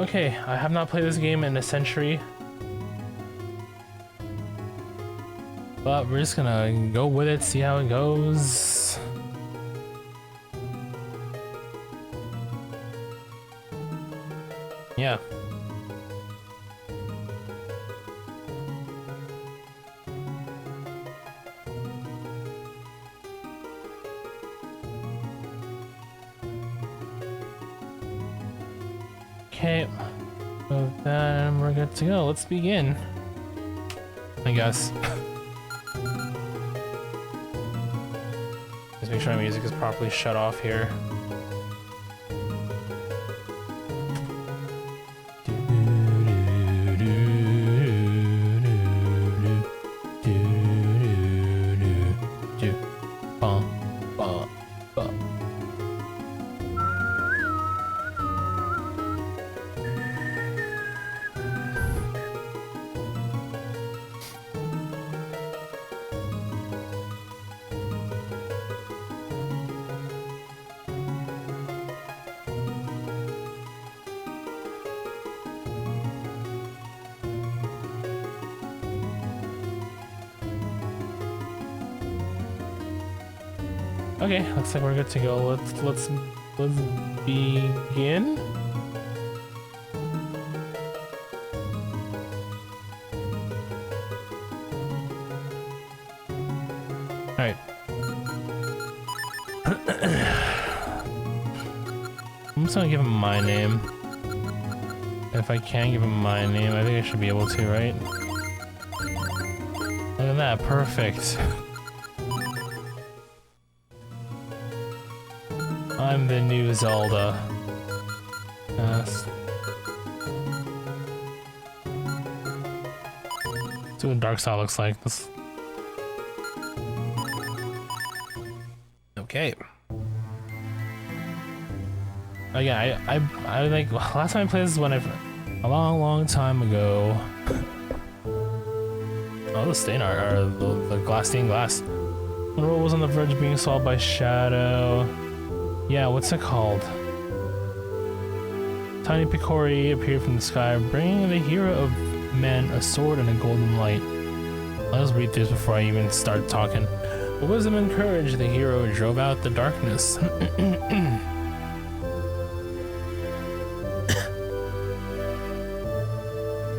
Okay, I have not played this game in a century. But we're just gonna go with it, see how it goes. Yeah. Okay, with that, we're good to go. Let's begin, I guess. Just make sure my music is properly shut off here. Okay, looks like we're good to go. Let's begin. All right. I'm just gonna give him my name. If I can give him my name, I think I should be able to, right? Look at that, perfect. I'm the new Zelda. Yes. See what Dark Side looks like. This. Okay. Again, I like last time I played this when a long time ago. Oh, the stain art, or the glass stained glass. When Roll was on the verge of being swallowed by Shadow. Yeah, what's it called? Tiny Picori appeared from the sky, bringing the hero of men a sword and a golden light. Let's read this before I even start talking. With wisdom and courage, the hero drove out the darkness.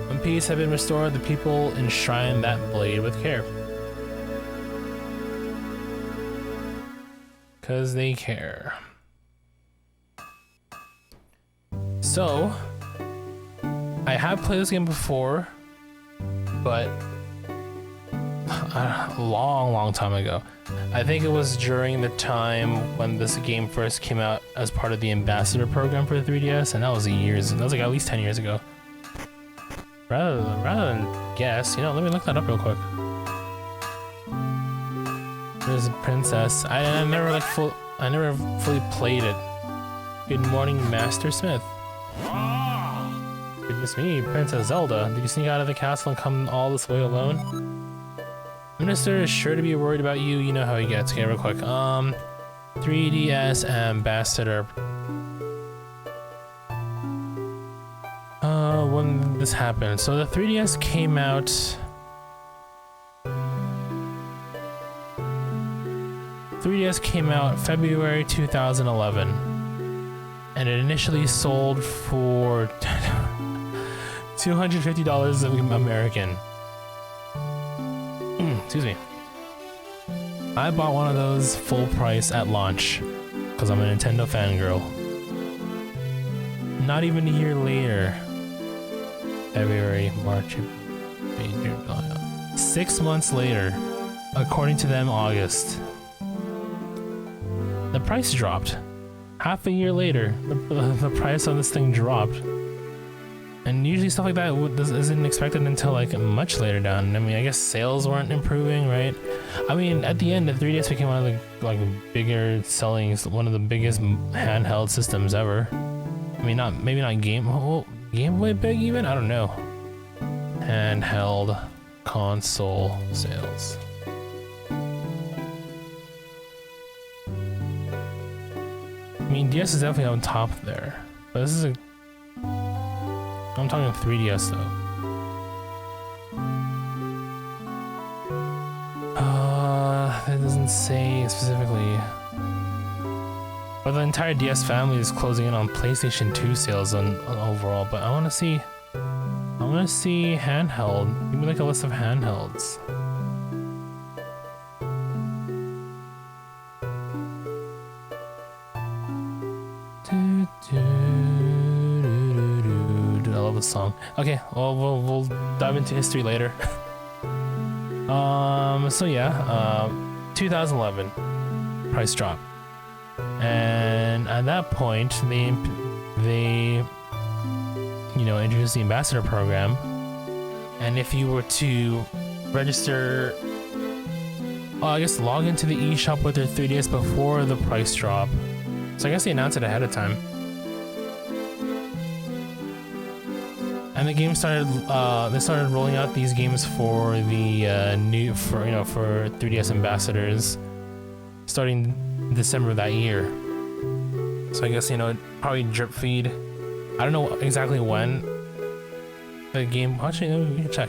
When peace had been restored, the people enshrined that blade with care. 'Cause they care. So, I have played this game before, but a long time ago. I think it was during the time when this game first came out as part of the ambassador program for the 3DS, and that was like at least 10 years ago. Rather than guess, you know, let me look that up real quick. There's a princess. I never fully played it. Good morning, Master Smith. Goodness me, Princess Zelda. Did you sneak out of the castle and come all this way alone? Minister is sure to be worried about you. You know how he gets. Okay, real quick. 3DS Ambassador. When this happened. So the 3DS came out. February 2011. And it initially sold for $250 American. Excuse me. I bought one of those full price at launch because I'm a Nintendo fangirl. Not even a year later, February, March, April, 6 months later, according to them, August, the price dropped. Half a year later, the price on this thing dropped. And usually stuff like that isn't expected until like much later down. I mean, I guess sales weren't improving, right? I mean, at the end, the 3DS became one of the bigger selling, one of the biggest handheld systems ever. I mean, maybe not Game Boy big even? I don't know. Handheld console sales. I mean, DS is definitely on top there, but this is a I'm talking 3DS though. That doesn't say specifically. But the entire DS family is closing in on PlayStation 2 sales on overall. But I want to see handheld. Give me like a list of handhelds. I love the song. Okay, well we'll dive into history later. So yeah, 2011 price drop, and at that point they introduced the ambassador program, and if you were to register, I guess log into the eShop with their 3DS before the price drop. So I guess they announced it ahead of time. And the game started. They started rolling out these games for the for 3DS ambassadors, starting December of that year. So I guess probably drip feed. I don't know exactly when the game. Actually, no, we can check.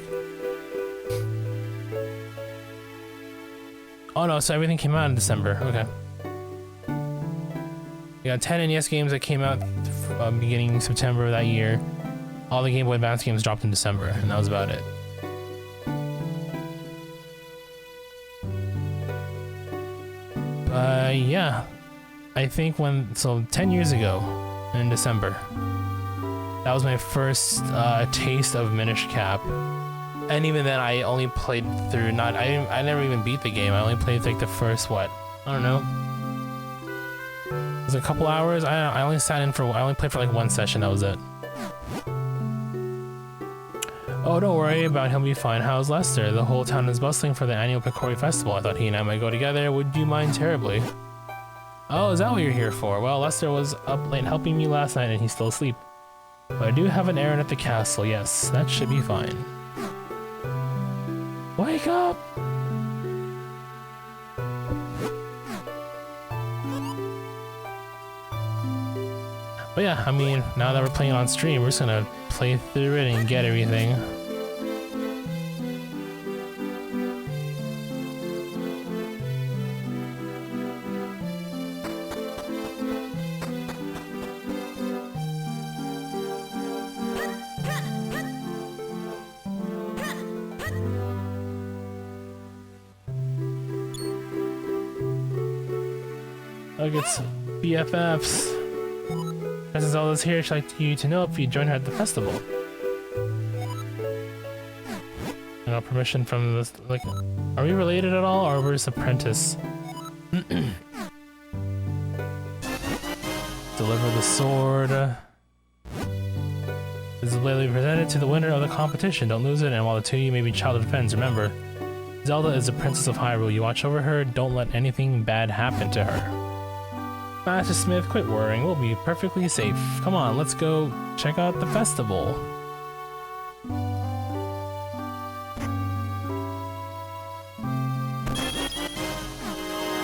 Oh no! So everything came out in December. Okay. We got 10 NES games that came out beginning September of that year. All the Game Boy Advance games dropped in December, and that was about it. Yeah, I think 10 years ago in December, that was my first taste of Minish Cap. And even then, I only played through, I never even beat the game. I only played like the first, I don't know. It was a couple hours. I only played for like one session, that was it. Oh, don't worry about him, he'll be fine. How's Lester? The whole town is bustling for the annual Picori Festival. I thought he and I might go together. Would you mind terribly? Oh, is that what you're here for? Well, Lester was up late helping me last night and he's still asleep. But I do have an errand at the castle. Yes, that should be fine. Wake up! But yeah, I mean, now that we're playing on stream, we're just gonna play through it and get everything. Look, it's BFFs. Princess Zelda's here. She'd like you to know if you join her at the festival. I got permission from this. Like, are we related at all, or we're just apprentice? Deliver the sword. This is will be presented to the winner of the competition. Don't lose it. And while the two of you may be child of defense, remember, Zelda is the princess of Hyrule. You watch over her. Don't let anything bad happen to her. Master Smith, quit worrying. We'll be perfectly safe. Come on, let's go check out the festival.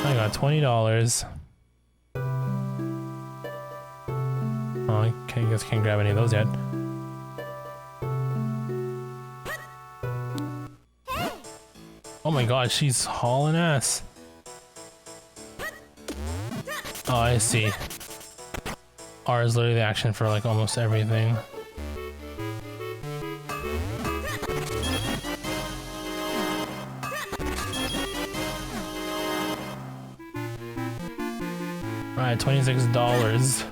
I got $20. Oh, I guess can't grab any of those yet. Oh my god, she's hauling ass. Oh, I see. R is literally the action for like almost everything. Right, $26.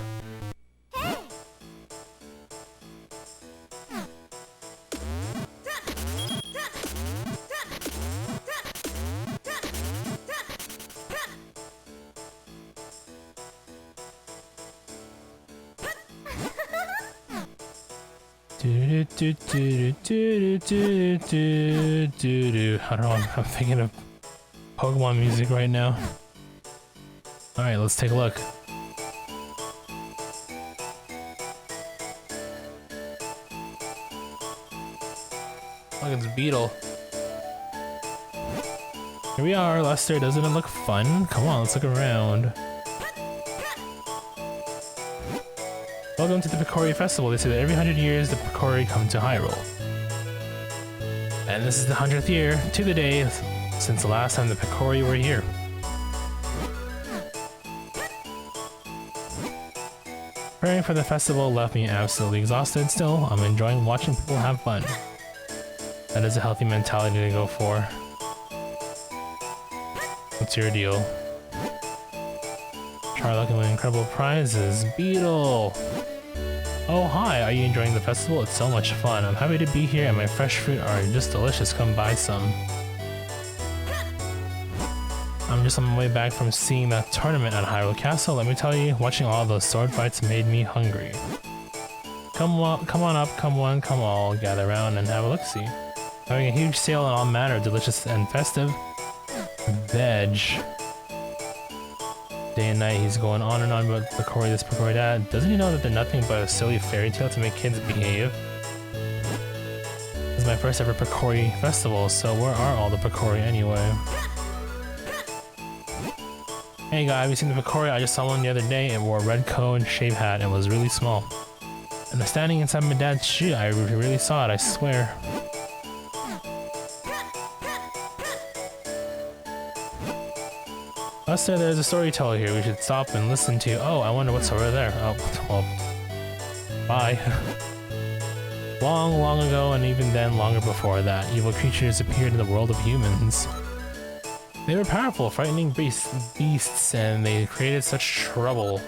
I don't know, I'm thinking of Pokemon music right now. Alright, let's take a look. Look, it's Beetle. Here we are, Lester. Doesn't it look fun? Come on, let's look around. Welcome to the Picori Festival. They say that every 100 years the Picori come to Hyrule. And this is the 100th year, to the day, since the last time the Picori were here. Preparing for the festival left me absolutely exhausted. Still, I'm enjoying watching people have fun. That is a healthy mentality to go for. What's your deal? Try luck and win incredible prizes. Beetle! Oh hi, are you enjoying the festival? It's so much fun. I'm happy to be here and my fresh fruit are just delicious. Come buy some. I'm just on my way back from seeing that tournament at Hyrule Castle. Let me tell you, watching all those sword fights made me hungry. Come on up, come all, gather around and have a look-see. Having a huge sale on all manner of delicious and festive veg. Day and night he's going on and on about Picori this, Picori that. Doesn't he know that they're nothing but a silly fairy tale to make kids behave? This is my first ever Picori festival, so where are all the Picori anyway? Hey guy, have you seen the Picori? I just saw one the other day. It wore a red coat and shaved hat and was really small. And I'm standing inside my dad's shoe. I really saw it, I swear. Lester, there's a storyteller here we should stop and listen to. Oh, I wonder what's over there. Oh, well, bye. Long ago, and even then longer before that, evil creatures appeared in the world of humans. They were powerful, frightening beasts, and they created such trouble.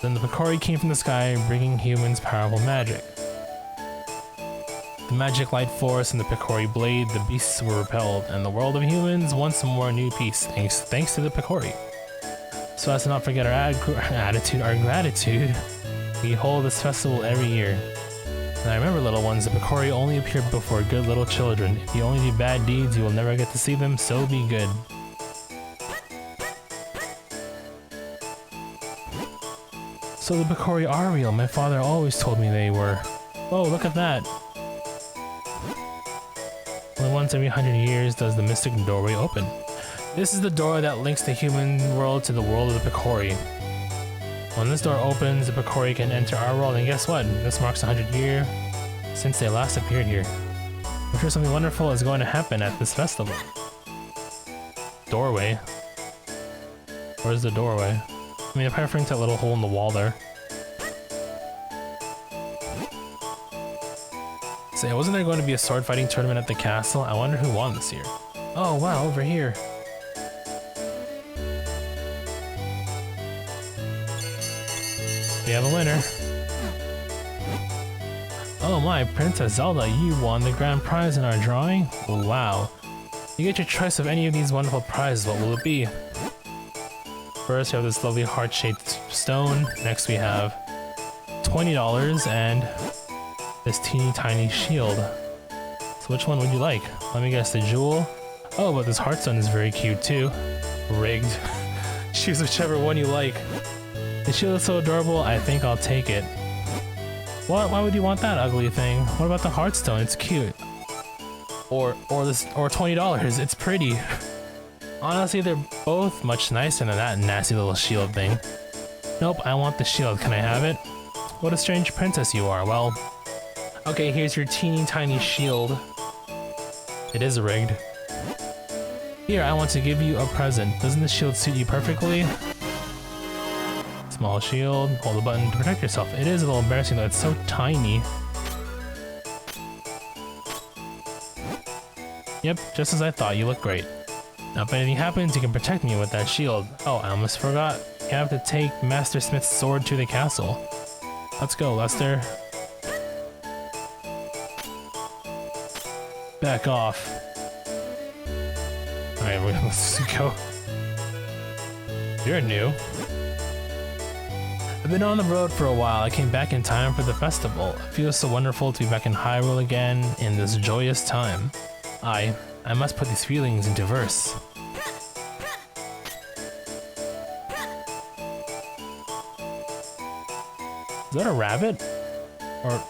Then the Picori came from the sky, bringing humans powerful magic. The magic light force and the Picori blade, the beasts were repelled, and the world of humans once more knew peace, thanks to the Picori. So as to not forget our gratitude, we hold this festival every year. And I remember, little ones, the Picori only appear before good little children. If you only do bad deeds, you will never get to see them, so be good. So the Picori are real. My father always told me they were. Oh, look at that. Only once every 100 years does the mystic doorway open. This is the door that links the human world to the world of the Picori. When this door opens, the Picori can enter our world, and guess what? This marks 100 years since they last appeared here. I'm sure something wonderful is going to happen at this festival. Doorway? Where's the doorway? I mean, I'm referring to that little hole in the wall there. Say, wasn't there going to be a sword fighting tournament at the castle? I wonder who won this year. Oh wow, over here. We have a winner. Oh my, Princess Zelda, you won the grand prize in our drawing? Wow. You get your choice of any of these wonderful prizes. What will it be? First, we have this lovely heart-shaped stone. Next, we have $20 and this teeny tiny shield. So which one would you like? Let me guess, the jewel? Oh, but this heartstone is very cute too. Rigged. Choose whichever one you like. The shield is so adorable, I think I'll take it. What? Why would you want that ugly thing? What about the heartstone? It's cute. Or $20. It's pretty. Honestly, they're both much nicer than that nasty little shield thing. Nope, I want the shield. Can I have it? What a strange princess you are. Well, okay, here's your teeny tiny shield. It is rigged. Here, I want to give you a present. Doesn't the shield suit you perfectly? Small shield, hold the button to protect yourself. It is a little embarrassing though, it's so tiny. Yep, just as I thought, you look great. Now if anything happens, you can protect me with that shield. Oh, I almost forgot. You have to take Master Smith's sword to the castle. Let's go, Lester. Back off. Alright, let's go. You're new. I've been on the road for a while. I came back in time for the festival. It feels so wonderful to be back in Hyrule again in this joyous time. I must put these feelings into verse. Is that a rabbit? Or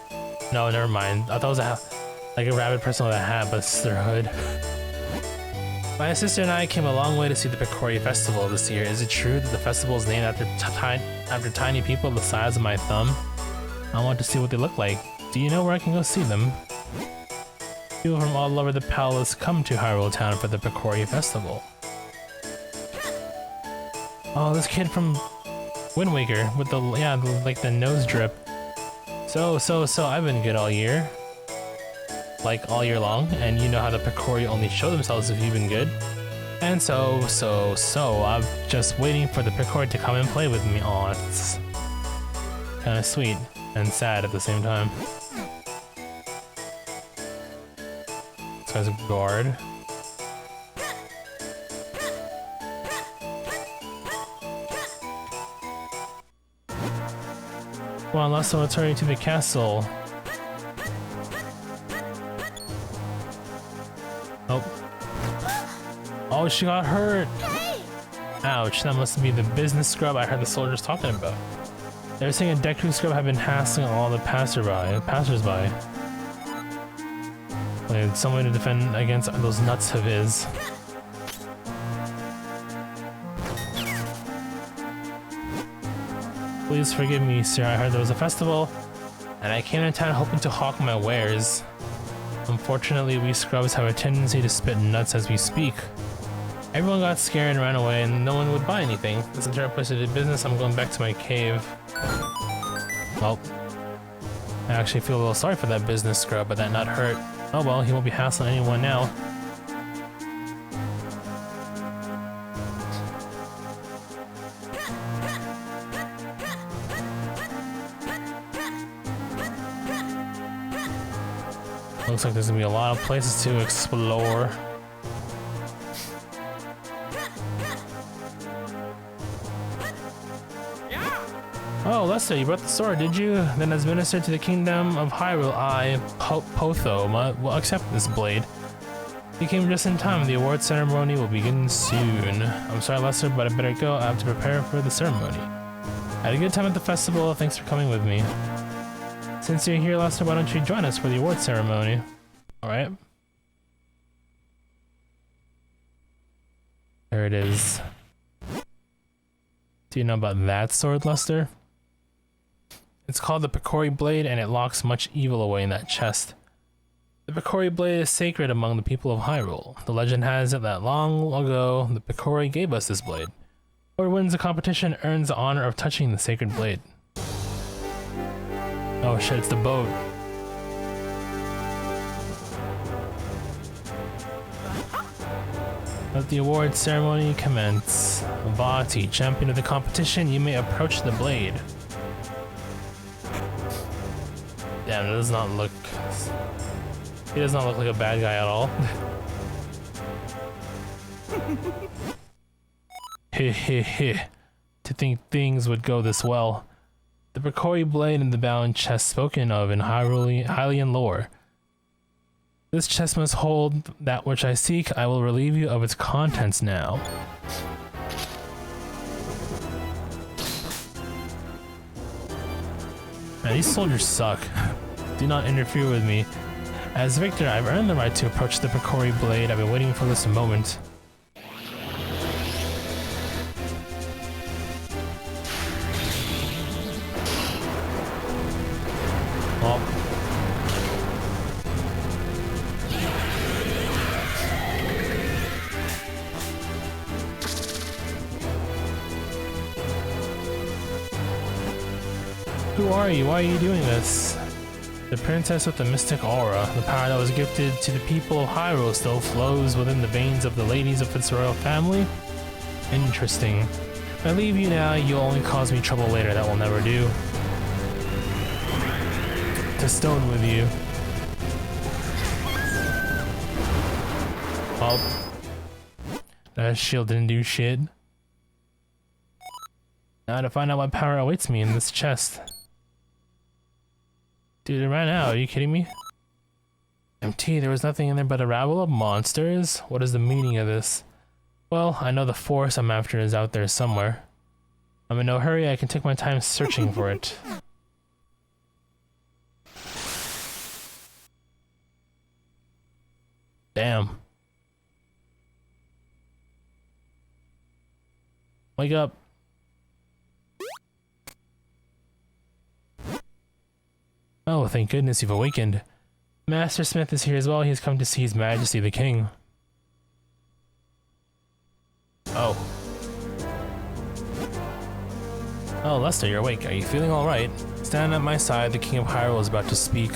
no, never mind. I thought it was like a rabbit person with a hat, but it's their hood. My sister and I came a long way to see the Picori Festival this year. Is it true that the festival is named after tiny people the size of my thumb? I want to see what they look like. Do you know where I can go see them? People from all over the palace come to Hyrule Town for the Picori Festival. Oh, this kid from Wind Waker with the, like the nose drip. So, I've been good all year. Like, all year long, and you know how the Picori only show themselves if you've been good. And so, I'm just waiting for the Picori to come and play with me. Aw, it's kinda sweet and sad at the same time. This guy's a guard. Come on, let's return to the castle. Oh. Oh, she got hurt! Ouch, that must be the business scrub I heard the soldiers talking about. They were saying a Deku scrub had been hassling all the passersby. Like, some way to defend against those nuts of his. Please forgive me, sir. I heard there was a festival, and I came into town hoping to hawk my wares. Unfortunately, we scrubs have a tendency to spit nuts as we speak. Everyone got scared and ran away, and no one would buy anything. This entire place I did business, I'm going back to my cave. Well, I actually feel a little sorry for that business scrub, but that not hurt. Oh well, he won't be hassling anyone now. Looks like there's gonna be a lot of places to explore. Oh, Lester, you brought the sword, did you? Then as minister to the kingdom of Hyrule, I, Potho, will accept this blade. You came just in time. The award ceremony will begin soon. I'm sorry, Lester, but I better go. I have to prepare for the ceremony. I had a good time at the festival. Thanks for coming with me. Since you're here, Lester, why don't you join us for the award ceremony? Alright. There it is. Do you know about that sword, Lester? It's called the Picori Blade, and it locks much evil away in that chest. The Picori Blade is sacred among the people of Hyrule. The legend has it that long ago, the Picori gave us this blade. Whoever wins the competition earns the honor of touching the sacred blade. Oh shit, it's the boat. Let the award ceremony commence. Vati, champion of the competition, you may approach the blade. Damn, it does not look... He does not look like a bad guy at all. Heh. To think things would go this well. The Picori blade and the bound chest spoken of in Hylian lore. This chest must hold that which I seek. I will relieve you of its contents now. Man, these soldiers suck. Do not interfere with me. As victor, I've earned the right to approach the Picori blade. I've been waiting for this moment. Well. Who are you? Why are you doing this? The princess with the mystic aura, the power that was gifted to the people of Hyrule, still flows within the veins of the ladies of its royal family? Interesting. If I leave you now, you'll only cause me trouble later. That will never do. To stone with you. Oh. That shield didn't do shit. Now to find out what power awaits me in this chest. Dude, it ran out. Are you kidding me? Empty. There was nothing in there but a rabble of monsters? What is the meaning of this? Well, I know the force I'm after is out there somewhere. I'm in no hurry. I can take my time searching for it. Damn. Wake up. Oh, thank goodness you've awakened. Master Smith is here as well. He's come to see His Majesty the King. Oh. Oh, Lester, you're awake. Are you feeling alright? Stand at my side. The King of Hyrule is about to speak.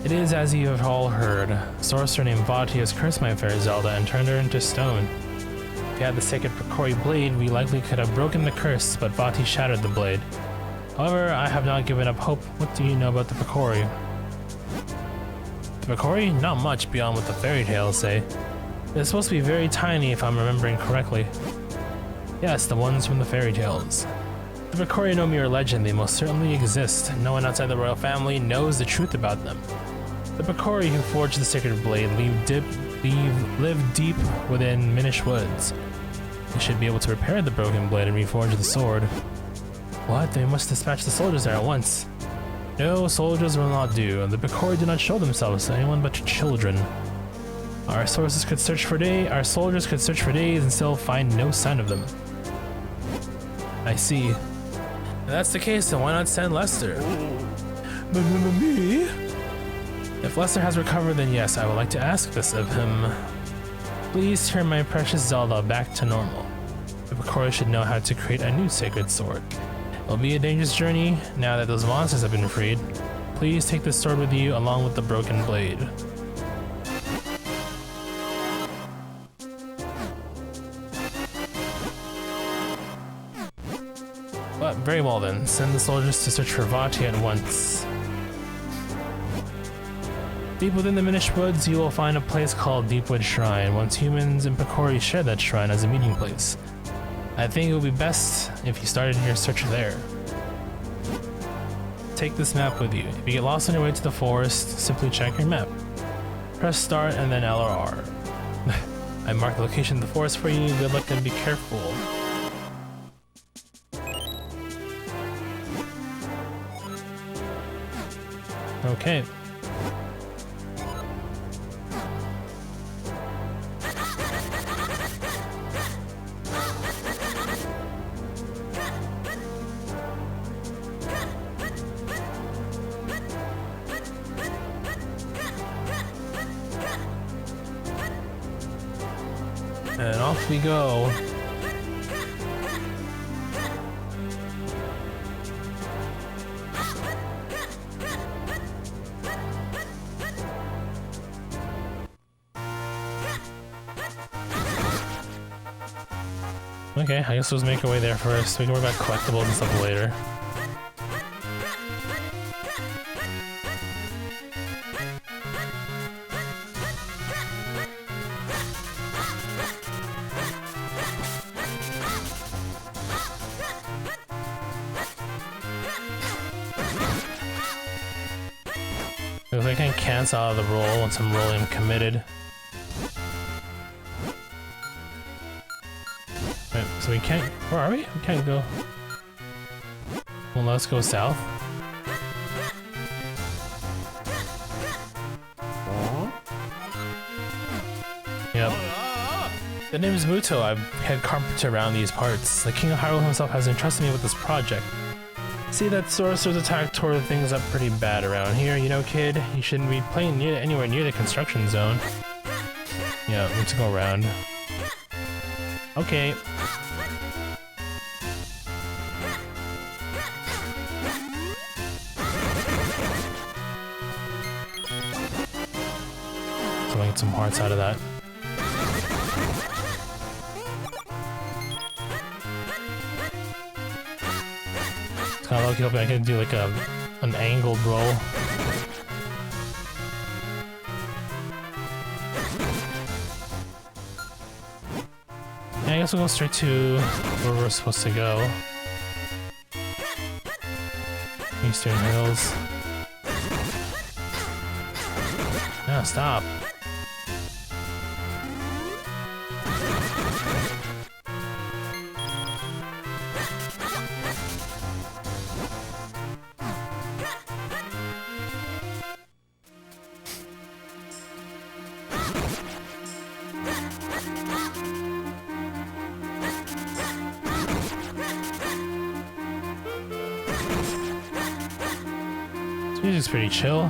It is as you have all heard. A sorcerer named Vati has cursed my fair Zelda and turned her into stone. If you had the sacred Picori blade, we likely could have broken the curse, but Vati shattered the blade. However, I have not given up hope. What do you know about the Picori? The Picori? Not much beyond what the fairy tales say. It's supposed to be very tiny if I'm remembering correctly. Yes, the ones from the fairy tales. The Picori know me or legend, they most certainly exist. No one outside the royal family knows the truth about them. The Picori who forged the sacred blade live deep within Minish Woods. They should be able to repair the broken blade and reforge the sword. What? They must dispatch the soldiers there at once. No, soldiers will not do. The Picori do not show themselves to anyone but children. Our soldiers could search for days and still find no sign of them. I see. If that's the case, then why not send Lester? Me? If Lester has recovered, then yes, I would like to ask this of him. Please turn my precious Zelda back to normal. The Picori should know how to create a new sacred sword. It'll be a dangerous journey now that those monsters have been freed. Please take this sword with you along with the broken blade. But very well then, send the soldiers to search for Vati at once. Deep within the Minish Woods, you will find a place called Deepwood Shrine. Once humans and Picori share that shrine as a meeting place. I think it would be best if you started your search there. Take this map with you. If you get lost on your way to the forest, simply check your map. Press start and then L or R. I marked the location of the forest for you. Good luck and be careful. Okay. And off we go. Okay, I guess let's make our way there first. We can worry about collectibles and stuff later. If I can cancel out of the roll once I'm rolling committed. Right, so we can't. Where are we? We can't go. Well, let's go south. Yep. The name is Muto. I'm head carpenter around these parts. The King of Hyrule himself has entrusted me with this project. See, that sorcerer's attack tore things up pretty bad around here. You know, kid, you shouldn't be playing anywhere near the construction zone. Yeah, we need to go around. Okay. So I get some hearts out of that. It's kind of lucky hoping I can do like an angled roll. Yeah, I guess we'll go straight to where we're supposed to go. Eastern Hills. No, stop. Music's pretty chill.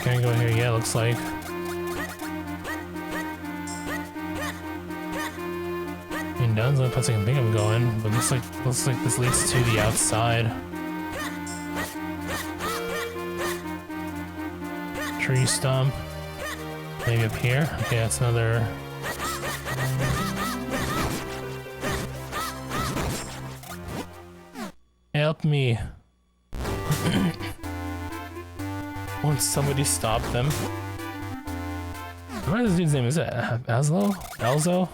Can I go here? Yeah, looks like. Down the place I can think I'm going, but looks like this leads to the outside. Tree stump. Maybe up here. Okay, that's another. Help me. Won't somebody stop them? What is this dude's name? Is it Aslo? Elzo?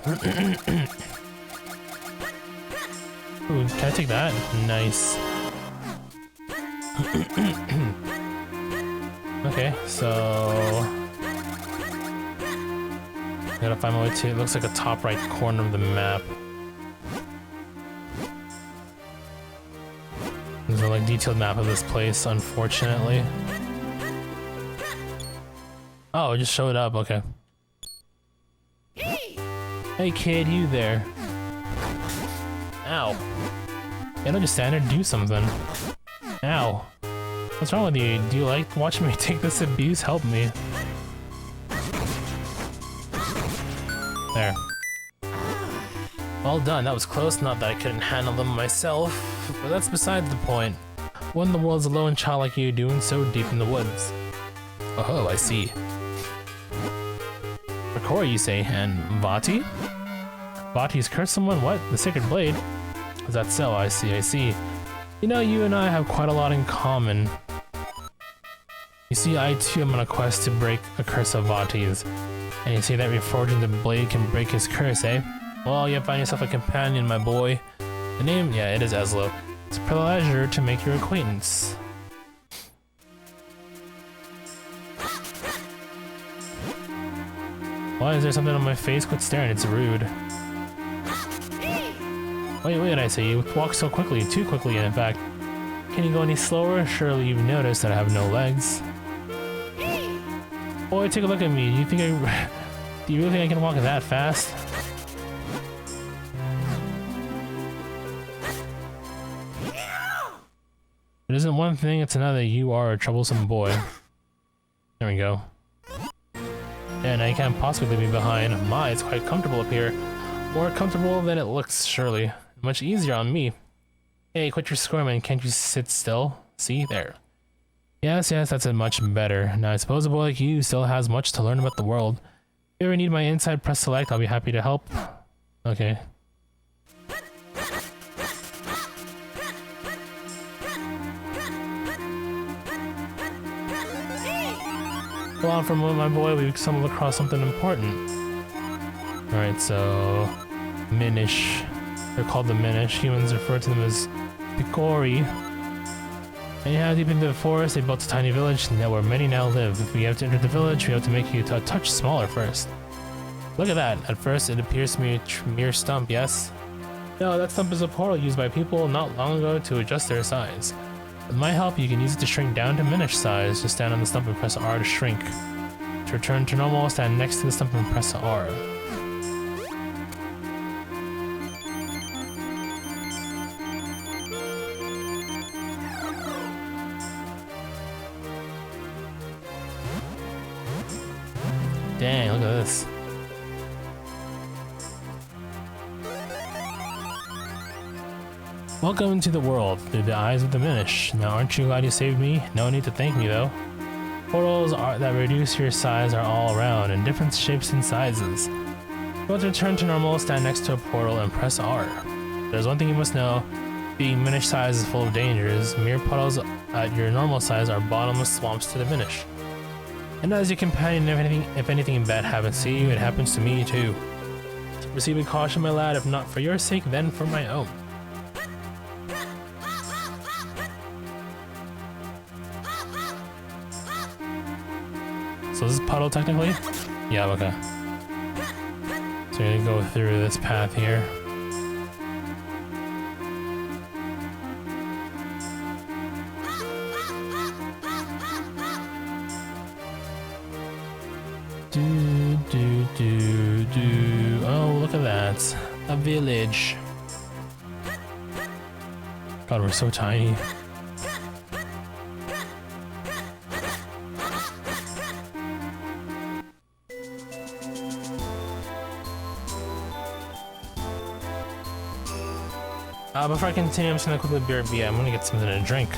Ooh, can I take that? Nice. Okay, so I gotta find my way to. It looks like a top right corner of the map. There's no like detailed map of this place, unfortunately. Oh, it just showed up. Okay. Hey kid, you there? Ow. Yeah, don't just stand there, do something. Ow. What's wrong with you? Do you like watching me take this abuse? Help me. There. All done. That was close. Not that I couldn't handle them myself, but that's beside the point. What in the world's a lone child like you doing so deep in the woods? Oh, I see. Rakora, you say, and Vati? Vati's cursed someone? What? The Sacred Blade? Is that so? I see, I see. You know, you and I have quite a lot in common. You see, I too am on a quest to break a curse of Vati's. And you say that reforging the blade can break his curse, eh? Well, you find yourself a companion, my boy. The name? Yeah, it is Eslo. It's a pleasure to make your acquaintance. Why is there something on my face? Quit staring, it's rude. Wait, I say, you walk so quickly, too quickly in fact. Can you go any slower? Surely you've noticed that I have no legs. Boy, take a look at me. Do you really think I can walk that fast? It isn't one thing, it's another. You are a troublesome boy. There we go. Yeah, now you can't possibly leave me behind. My, it's quite comfortable up here. More comfortable than it looks, surely. Much easier on me. Hey, quit your squirming. Can't you sit still? See? There. Yes, that's it much better. Now, I suppose a boy like you still has much to learn about the world. If you ever need my insight, press select. I'll be happy to help. Okay. Go on for a moment, my boy. We've stumbled across something important. Alright, so... Minish. They're called the Minish. Humans refer to them as Picori. Anyhow, deep into the forest, they built a tiny village where many now live. If we have to enter the village, we have to make you a touch smaller first. Look at that. At first, it appears to me a mere stump, yes? No, that stump is a portal used by people not long ago to adjust their size. With my help, you can use it to shrink down to Minish size. Just stand on the stump and press R to shrink. To return to normal, stand next to the stump and press R. Dang, look at this. Welcome into the world through the eyes of the Minish. Now, aren't you glad you saved me? No need to thank me, though. Portals that reduce your size are all around, in different shapes and sizes. If you want to return to normal, stand next to a portal and press R. There's one thing you must know. Being Minish size is full of dangers. Mere puddles at your normal size are bottomless swamps to the Minish. And as your companion, if anything bad happens to you, it happens to me too. So proceed with caution, my lad, if not for your sake, then for my own. So this is puddle technically? Yeah, okay. So we're gonna go through this path here. Oh, look at that. A village. God, we're so tiny. Before I continue, I'm just gonna quickly BRB. I'm gonna get something to drink.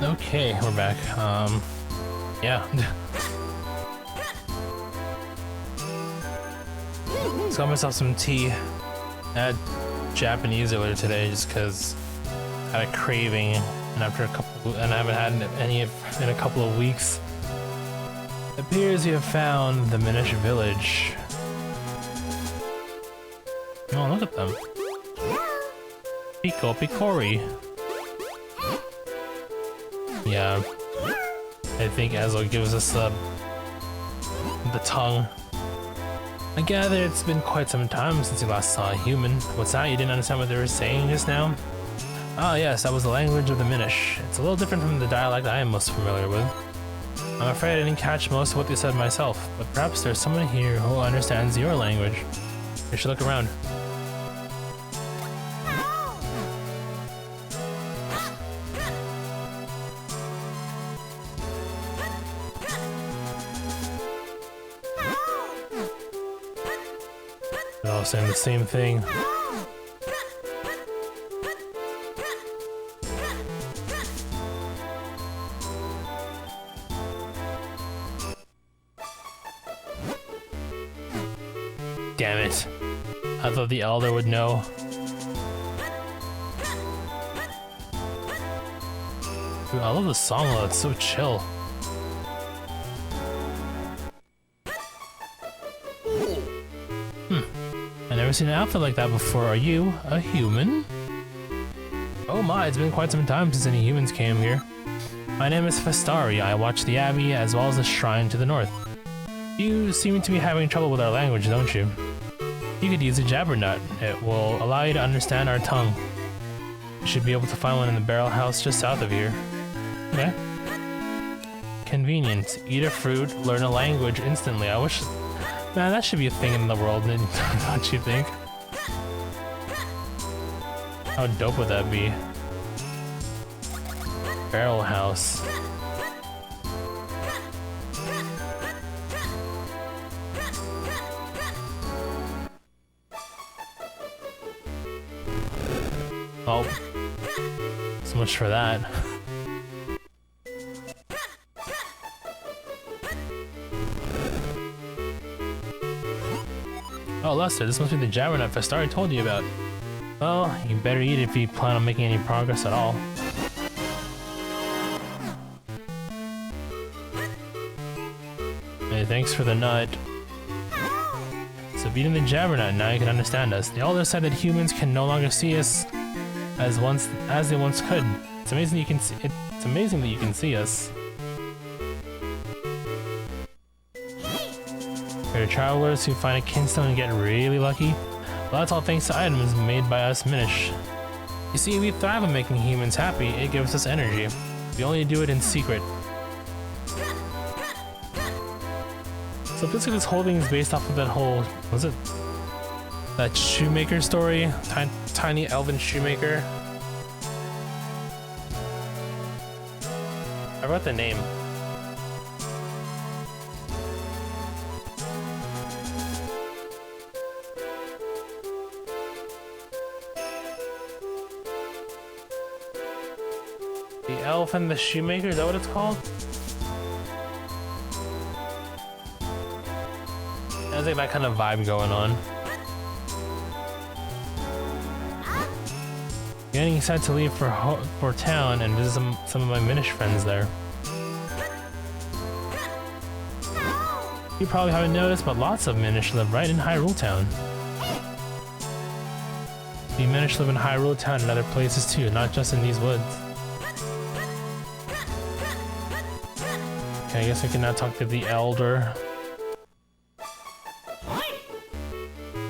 Okay, we're back. Yeah. Just got myself some tea. I had Japanese earlier today just because I had a craving, and I haven't had any in a couple of weeks. It appears you have found the Minish village. Oh, look at them. Pico Picori. Yeah, I think Azo gives us the tongue. I gather it's been quite some time since you last saw a human. What's that? You didn't understand what they were saying just now? Ah yes, that was the language of the Minish. It's a little different from the dialect I am most familiar with. I'm afraid I didn't catch most of what they said myself, but perhaps there's someone here who understands your language. You should look around. They're all saying the same thing. thought the elder would know. Dude, I love the song though, it's so chill. I've never seen an outfit like that before. Are you a human? Oh my, it's been quite some time since any humans came here. My name is Festari. I watch the abbey as well as the shrine to the north. You seem to be having trouble with our language, don't you? You could use a jabbernut. It will allow you to understand our tongue. You should be able to find one in the barrel house just south of here. Okay. Convenient. Eat a fruit, learn a language instantly. I wish... Man, that should be a thing in the world, don't you think? How dope would that be? Barrel house. Oh. So much for that. Oh, Lester, this must be the jabbernut Festari told you about. Well, you better eat it if you plan on making any progress at all. Hey, thanks for the nut. So beating the jabbernut, now you can understand us. The elder said that humans can no longer see us as they once could. It's amazing you can see. It's amazing that you can see us. There are travelers who find a kinstone and get really lucky. Well, that's all thanks to items made by us Minish. You see, we thrive on making humans happy. It gives us energy. We only do it in secret. So basically this whole thing is based off of that whole, was it? That shoemaker story? Tiny elven shoemaker? I forgot the name. The Elf and the Shoemaker, is that what it's called? There's like that kind of vibe going on. Getting excited to leave for town and visit some of my Minish friends there. You probably haven't noticed, but lots of Minish live right in Hyrule Town. The Minish live in Hyrule Town and other places too, not just in these woods. Okay, I guess I can now talk to the Elder.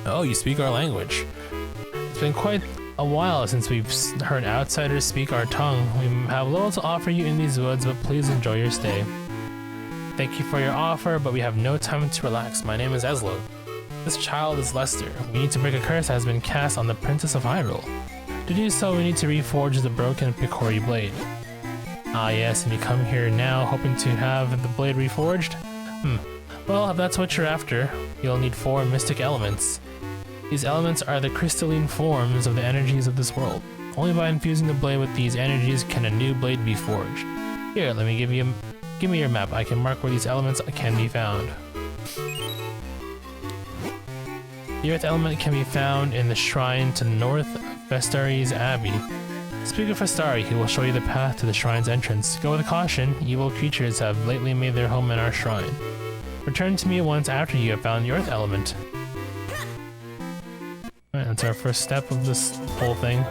Oh, you speak our language. It's been quite a while since we've heard outsiders speak our tongue. We have little to offer you in these woods, but please enjoy your stay. Thank you for your offer, but we have no time to relax. My name is Eslo. This child is Lester. We need to break a curse that has been cast on the Princess of Hyrule. To do so, we need to reforge the broken Picori blade. Ah yes, and you come here now hoping to have the blade reforged? Well, if that's what you're after, you'll need 4 mystic elements. These elements are the crystalline forms of the energies of this world. Only by infusing the blade with these energies can a new blade be forged. Here, let me give me your map. I can mark where these elements can be found. The earth element can be found in the shrine to the north of Festari's Abbey. Speak of Festari, he will show you the path to the shrine's entrance. Go with caution, evil creatures have lately made their home in our shrine. Return to me once after you have found the earth element. Alright, that's our first step of this whole thing.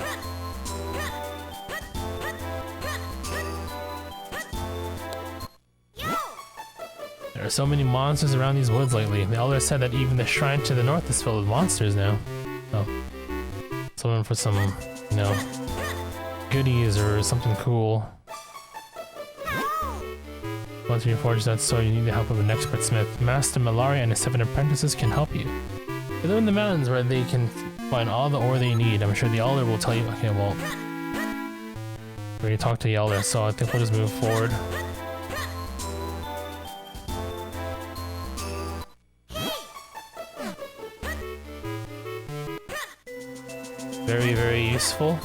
There are so many monsters around these woods lately. The elder said that even the shrine to the north is filled with monsters now. Oh. Someone for some, you know, goodies or something cool. Once you forge that sword, you need the help of an expert smith. Master Malari and his 7 apprentices can help you. They live in the mountains where they can find all the ore they need. I'm sure the elder will tell you. Okay, well, we already talked to the elder, so I think we'll just move forward. Very, very useful.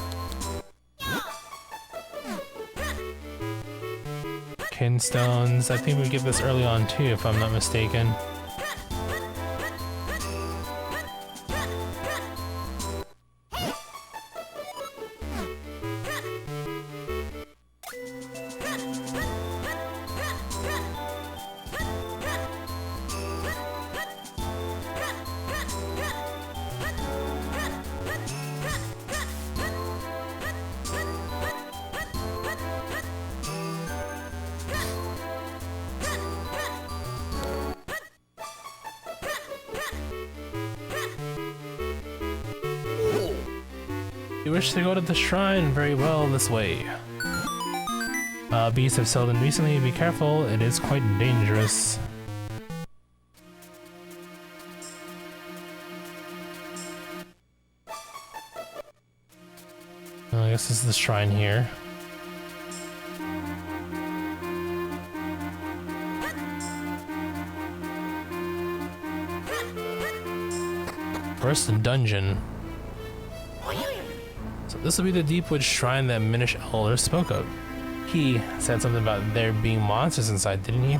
Kinstones. I think we get this early on too, if I'm not mistaken. You wish to go to the shrine? Very well, this way. Beasts have settled in recently. Be careful, it is quite dangerous. I guess this is the shrine here. First dungeon. So this will be the Deepwood Shrine that Minish Elder spoke of. He said something about there being monsters inside, didn't he?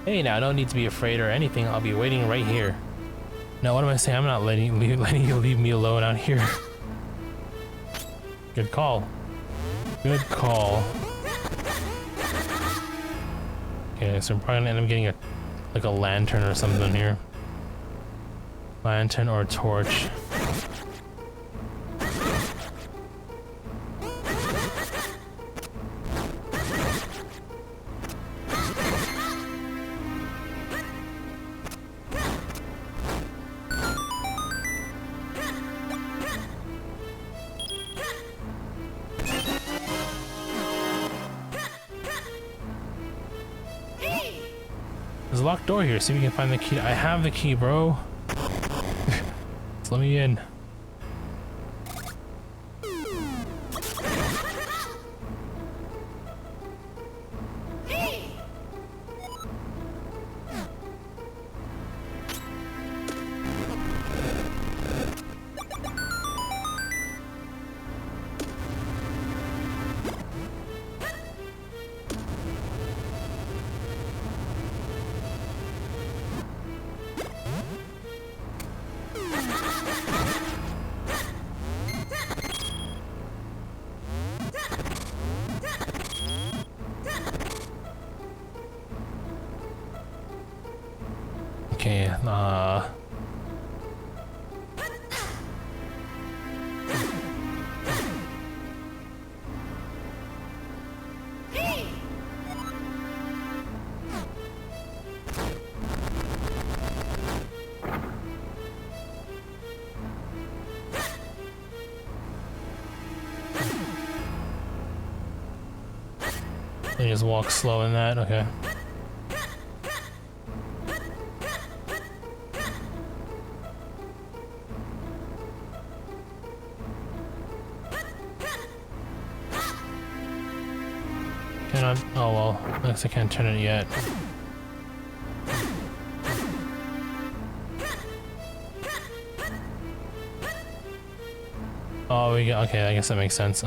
Hey now, no need to be afraid or anything. I'll be waiting right here. No, what am I saying? I'm not letting you leave me alone out here. Good call. Good call. Okay, so I'm probably gonna end up getting like a lantern or something here. Lantern or a torch. There's a locked door here. See if we can find the key. I have the key, bro. Just let me in. Okay, They just walk slow in that, okay. Cannot, oh well, I guess I can't turn it yet. Oh, we got, okay, I guess that makes sense.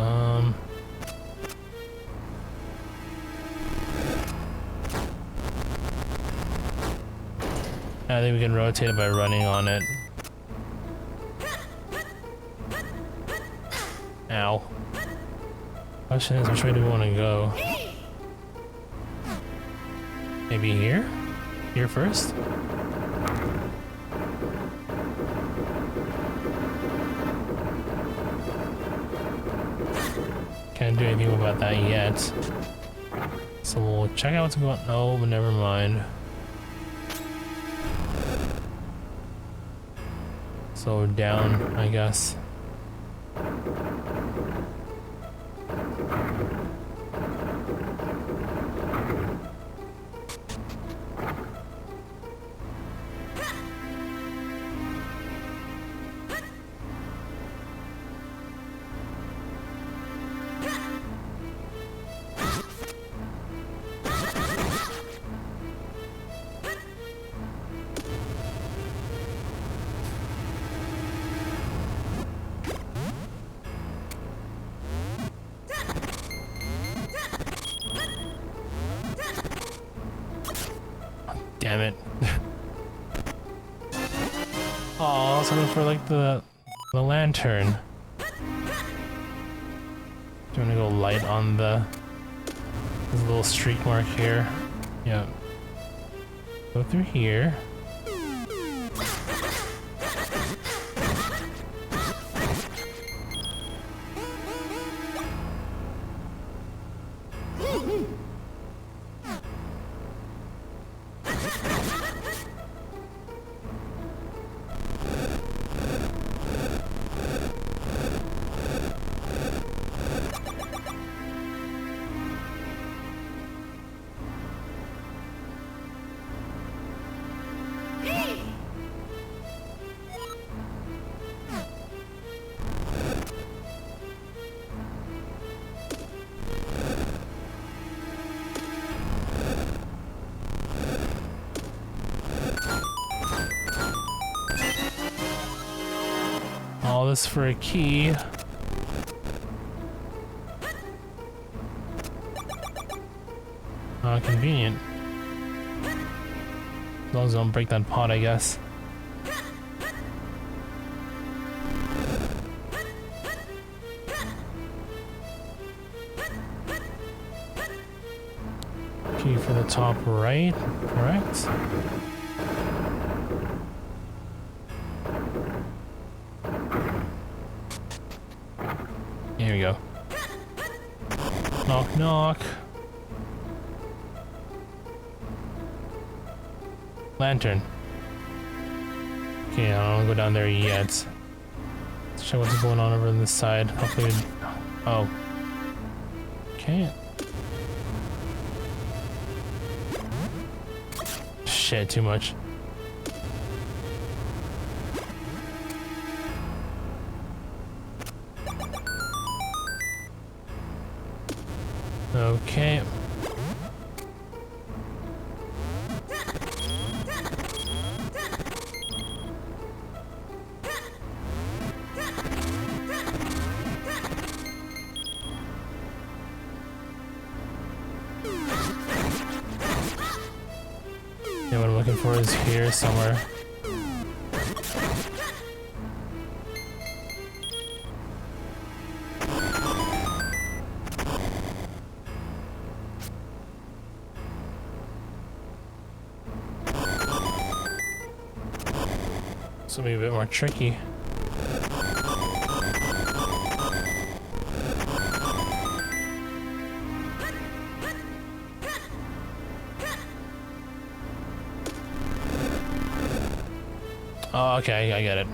I think we can rotate it by running on it. Ow. Question is, which way do we want to go? Maybe here? Here first? Can't do anything about that yet. So we'll check out what's going on. Oh, but never mind. So down, I guess. Damn it. Oh, I was looking for like the lantern. Do you want to go light on this little streak mark here? Yeah. Go through here. this for a key. Convenient. As long as I don't break that pot, I guess. Key for the top right, correct? Here we go. Knock, knock. Lantern. Okay, I don't want to go down there yet. Let's check what's going on over on this side. Hopefully, oh. Okay. Shit, too much. Okay. Yeah, what I'm looking for is here somewhere. This will be a bit more tricky. Oh, okay, I get it.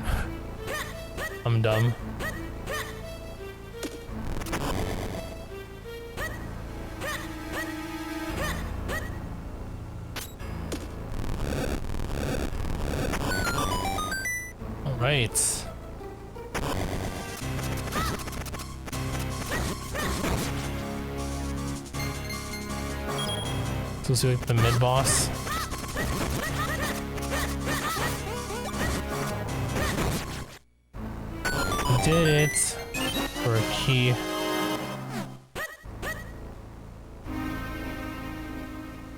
I'm dumb. All right. So let's do like the mid-boss. Did it for a key.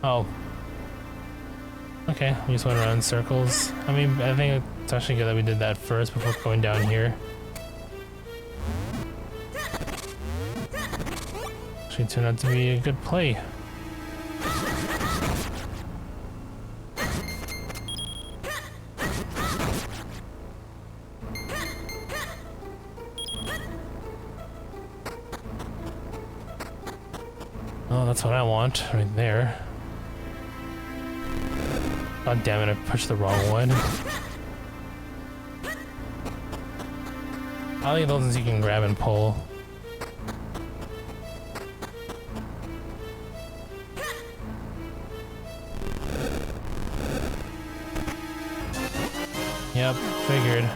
Oh. Okay, we just went around in circles. I mean, I think it's actually good that we did that first before going down here. Actually turned out to be a good play. Oh, that's what I want, right there. God damn it, I pushed the wrong one. I like those ones you can grab and pull. Yep, figured.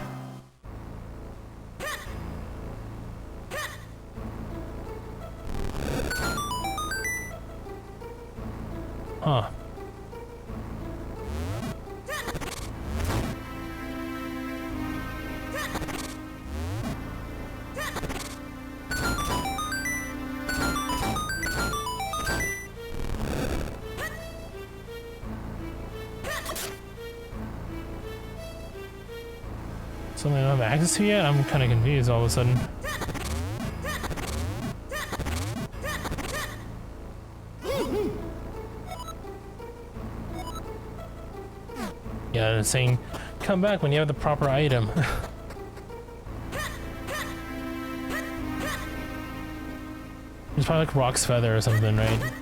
Huh. Something I don't have access to yet? I'm kind of confused all of a sudden. Yeah, it's saying, come back when you have the proper item. It's probably like Rock's Feather or something, right?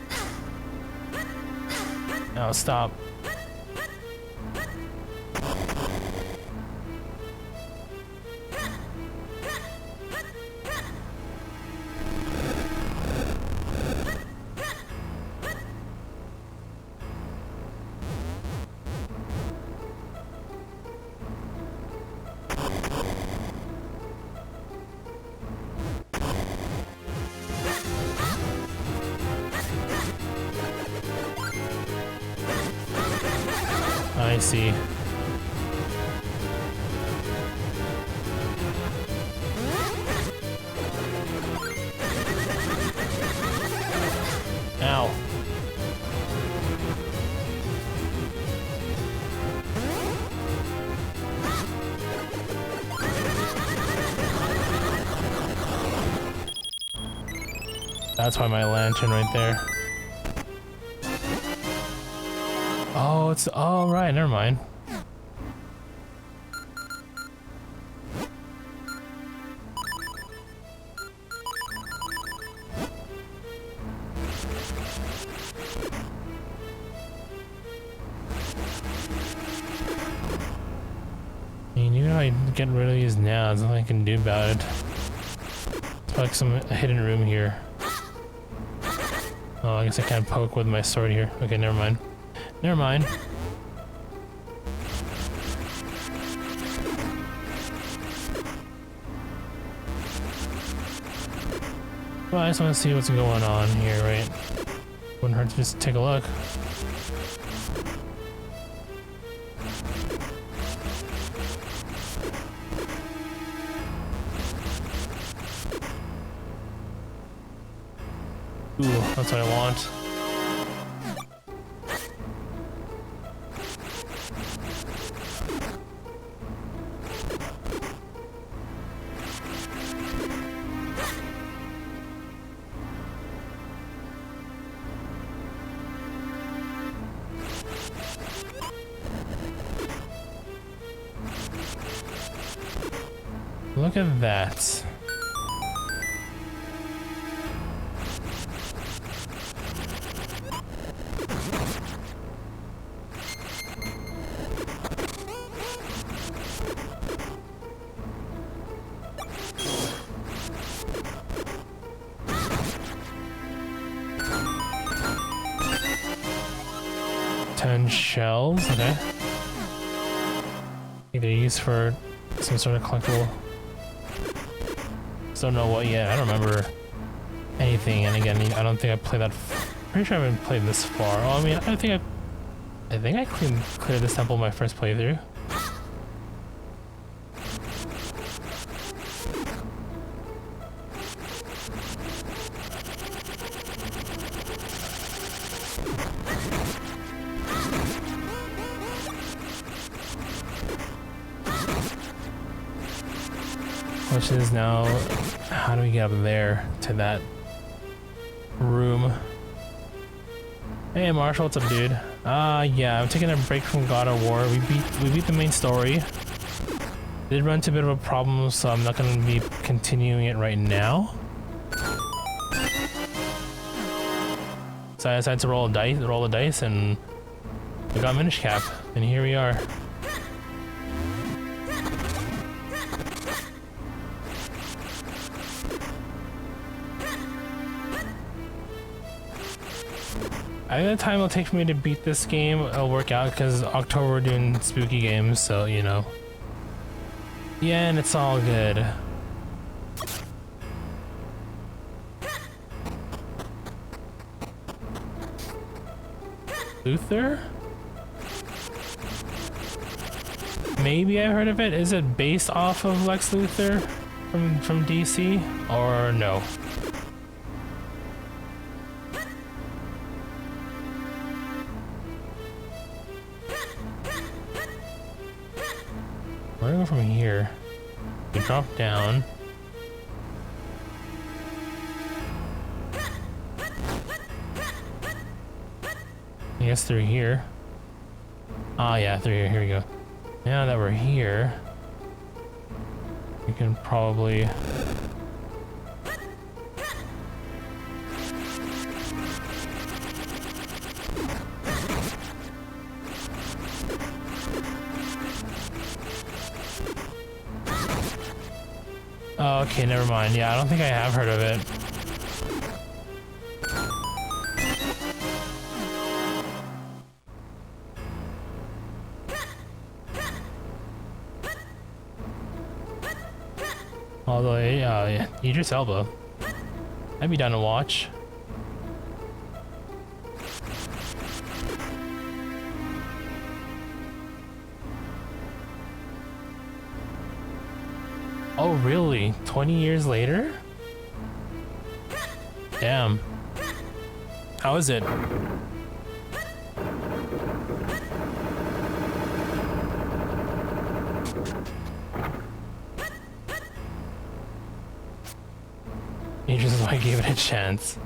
No, stop. I see. That's why my lantern right there. Oh, it's... Oh, right, never mind. I mean, even if I get rid of these now, there's nothing I can do about it. It's like some hidden room here. Oh, I guess I can't poke with my sword here. Okay, never mind. Never mind. Well, I just want to see what's going on here, right? Wouldn't hurt to just take a look. Ooh, that's what I want. Look at that. Shells, okay. I think they're used for some sort of collectible. Just don't know what yet. I don't remember anything. And again, I don't think I played that. Pretty sure I haven't played this far. Oh, I mean, I think I cleared this temple my first playthrough. Which is now, how do we get up there to that room? Hey Marshall, what's up, dude? Yeah, I'm taking a break from God of War. We beat the main story. Did run into a bit of a problem, so I'm not gonna be continuing it right now. So I decided to roll the dice, and we got Minish Cap, and here we are. I think the time it'll take for me to beat this game will work out because October we're doing spooky games, so you know. Yeah, and it's all good. Luthor? Maybe I heard of it. Is it based off of Lex Luthor from DC or no? Where do I go from here? We drop down. I guess through here. Ah, yeah, through here. Here we go. Now that we're here, we can probably... Oh, okay, never mind. Yeah, I don't think I have heard of it. Although, yeah, Idris Elba. I'd be down to watch. Oh, really? 20 years later? Damn. How is it? Ages is why I gave it a chance.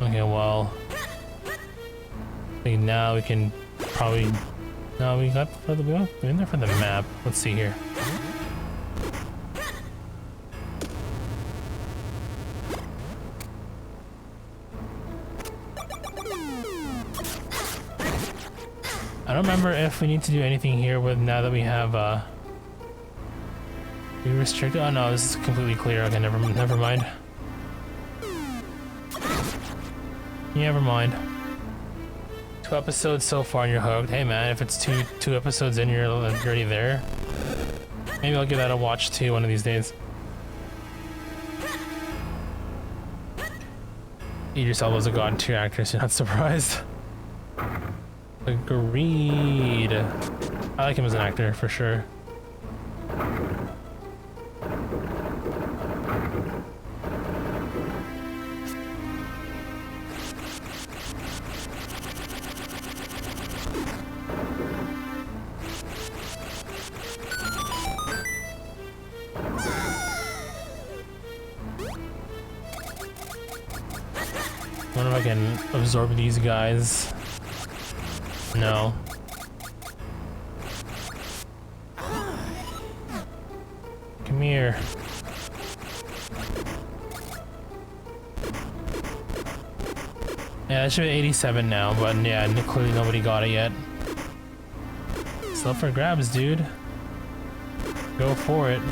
Okay, well, I think now we can probably. No, we got for the we're in there for the map. Let's see here. I don't remember if we need to do anything here with now that we have we restricted. Oh no, this is completely clear. Okay, never mind. Never mind. 2 episodes so far and you're hooked. Hey man, if it's two episodes in, you're already there. Maybe I'll give that a watch too one of these days. Idris Elba's a god tier actress, you're not surprised. Agreed. I like him as an actor for sure. I wonder if I can absorb these guys. No. Come here. Yeah, it should be 87 now, but yeah, clearly nobody got it yet. Still for grabs, dude. Go for it.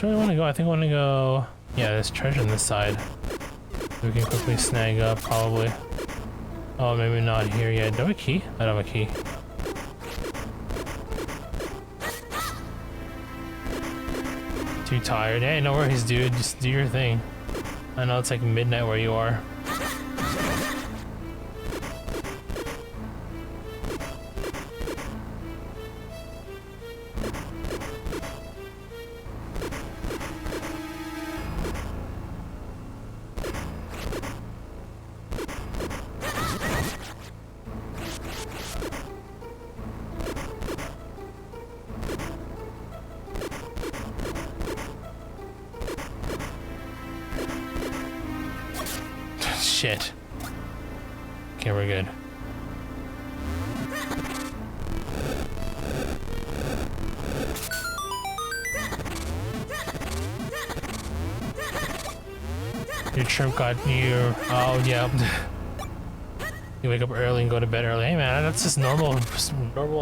Where do I want to go? I think I want to go. Yeah, there's treasure on this side. We can quickly snag up, probably. Oh, maybe not here yet. Do I have a key? I don't have a key. Too tired. Hey, no worries, dude. Just do your thing. I know it's like midnight where you are. Shit. Okay, we're good. Your trip got you. Oh, yeah. You wake up early and go to bed early. Hey, man, that's just normal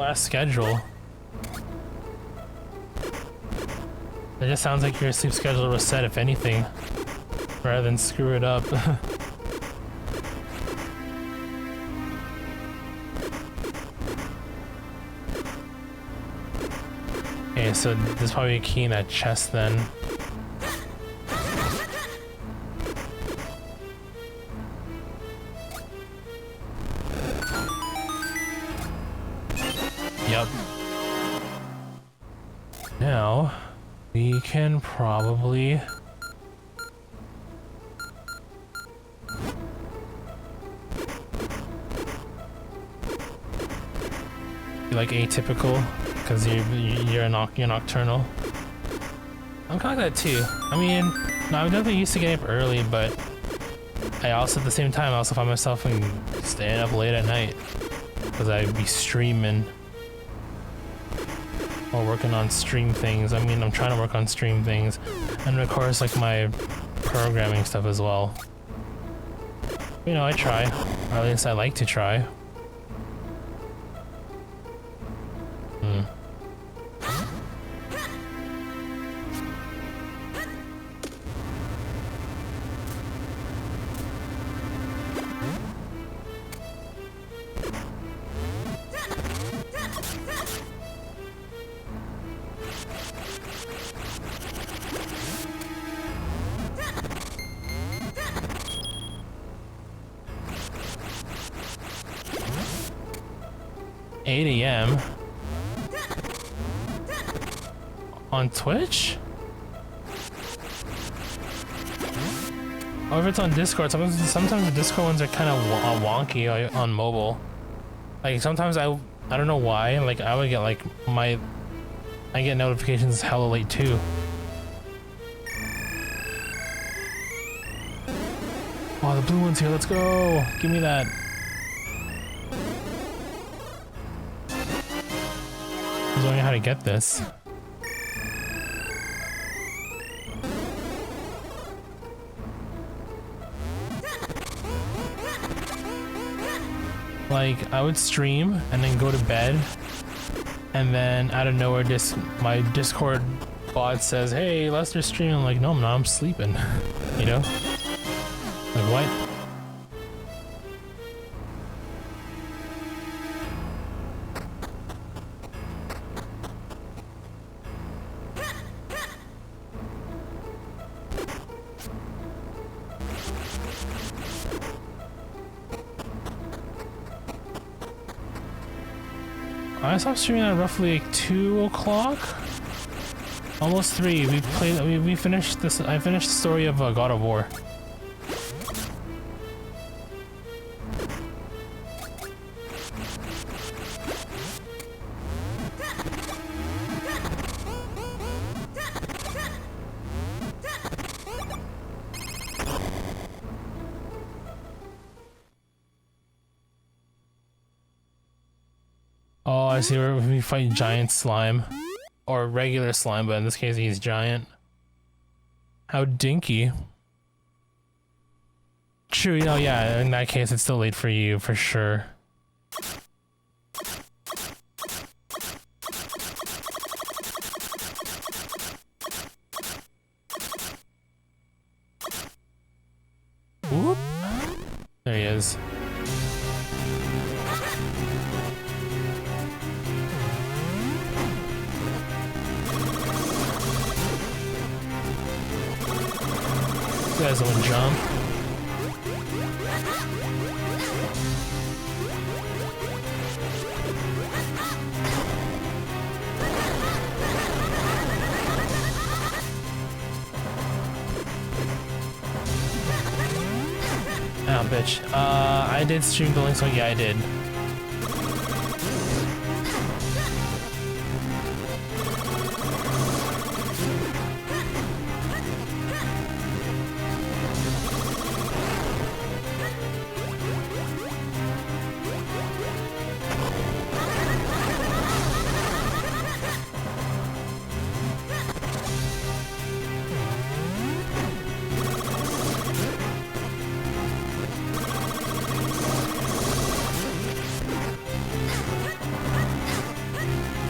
ass schedule. It just sounds like your sleep schedule was set, if anything, rather than screw it up. Okay, so there's probably a key in that chest then. Yep. Now, we can probably... be like atypical. Because you're nocturnal. I'm kind of like that too. I mean, no, I'm definitely used to getting up early, but I also, at the same time, I also find myself staying up late at night because I'd be streaming or working on stream things. I mean, I'm trying to work on stream things, and of course, like my programming stuff as well. You know, I try, or at least I like to try. 8 a.m. on Twitch? Or if it's on Discord, sometimes the Discord ones are kind of wonky on mobile. Like sometimes I don't know why, like I would get like I get notifications hella late too. Oh, the blue one's here, let's go! Give me that. I was wondering how to get this. Like, I would stream and then go to bed, and then out of nowhere, my Discord bot says, "Hey, Lester's streaming." I'm like, "No, I'm not. I'm sleeping." You know? Like, what? I stopped streaming at roughly like 2 o'clock, almost 3. We finished this. I finished the story of God of War. Oh, I see where we fight giant slime. Or regular slime, but in this case he's giant. How dinky. True, you know, yeah, in that case it's still late for you, for sure. Whoop. There he is. You guys don't jump. Oh, bitch. I did stream the link, so yeah, I did.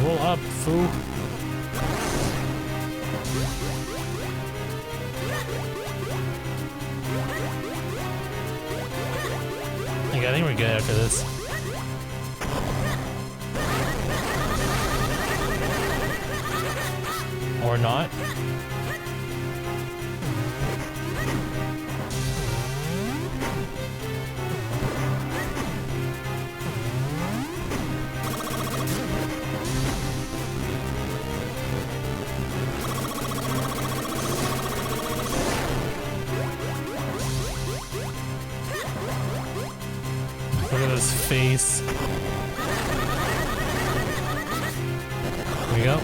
Roll up, fool. I think we're good after this. Or not. Look at his face. Here we go.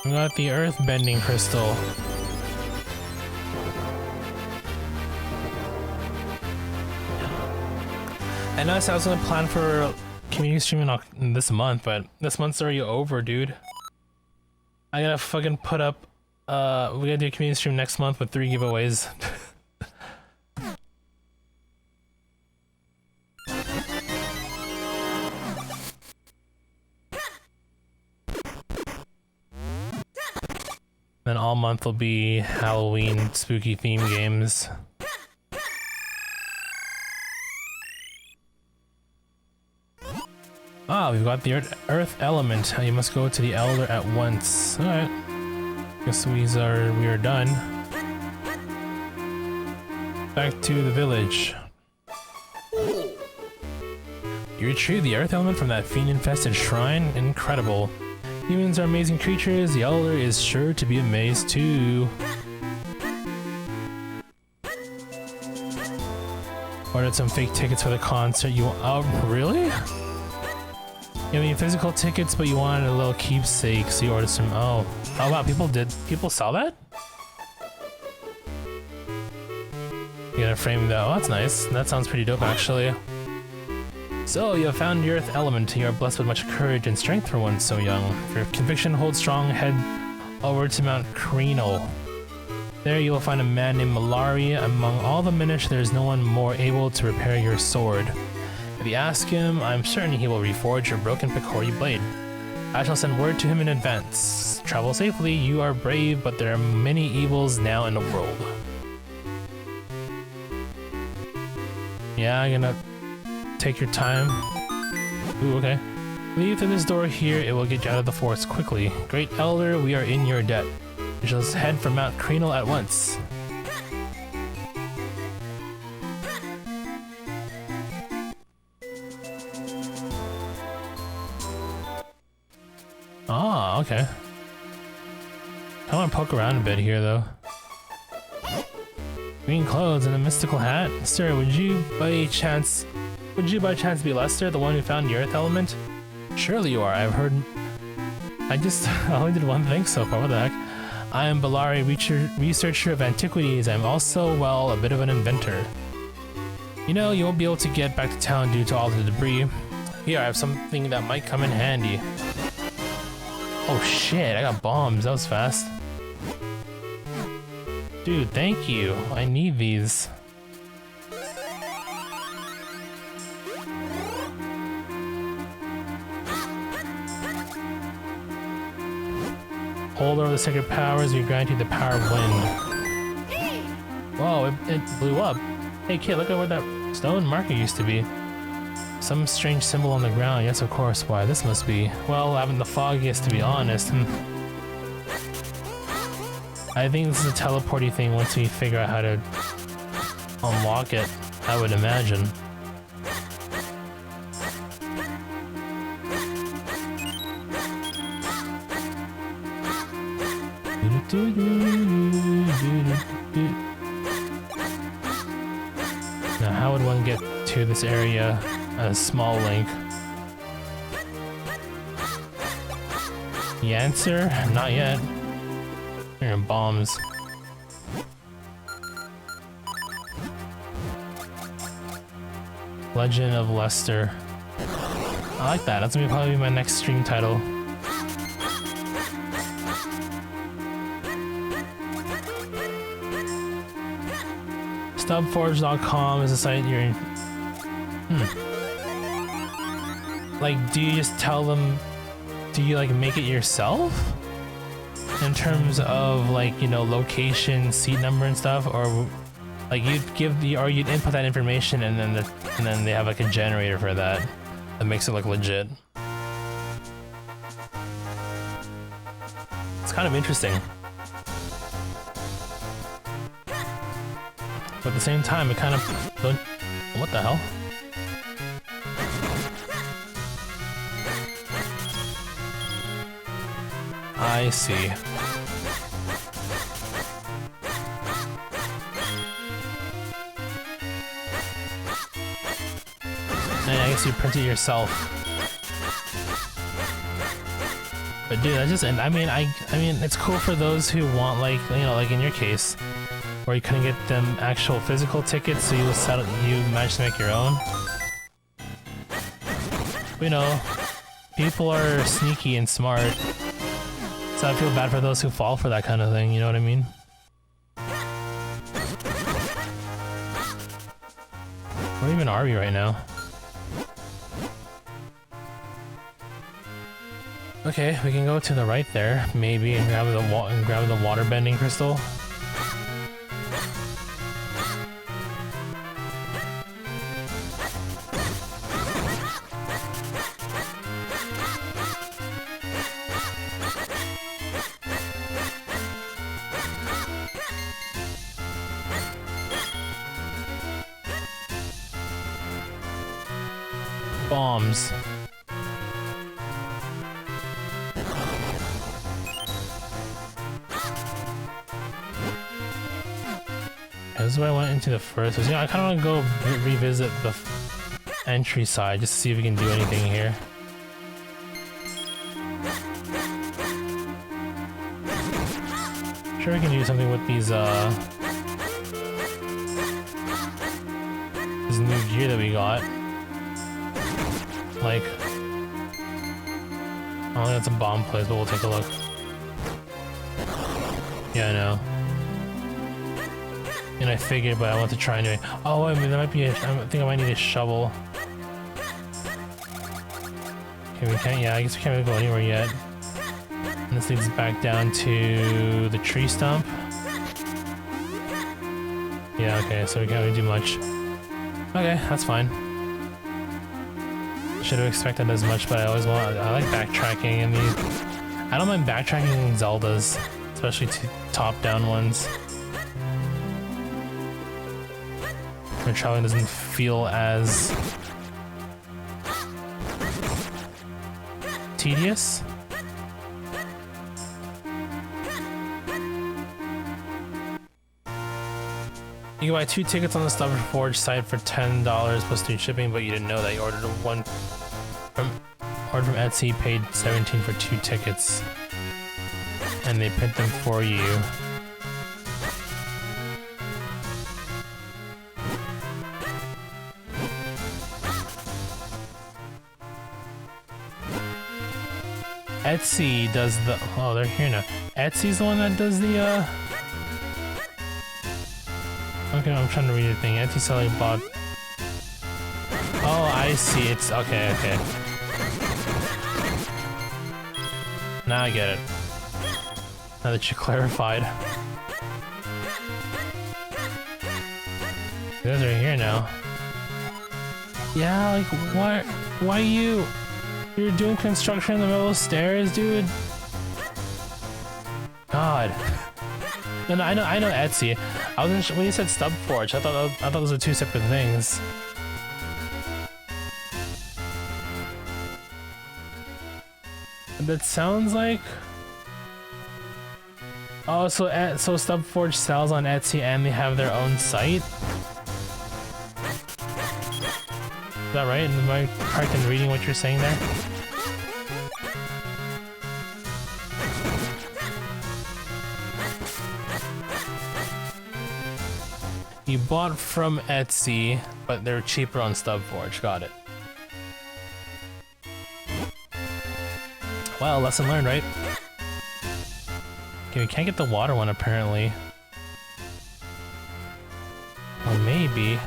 We got the earth bending crystal. I know I said I was gonna plan for community streaming this month, but this month's already over, dude. I gotta fucking put up, we gotta do a community stream next month with 3 giveaways. Then all month will be Halloween spooky theme games. Ah, we've got the earth element. You must go to the elder at once. Alright. Guess we are done. Back to the village. You retrieved the earth element from that fiend-infested shrine? Incredible. Humans are amazing creatures. The elder is sure to be amazed too. Ordered some fake tickets for the concert. Oh, really? You mean physical tickets, but you wanted a little keepsake, so you ordered some. Oh wow, people saw that? You gotta frame that. Oh, that's nice. That sounds pretty dope, actually. So, you have found the earth element. You are blessed with much courage and strength for one so young. For your conviction, hold strong, head over to Mount Crenal. There you will find a man named Malari. Among all the Minish, there is no one more able to repair your sword. If you ask him, I'm certain he will reforge your broken Picori blade. I shall send word to him in advance. Travel safely, you are brave, but there are many evils now in the world. Yeah, I'm gonna take your time. Ooh, okay. Leave through this door here, it will get you out of the forest quickly. Great Elder, we are in your debt. We shall head for Mount Crenal at once. Ah, okay. I want to poke around a bit here, though. Green clothes and a mystical hat? Sir, would you by chance be Lester, the one who found the earth element? Surely you are, I've heard... I only did one thing so far, what the heck? I am Balari, researcher of antiquities. I'm also, well, a bit of an inventor. You know, you won't be able to get back to town due to all the debris. Here, I have something that might come in handy. Oh shit, I got bombs, that was fast. Dude, thank you. I need these. Hold over the sacred powers, we grant you the power of wind. Whoa, it blew up. Hey kid, look at where that stone marker used to be. Some strange symbol on the ground. Yes, of course. Why, this must be... Well, I haven't the foggiest, to be honest. I think this is a teleporty thing once we figure out how to unlock it, I would imagine. Now, how would one get to this area? A small link. The answer? Not yet. Here are bombs. Legend of Lester. I like that. That's gonna probably be my next stream title. Stubforge.com is a site you're in. Like, do you just tell them, do you like make it yourself? In terms of like, you know, location, seat number and stuff, or like you'd input that information and then they have like a generator for that makes it look legit. It's kind of interesting. But at the same time, it kind of what the hell? I see. And I guess you print it yourself. But dude, I mean, it's cool for those who want, like, you know, like in your case, where you couldn't get them actual physical tickets, so you managed to make your own. But, you know, people are sneaky and smart. So I feel bad for those who fall for that kind of thing, you know what I mean? Where even are we right now? Okay, we can go to the right there, maybe, and grab the water bending crystal. bombs. This is where I went into the first. I kind of want to go revisit the entry side just to see if we can do anything here. Sure, we can do something with these this new gear that we got. Like, I don't think that's a bomb place, but we'll take a look. Yeah, I know. And I figured, but I want to try anyway. Oh, I mean, that might be I think I might need a shovel. Okay, we can't, yeah, I guess we can't really go anywhere yet. And this leads back down to the tree stump. Yeah, okay, so we can't really do much. Okay, that's fine. Should have expected as much, but I like backtracking in these. I don't mind backtracking in Zeldas, especially top-down ones. Where traveling doesn't feel as tedious. You can buy 2 tickets on the Stubborn Forge site for $10 plus 3 shipping, but you didn't know that you ordered from Etsy, paid $17 for 2 tickets, and they print them for you. Etsy does the, oh, they're here now. Etsy's the one that does the okay, I'm trying to read the thing. Etsy seller bought. Oh, I see. It's okay. Okay. Now I get it. Now that you clarified. You guys are here now. Yeah, like what? Why you? You're doing construction in the middle of stairs, dude. God. No, I know Etsy. I wasn't sure when you said Stub Forge. I thought those were 2 separate things. That sounds like. Oh, so Stub Forge sells on Etsy and they have their own site. Is that right? Am I correct in reading what you're saying there? You bought from Etsy, but they're cheaper on StubForge. Got it. Well, lesson learned, right? Okay, we can't get the water one apparently. Or maybe.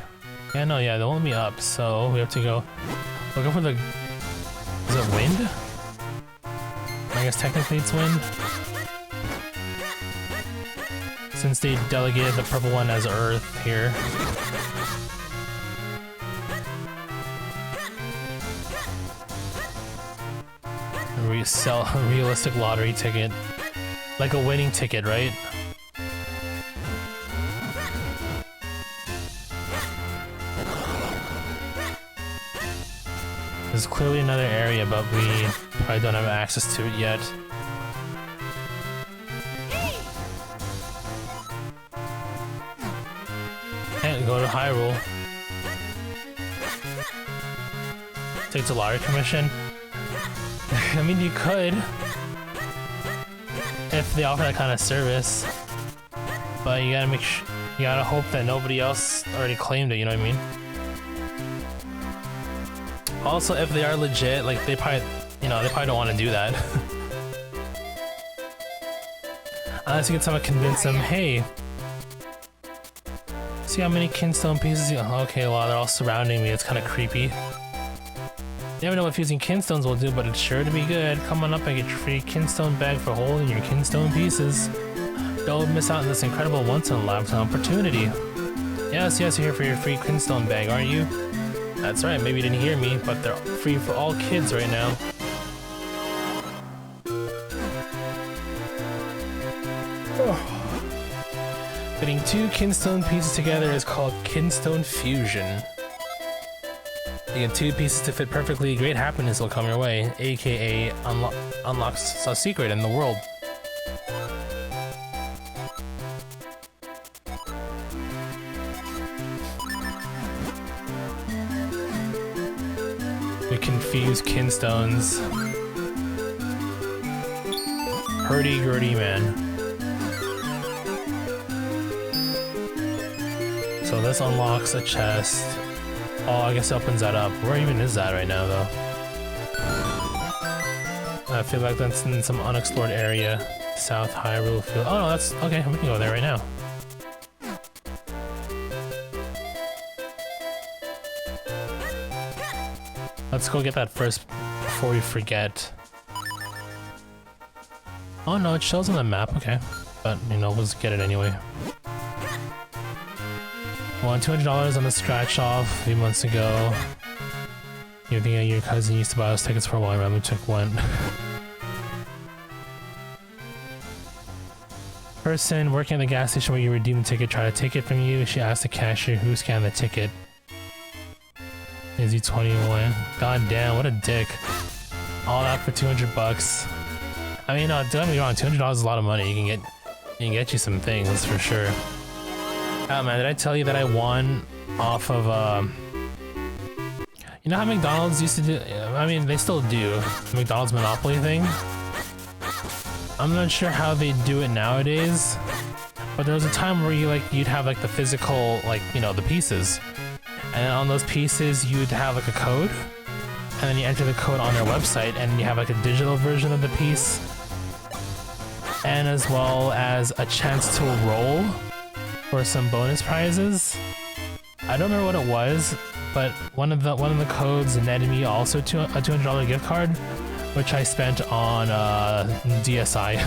Yeah, no, yeah, they won't be up, so we have to go look for the. Is it wind? I guess technically it's wind. Since they delegated the purple one as Earth here. We sell a realistic lottery ticket. Like a winning ticket, right? There's clearly another area, but we probably don't have access to it yet. Can't go to Hyrule. Takes a lottery commission. I mean, you could if they offer that kind of service, but you gotta you gotta hope that nobody else already claimed it. You know what I mean? Also, if they are legit, like they probably don't want to do that. Unless you get someone to convince them, hey, see how many kinstone pieces you. Okay, well, they're all surrounding me. It's kind of creepy. You never know what fusing kinstones will do, but it's sure to be good. Come on up and get your free kinstone bag for holding your kinstone pieces. Don't miss out on this incredible once-in-a-lifetime opportunity. Yes, you're here for your free kinstone bag, aren't you? That's right, maybe you didn't hear me, but they're free for all kids right now. Putting 2 kinstone pieces together is called kinstone fusion. You get 2 pieces to fit perfectly. Great happiness will come your way, aka unlocks a secret in the world. The confused kinstones. Hurdy-gurdy man. So this unlocks a chest. Oh, I guess it opens that up. Where even is that right now, though? I feel like that's in some unexplored area. South Hyrule Field. Oh no, that's okay. We can go there right now. Let's go get that first before we forget. Oh no, it shows on the map. Okay, but you know, we'll just get it anyway. Won $200 on the scratch off a few months ago. You think your cousin used to buy those tickets for a while, randomly took one. Person working at the gas station where you redeemed the ticket tried to take it from you. She asked the cashier who scanned the ticket. Is he 21? God damn, what a dick. All that for 200 bucks. I mean, don't get me wrong, $200 is a lot of money. You can get you some things, that's for sure. Oh man, did I tell you that I won off of, you know how McDonald's used to do, I mean, they still do, the McDonald's Monopoly thing? I'm not sure how they do it nowadays, but there was a time where you'd have like the physical, like, you know, the pieces. And on those pieces, you'd have like a code, and then you enter the code on their website, and you have like a digital version of the piece, and as well as a chance to roll for some bonus prizes. I don't remember what it was, but one of the codes netted me also to a $200 gift card, which I spent on DSi.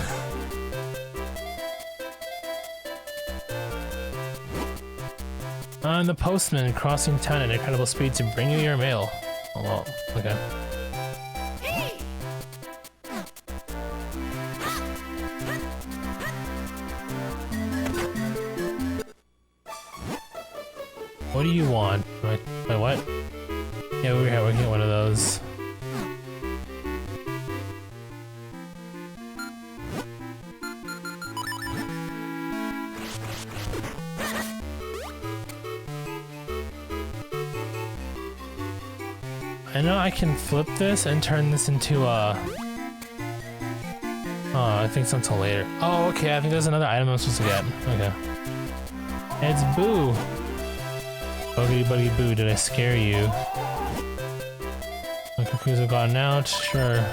The postman crossing town at incredible speed to bring you your mail. Oh well, okay. What do you want? Wait, what? Yeah, we can get one of those. I know I can flip this and turn this into a... Oh, I think it's until later. Oh, okay, I think there's another item I'm supposed to get. Okay. It's Boo! Buggity buggy Boo, did I scare you? My cuckoos have gone out, sure.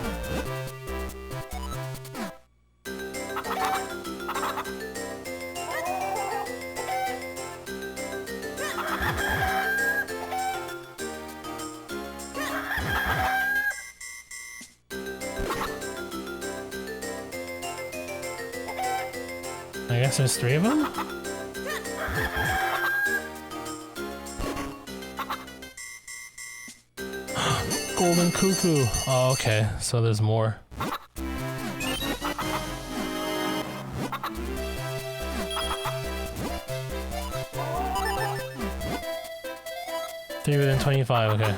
I guess there's 3 of them? Golden Cuckoo! Oh, okay, so there's more. Three within 25, okay.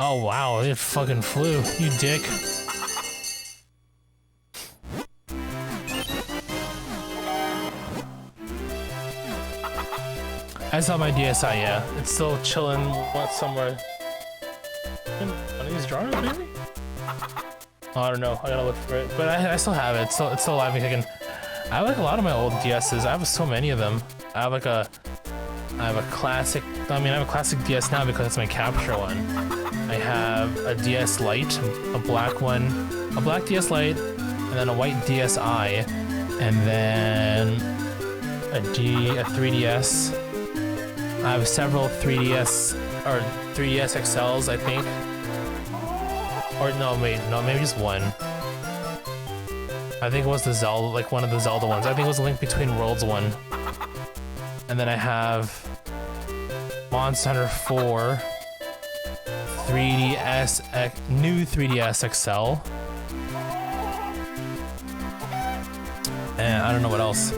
Oh wow, it fucking flew, you dick. I saw my DSi, yeah. It's still chilling somewhere. In one of these drawers, maybe? Oh, I don't know, I gotta look for it. But I still have it, it's still alive and kicking. I have like a lot of my old DSs, I have so many of them. I have a classic, I have a classic DS now because it's my capture one. I have a DS Lite, a black one, a black DS Lite, and then a white DSi, and then a 3DS. I have several 3DS, or 3DS XLs, I think. Or no, wait, no, maybe just one. I think it was the Zelda, like one of the Zelda ones. I think it was a Link Between Worlds one. And then I have Monster Hunter 4, 3DS, new 3DS XL. And I don't know what else.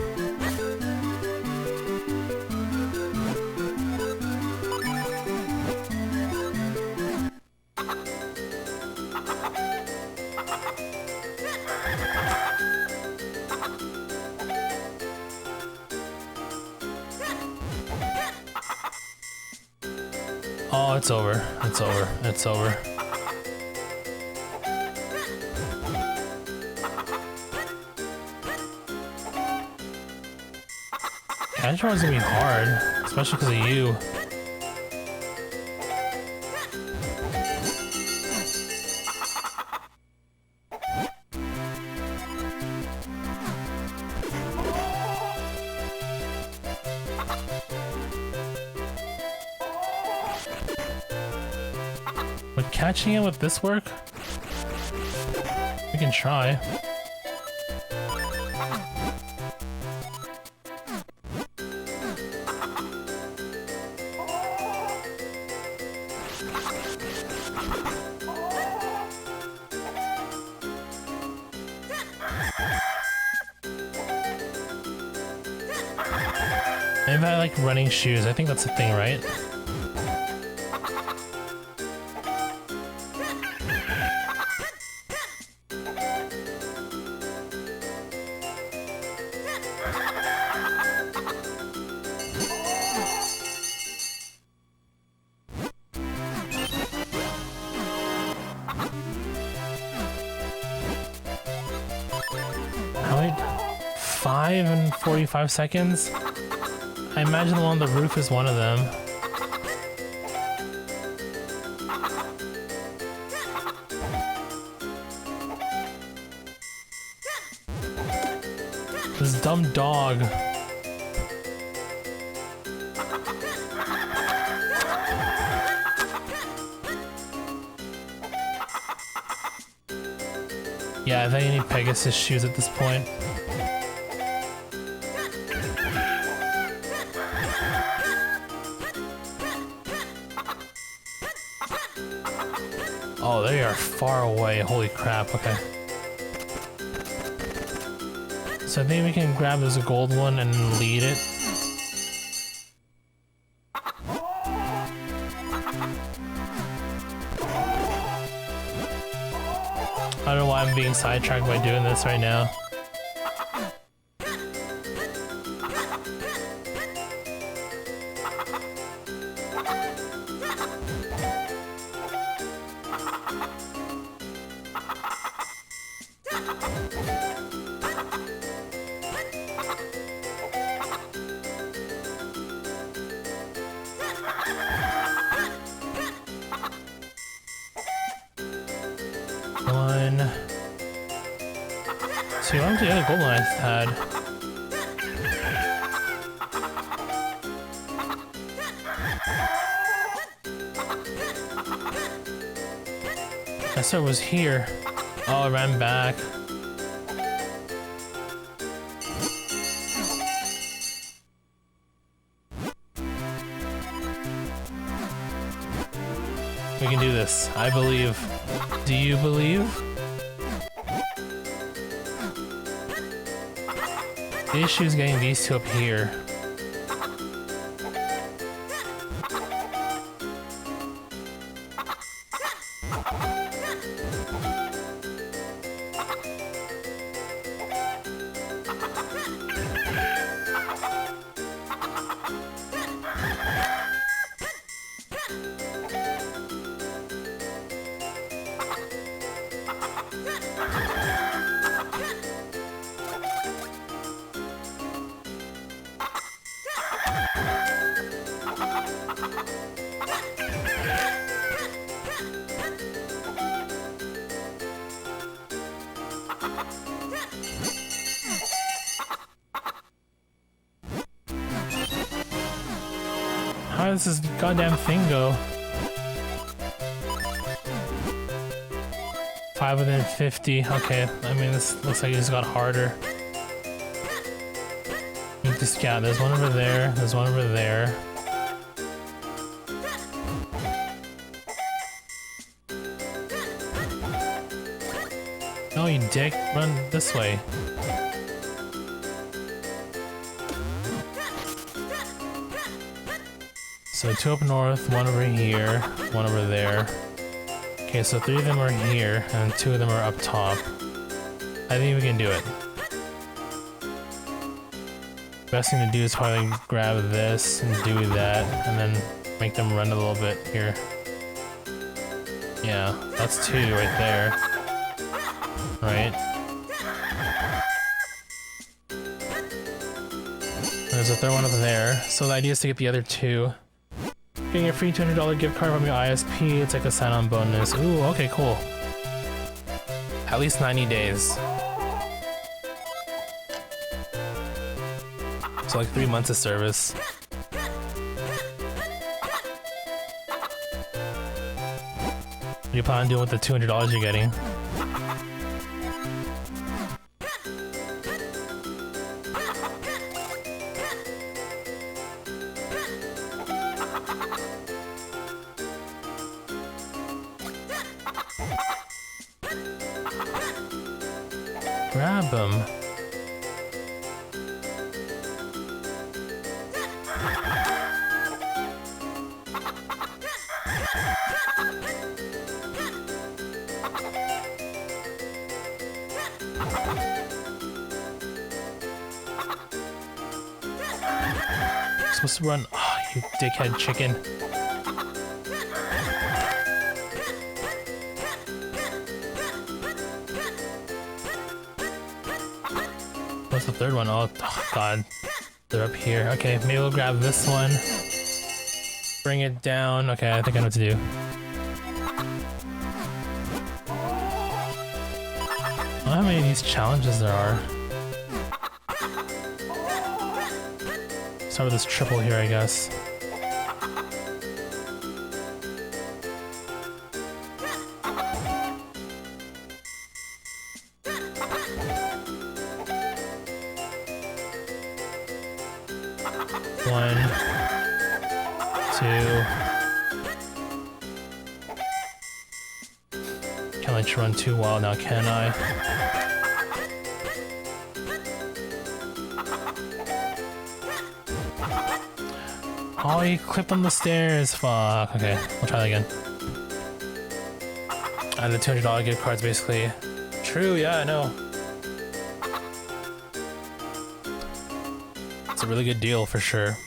Oh, it's over. It's over. It's over. Casual is gonna be hard, especially because of you. Would catching it with this work? We can try. Maybe I like running shoes. I think that's the thing, right? How many? 5 and 45 seconds? I imagine the one on the roof is one of them. This dumb dog. Yeah, I think I need Pegasus shoes at this point. Oh, they are far away. Holy crap, okay. So I think we can grab this gold one and lead it. I don't know why I'm being sidetracked by doing this right now. One. See, what happened to the other gold one I had? I said it was here. Oh, I ran back. We can do this. I believe. Do you believe? The issue is getting these two up here. How does this goddamn thing go? 550. Okay, I mean, this looks like it just got harder. Just, yeah, there's one over there. There's one over there. Oh, you dick. Run this way. So 2 up north, 1 over here, 1 over there. Okay, so 3 of them are here, and 2 of them are up top. I think we can do it. Best thing to do is probably grab this and do that, and then make them run a little bit here. Yeah, that's 2 right there. Right? There's a third one up there. So the idea is to get the other 2. Getting a free $200 gift card from your ISP, it's like a sign-on bonus. Ooh, okay, cool. At least 90 days. So like 3 months of service. What do you plan on doing with the $200 you're getting? Grab him. You're supposed to run. Oh, you dickhead chicken. What's the third one? Oh god. They're up here. Okay, maybe we'll grab this one. Bring it down. Okay, I think I know what to do. I don't know how many of these challenges there are. Start with this triple here, I guess. One, 2. Can't let you run too wild now, can I? Oh, he clipped on the stairs. Fuck. Okay, we'll try that again. The $200 gift cards, basically. True, yeah, I know. It's a really good deal for sure.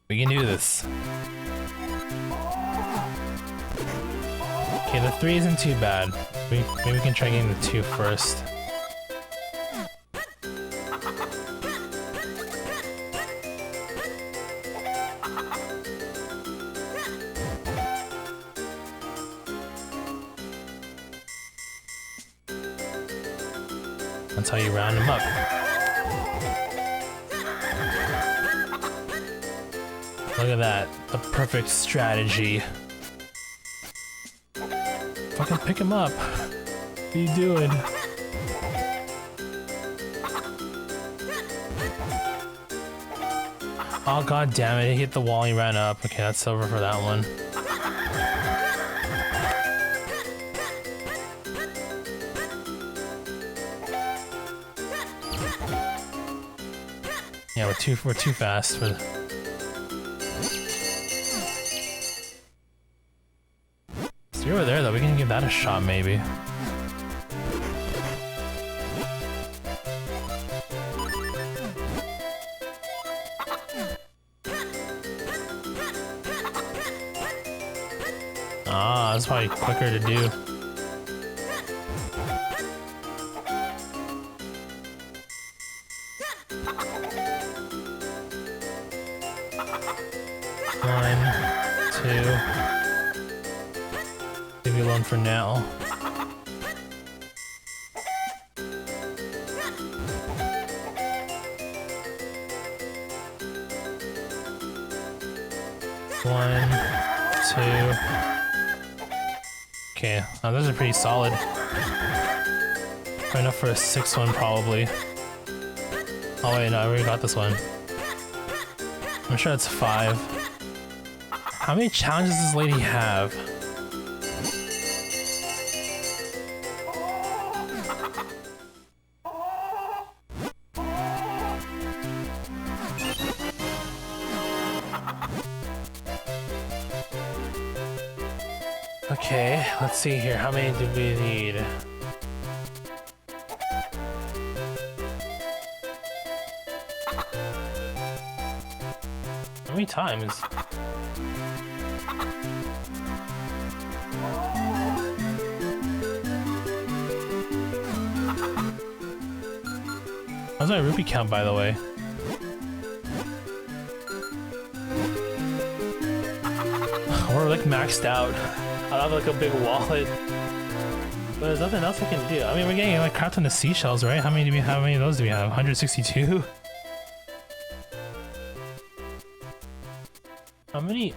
We can do this. Okay, the 3 isn't too bad. Maybe we can try getting the 2 first. That's how you round them up. Look at that. The perfect strategy. Fucking pick him up. What are you doing? Oh god damn it, he hit the wall, he ran up. Okay, that's over for that one. Yeah, we're too fast for So you're over there though, we can give that a shot maybe. Ah, that's probably quicker to do. One, 2. Leave you alone for now. One, 2. Okay, those are pretty solid. Probably enough for a 6th one, probably. Oh wait, no, I already got this one. I'm sure it's 5. How many challenges does this lady have? Okay, let's see here. How many do we need? How many times? How's my rupee count, by the way? We're like maxed out. I have like a big wallet, but there's nothing else I can do. I mean, we're getting like crap ton of seashells, right? How many do we have? How many of those do we have? 162. How many?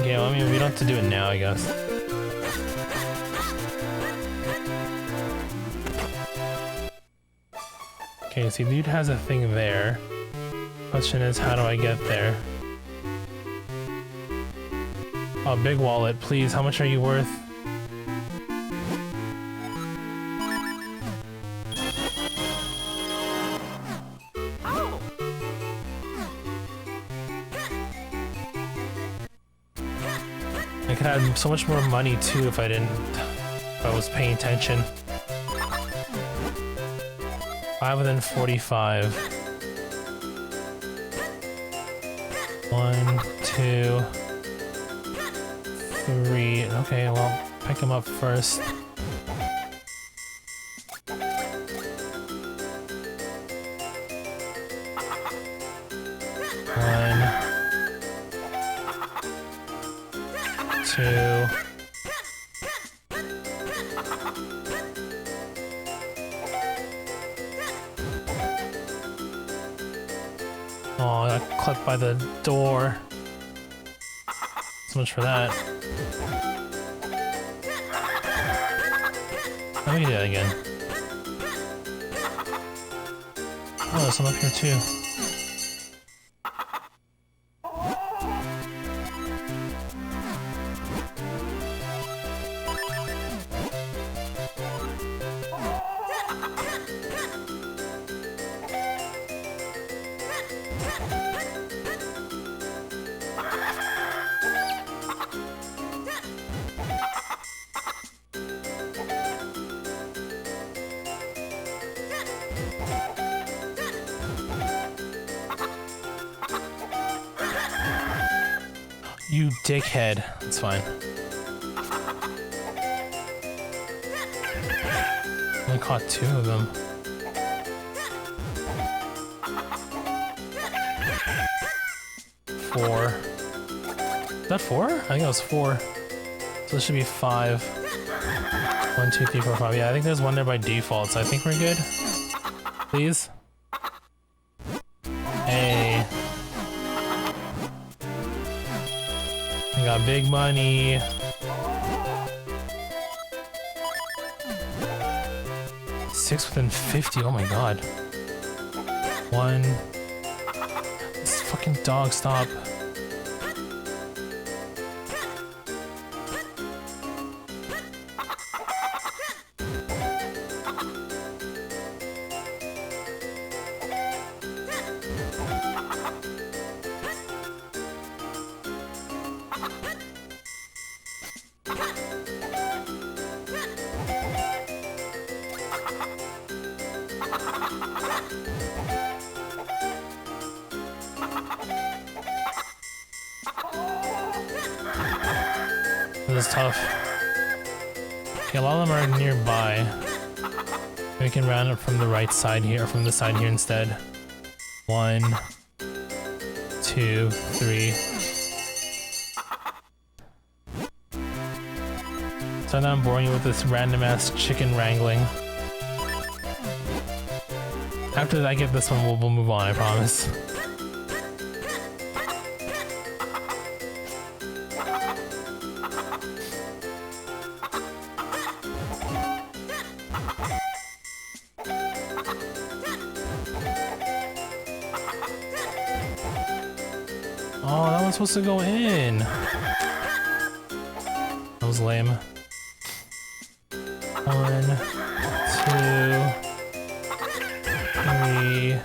Yeah, well, I mean, we don't have to do it now, I guess. Okay, see, dude has a thing there. Question is, how do I get there? Oh, big wallet, please. How much are you worth? I could have so much more money too if I was paying attention. 5 within 45. 1, 2, 3. Okay, well, pick him up first. 1, 2. Oh, I got clipped by the door. So much for that. Let me do that again. Oh, there's some up here too. You dickhead. That's fine. I only caught 2 of them. Four. Is that 4? I think it was 4. So this should be 5. 1, 2, 3, 4, 5. Yeah, I think there's one there by default, so I think we're good. Please? Hey. I got big money. Six within 50. Oh my god. 1. This fucking dog, stop. This is tough. Okay, a lot of them are nearby. We can round up from the right side here, from the side here instead. 1, 2, 3. So now I'm boring you with this random ass chicken wrangling. After I get this one, we'll move on, I promise. Oh, that was supposed to go in. That was lame. 1, 2, 3,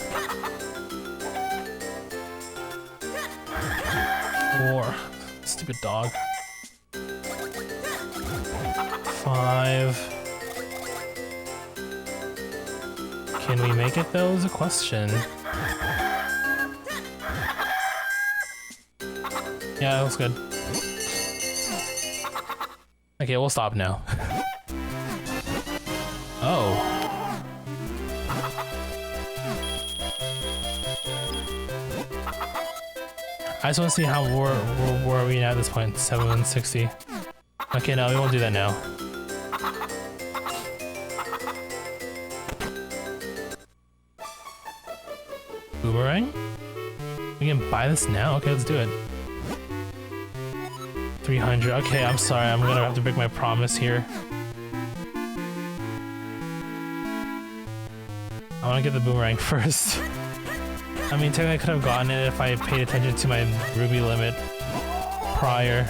4. Stupid dog. 5. Can we make it though is a question. Yeah, that looks good. Okay, we'll stop now. Oh. I just want to see how where are we at this point? 760. Okay, no, we won't do that now. Boomerang? We can buy this now? Okay, let's do it. 300. Okay, I'm sorry. I'm gonna have to break my promise here. I want to get the boomerang first. I mean, technically I could have gotten it if I paid attention to my ruby limit prior.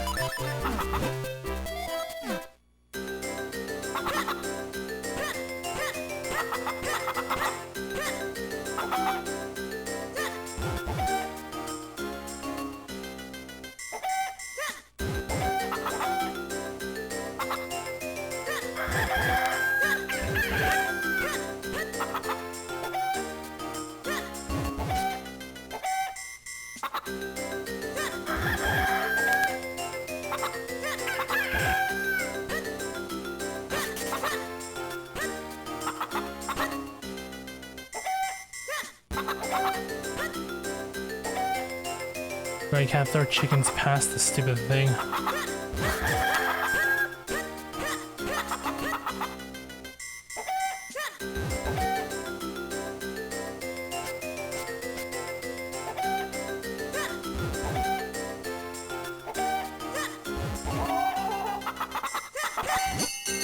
I can't throw chickens past this stupid thing.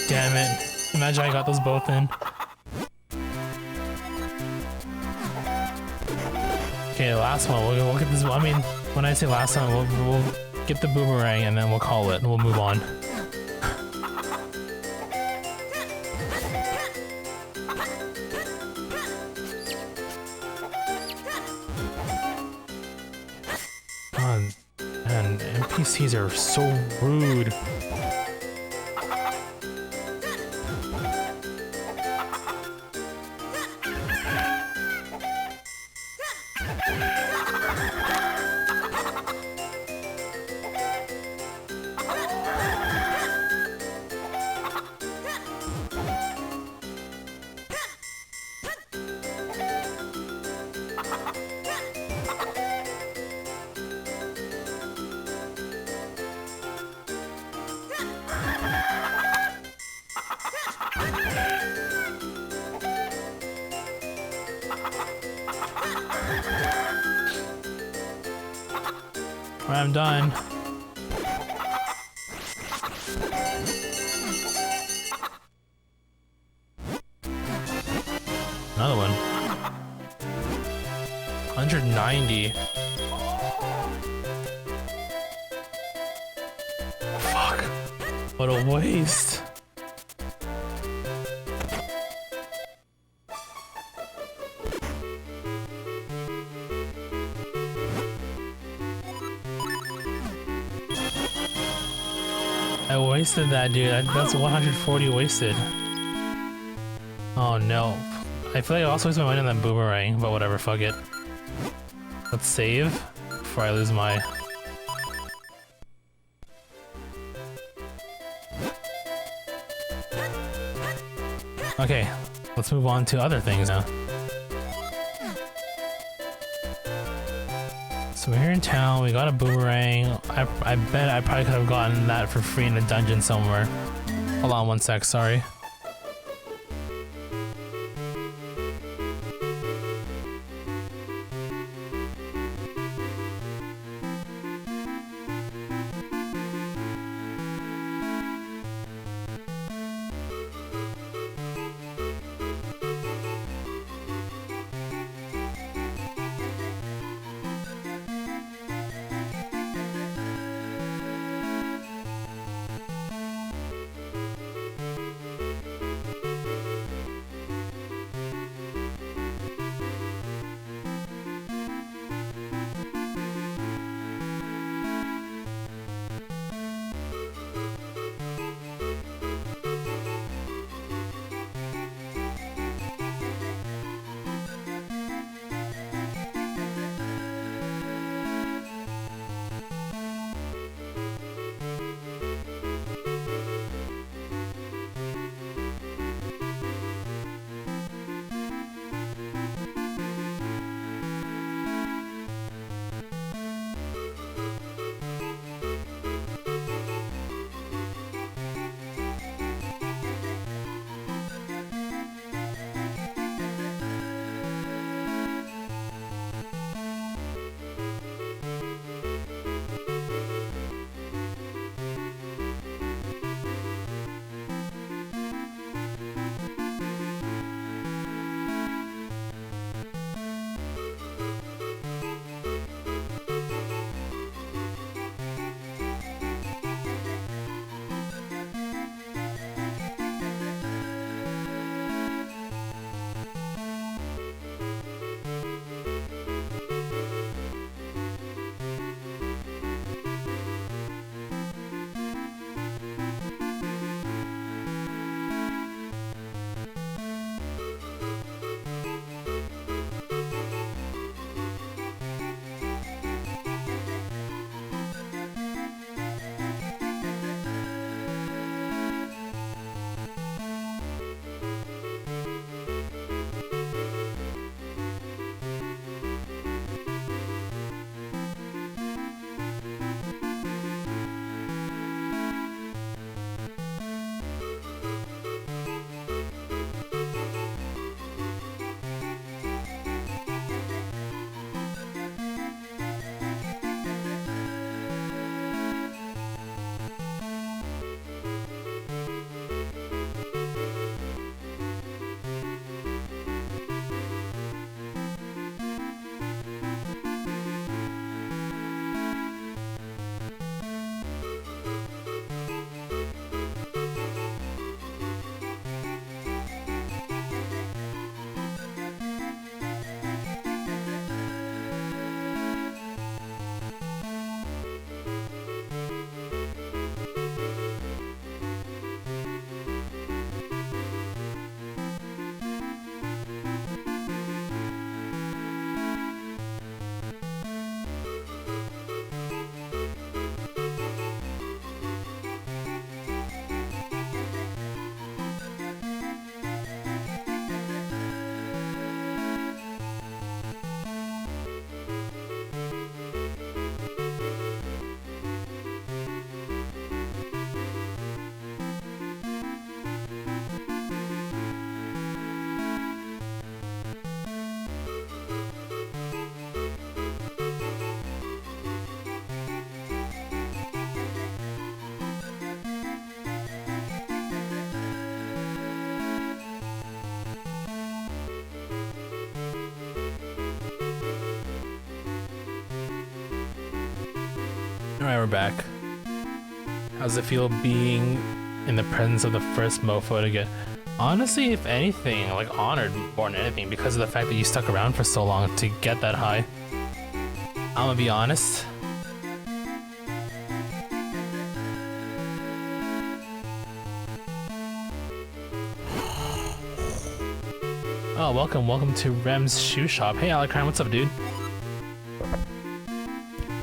Damn it. Imagine I got those both in. Okay, last one. We'll get this. I mean, when I say last one, we'll get the boomerang and then we'll call it and we'll move on. God, man, NPCs are so rude. I'm done. Another one. 190. Fuck. What a waste. I wasted that, dude. That's 140 wasted. Oh no. I feel like I also wasted my money on that boomerang, but whatever, fuck it. Let's save before I lose my... Okay, let's move on to other things now. So we're here in town, we got a boomerang. I bet I probably could have gotten that for free in a dungeon somewhere. Hold on one sec, sorry. Alright, we're back. How's it feel being in the presence of the first mofo to get, honestly, if anything, like honored more than anything because of the fact that you stuck around for so long to get that high. I'm gonna be honest. Oh, welcome to Rem's shoe shop. Hey, Alucard, what's up, dude?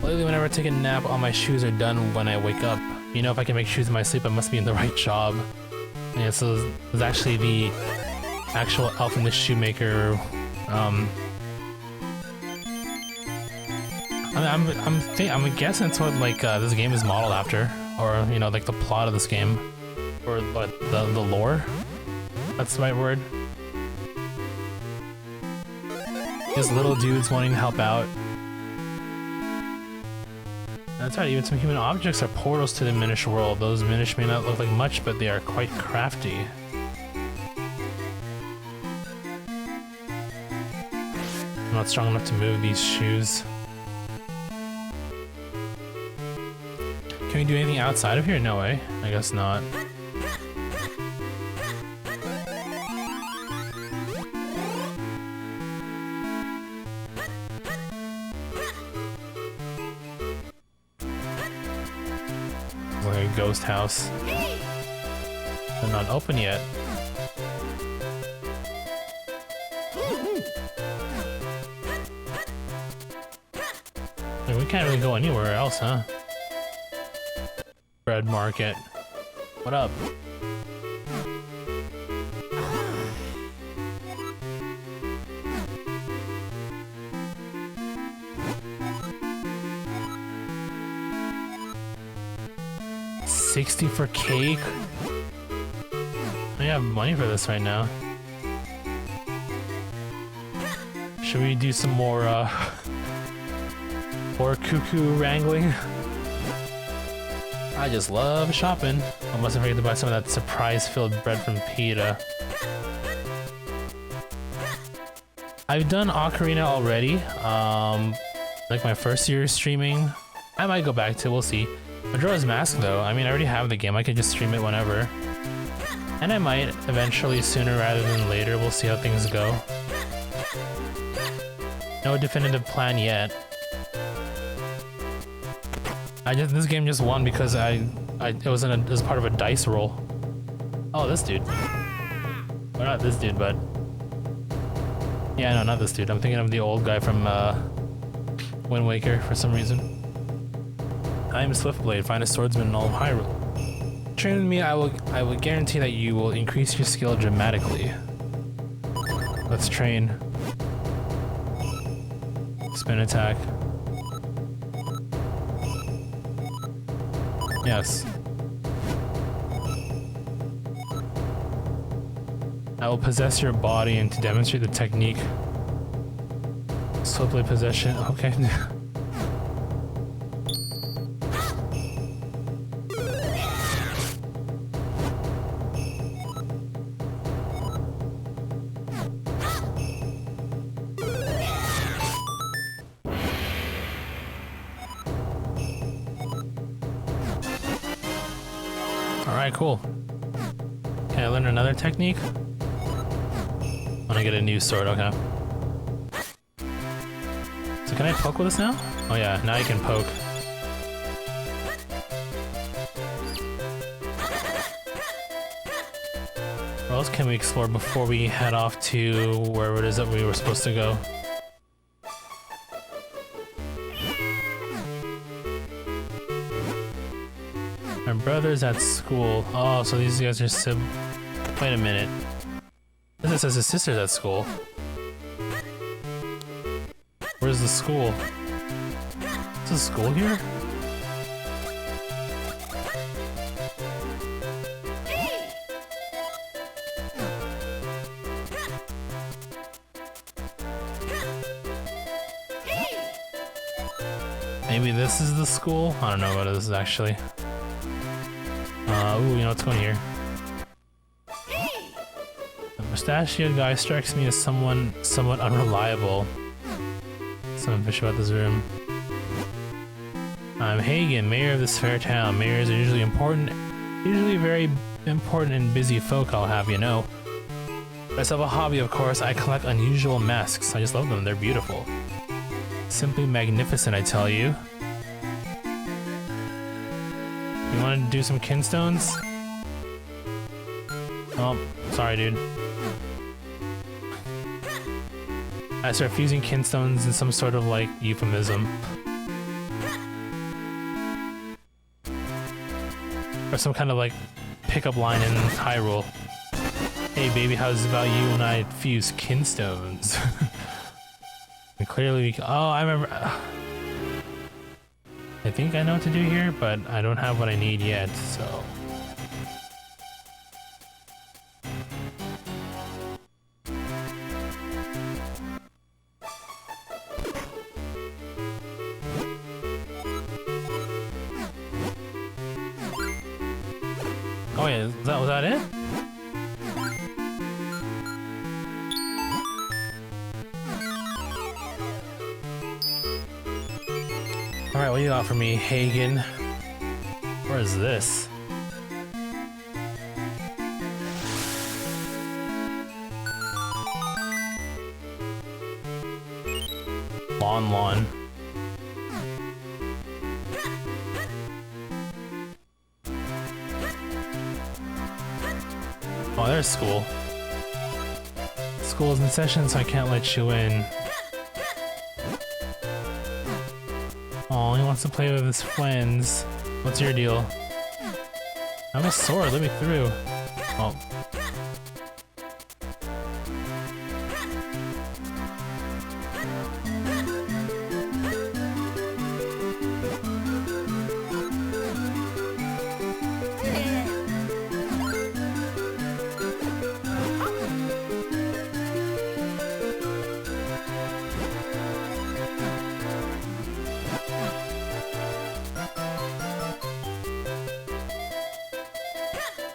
Lately, whenever I take a nap, all my shoes are done when I wake up. You know, if I can make shoes in my sleep, I must be in the right job. Yeah, so there's actually the actual elf in the shoemaker. I don't I'm guessing it's what like this game is modeled after, or you know, like the plot of this game, or what the lore. That's the right word. These little dudes wanting to help out. That's right, even some human objects are portals to the Minish world. Those Minish may not look like much, but they are quite crafty. I'm not strong enough to move these shoes. Can we do anything outside of here? No way. I guess not. Like a ghost house. They're not open yet. Like, we can't really go anywhere else, huh? Bread market. What up? $60 for cake? I have money for this right now. Should we do some more cuckoo wrangling? I just love shopping. I mustn't forget to buy some of that surprise-filled bread from PETA. I've done Ocarina already. Like my first year streaming. I might go back to it, we'll see. Majora's Mask though, I mean I already have the game, I can just stream it whenever. And I might eventually sooner rather than later, we'll see how things go. No definitive plan yet. This game just won because it was part of a dice roll. Oh, this dude. Or not this dude, but yeah, no, not this dude. I'm thinking of the old guy from Wind Waker for some reason. I am Swiftblade, finest swordsman in all of Hyrule. Train with me, I will guarantee that you will increase your skill dramatically. Let's train. Spin attack. Yes. I will possess your body and to demonstrate the technique. Swiftblade possession. Okay. Alright, cool. Can I learn another technique? When I get a new sword, okay. So can I poke with this now? Oh yeah, now you can poke. Where else can we explore before we head off to wherever it is that we were supposed to go? My brother's at school. Oh, so these guys are Wait a minute. This says his sister's at school. Where's the school? Is this school here? Maybe this is the school? I don't know what this is actually. Ooh, you know what's going here? The mustachioed guy strikes me as somewhat unreliable. Something fish about this room. I'm Hagen, mayor of this fair town. Mayors are usually very important and busy folk, I'll have you know. I have a hobby, of course. I collect unusual masks. I just love them, they're beautiful. Simply magnificent, I tell you. You want to do some kinstones? Oh, sorry, dude. I start fusing kinstones in some sort of like euphemism. Or some kind of like pickup line in Hyrule. Hey baby, how's about you and I fuse kinstones? And clearly we can, oh, I remember. I think I know what to do here, but I don't have what I need yet, so... Oh yeah, was that it? Alright, what do you got for me, Hagen? Where is this? Lawn. Oh, there's school. School's in session, so I can't let you in. Oh, he wants to play with his friends. What's your deal? I have a sword, let me through. Oh.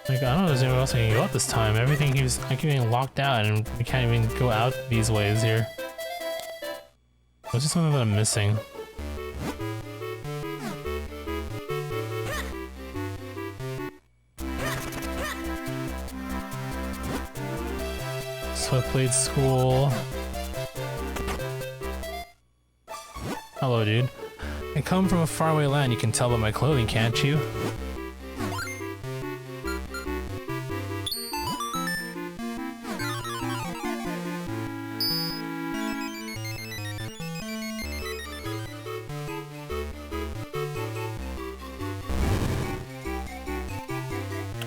Like, I don't know if there's anywhere else I can go out this time. Everything keeps, I keep getting locked out and we can't even go out these ways here. What's just something that I'm missing? Swiftblade School. Hello, dude. I come from a faraway land, you can tell by my clothing, can't you?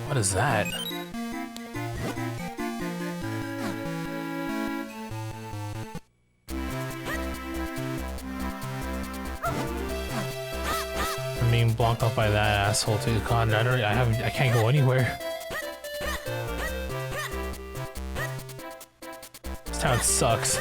What is that? I'm being blocked off by that asshole too. God, I can't go anywhere. This town sucks.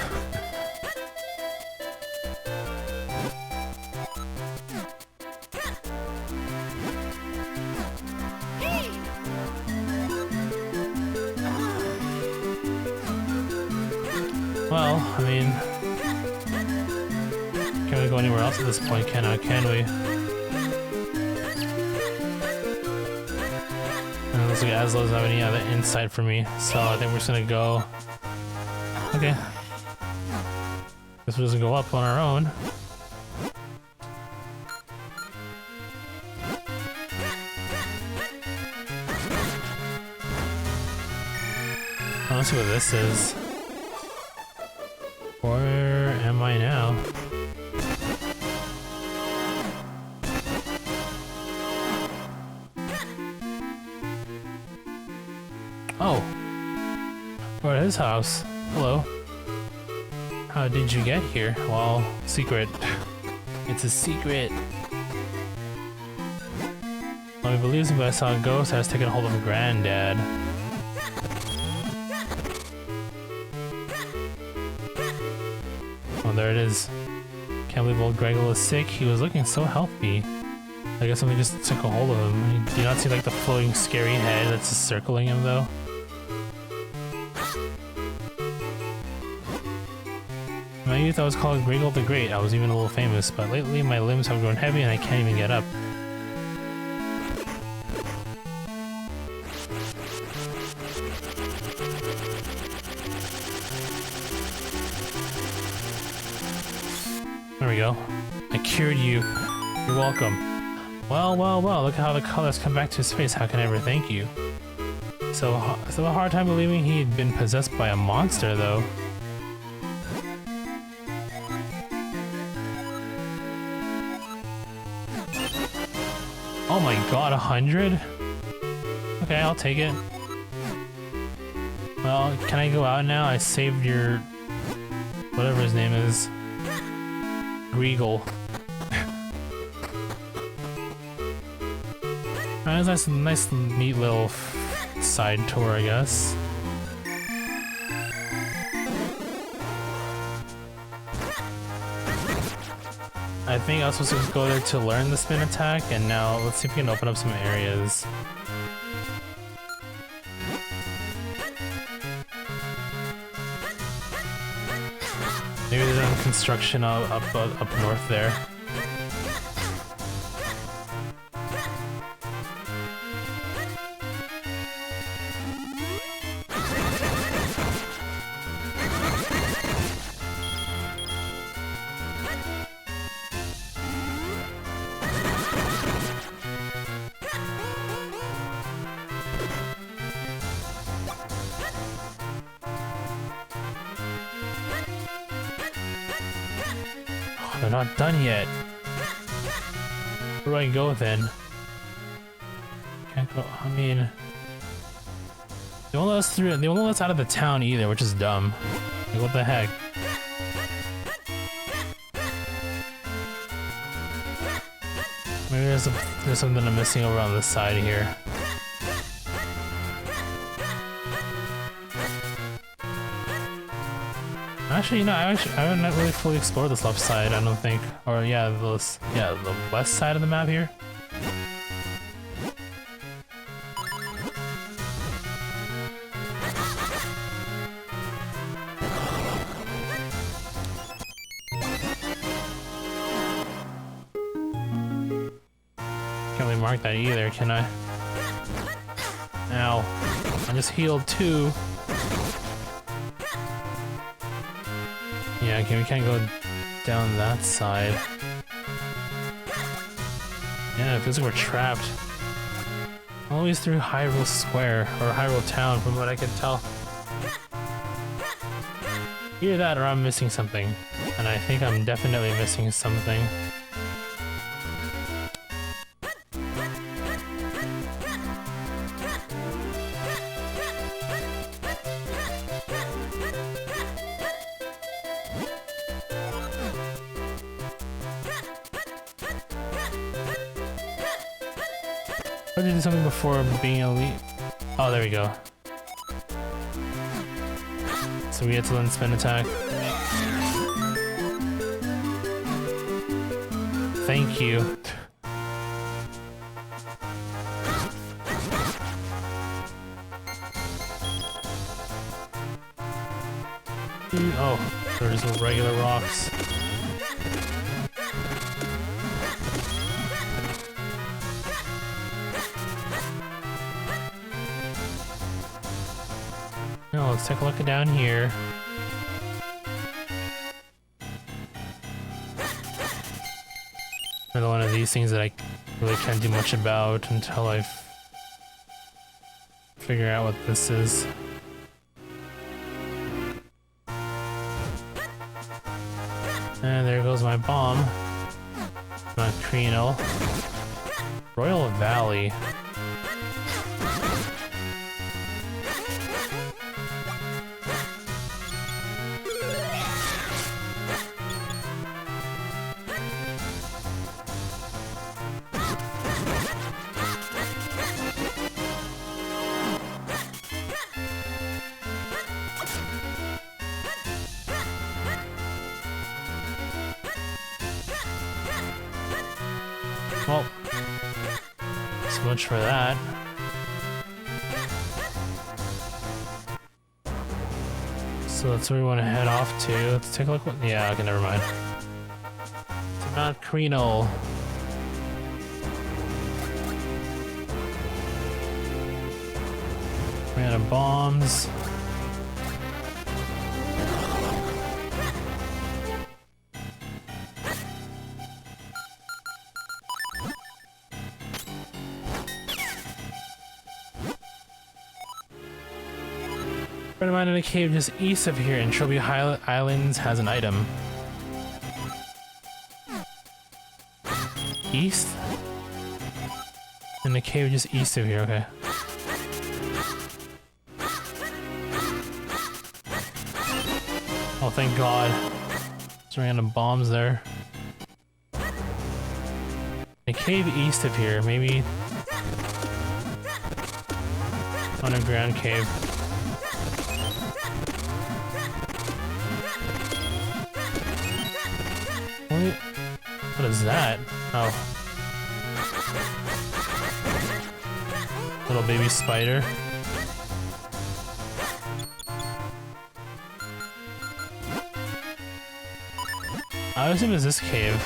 Well, I mean, can't really go anywhere else at this point, can we? And it looks like Aslo doesn't have any other insight for me, so I think we're just gonna go. Okay. Guess we're just gonna go up on our own. Let's see what this is. Where am I now? Oh, we're at his house. Hello. How did you get here? Well, secret. It's a secret. Nobody believes me, but I saw a ghost. I was taking hold of Granddad. Oh, there it is. Can't believe old Greggle is sick. He was looking so healthy. I guess something just took a hold of him. Do you not see like the floating scary head that's just circling him though? In my youth I was called Greggle the Great. I was even a little famous, but lately my limbs have grown heavy and I can't even get up. There we go. I cured you. You're welcome. Well, look at how the colors come back to his face. How can I ever thank you? So a hard time believing he'd been possessed by a monster, though. Oh my god, 100? Okay, I'll take it. Well, can I go out now? I saved your... whatever his name is. Greggle. Nice, nice, neat little side tour, I guess. I think I was supposed to go there to learn the spin attack, and now let's see if we can open up some areas. Maybe they're doing construction up north there. They're not done yet. Where do I go then? Can't go. I mean, they won't let us through. They won't let us out of the town either, which is dumb. Like, what the heck? Maybe there's something I'm missing over on this side here. Actually, you know, I haven't really fully explored this left side, I don't think. Or yeah, the west side of the map here. Can't really mark that either, can I? Ow. I just healed too. Yeah, okay, we can't go down that side. Yeah, it feels like we're trapped. Always through Hyrule Square, or Hyrule Town, from what I can tell. Either that or I'm missing something. And I think I'm definitely missing something. I did something before being elite. Oh, there we go. So we get to learn spin attack. Thank you. Oh, they're just regular rocks. No, let's take a look down here. Another one of these things that I really can't do much about until I figure out what this is. And there goes my bomb. My Crino. Royal Valley. Well, so much for that. So that's where we want to head off to. Let's take a look. Yeah, okay, never mind. To Mount Crino. Ran out of bombs. Friend of mine in a cave just east of here in Trophy Islands has an item. East? In the cave just east of here, okay. Oh, thank God. There's random bombs there. A cave east of here, maybe Underground cave. What is that? Oh. Little baby spider. I assume it's this cave.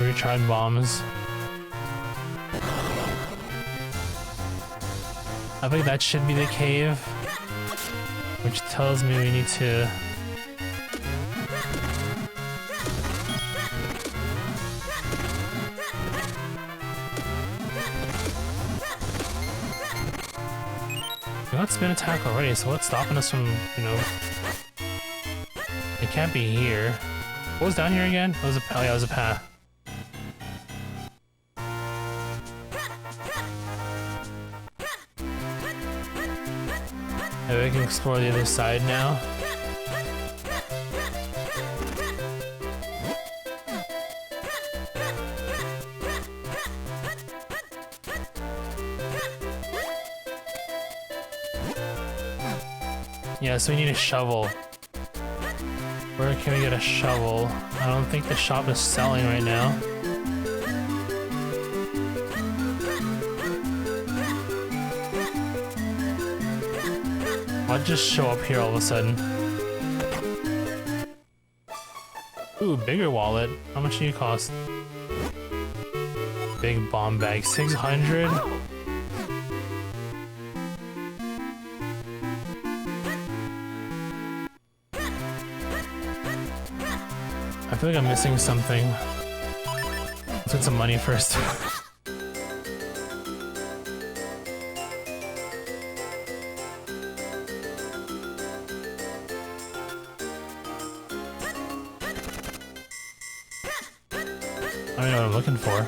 Recharge bombs. I think that should be the cave, which tells me we need to... We got spin attack already, so what's stopping us from, you know... It can't be here. What was down here again? It was a... Oh yeah, it was a path. Maybe we can explore the other side now. Yeah, so we need a shovel. Where can we get a shovel? I don't think the shop is selling right now. I'll just show up here all of a sudden. Ooh, bigger wallet. How much do you cost? Big bomb bag, 600? I feel like I'm missing something. Let's get some money first. I don't know what I'm looking for.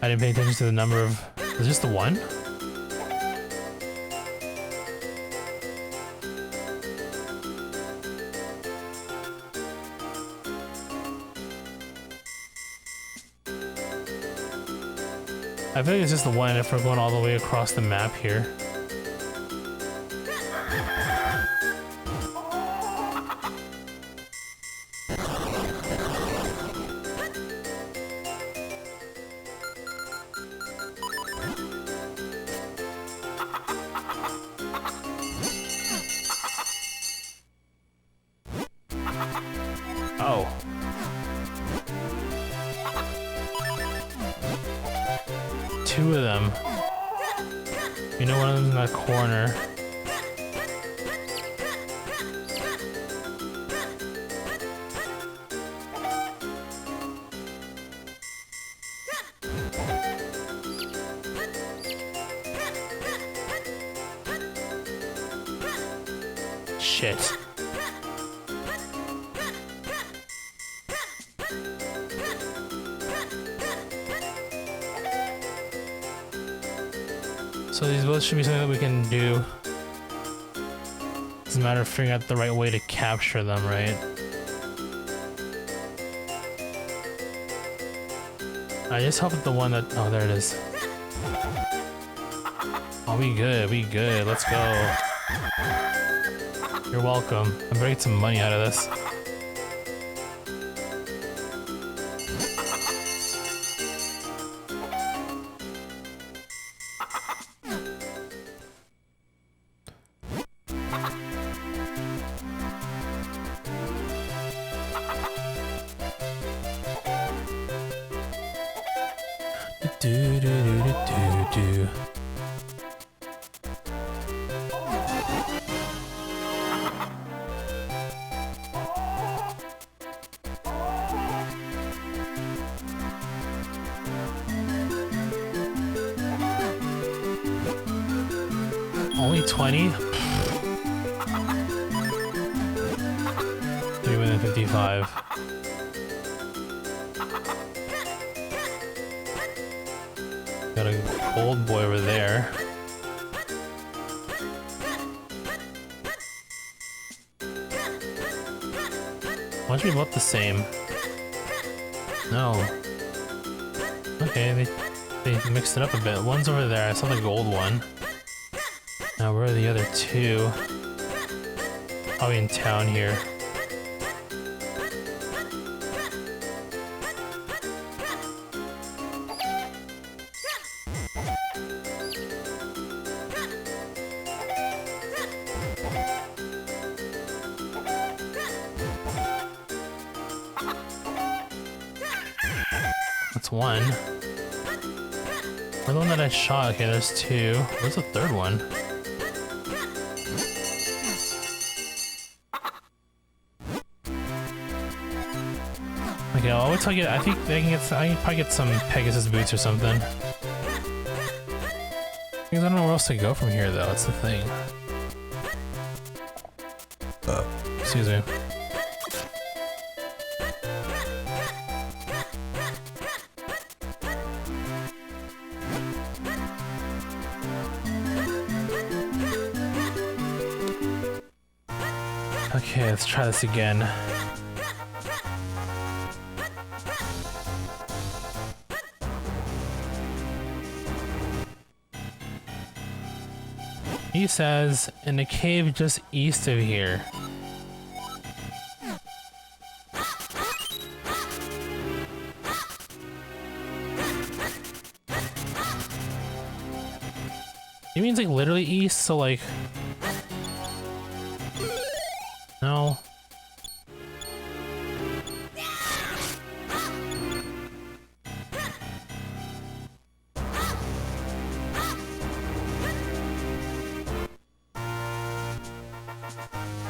I didn't pay attention to the number of... Is this the one? I feel like it's just the one if we're going all the way across the map here. Oh. Two of them. You know, one of them's in that corner. Shit. So these both should be something that we can do. It's a matter of figuring out the right way to capture them, right? I just hope that the one that... Oh, there it is. Oh, we good, we good. Let's go. You're welcome. I'm gonna get some money out of this. Do do do do do. Only 20? 3 within 55. Got a gold boy over there. Must be both the same. No. Okay, they mixed it up a bit. One's over there. I saw the gold one. Now where are the other two? Probably in town here. That's one. Where's the one that I shot? Okay, there's two. Where's the third one? Okay, I'll wait till I get. I think I can probably get some Pegasus boots or something. Because I don't know where else to go from here, though. That's the thing. Excuse me. Okay, let's try this again. He says, in a cave just east of here. He means like literally east, so like... No.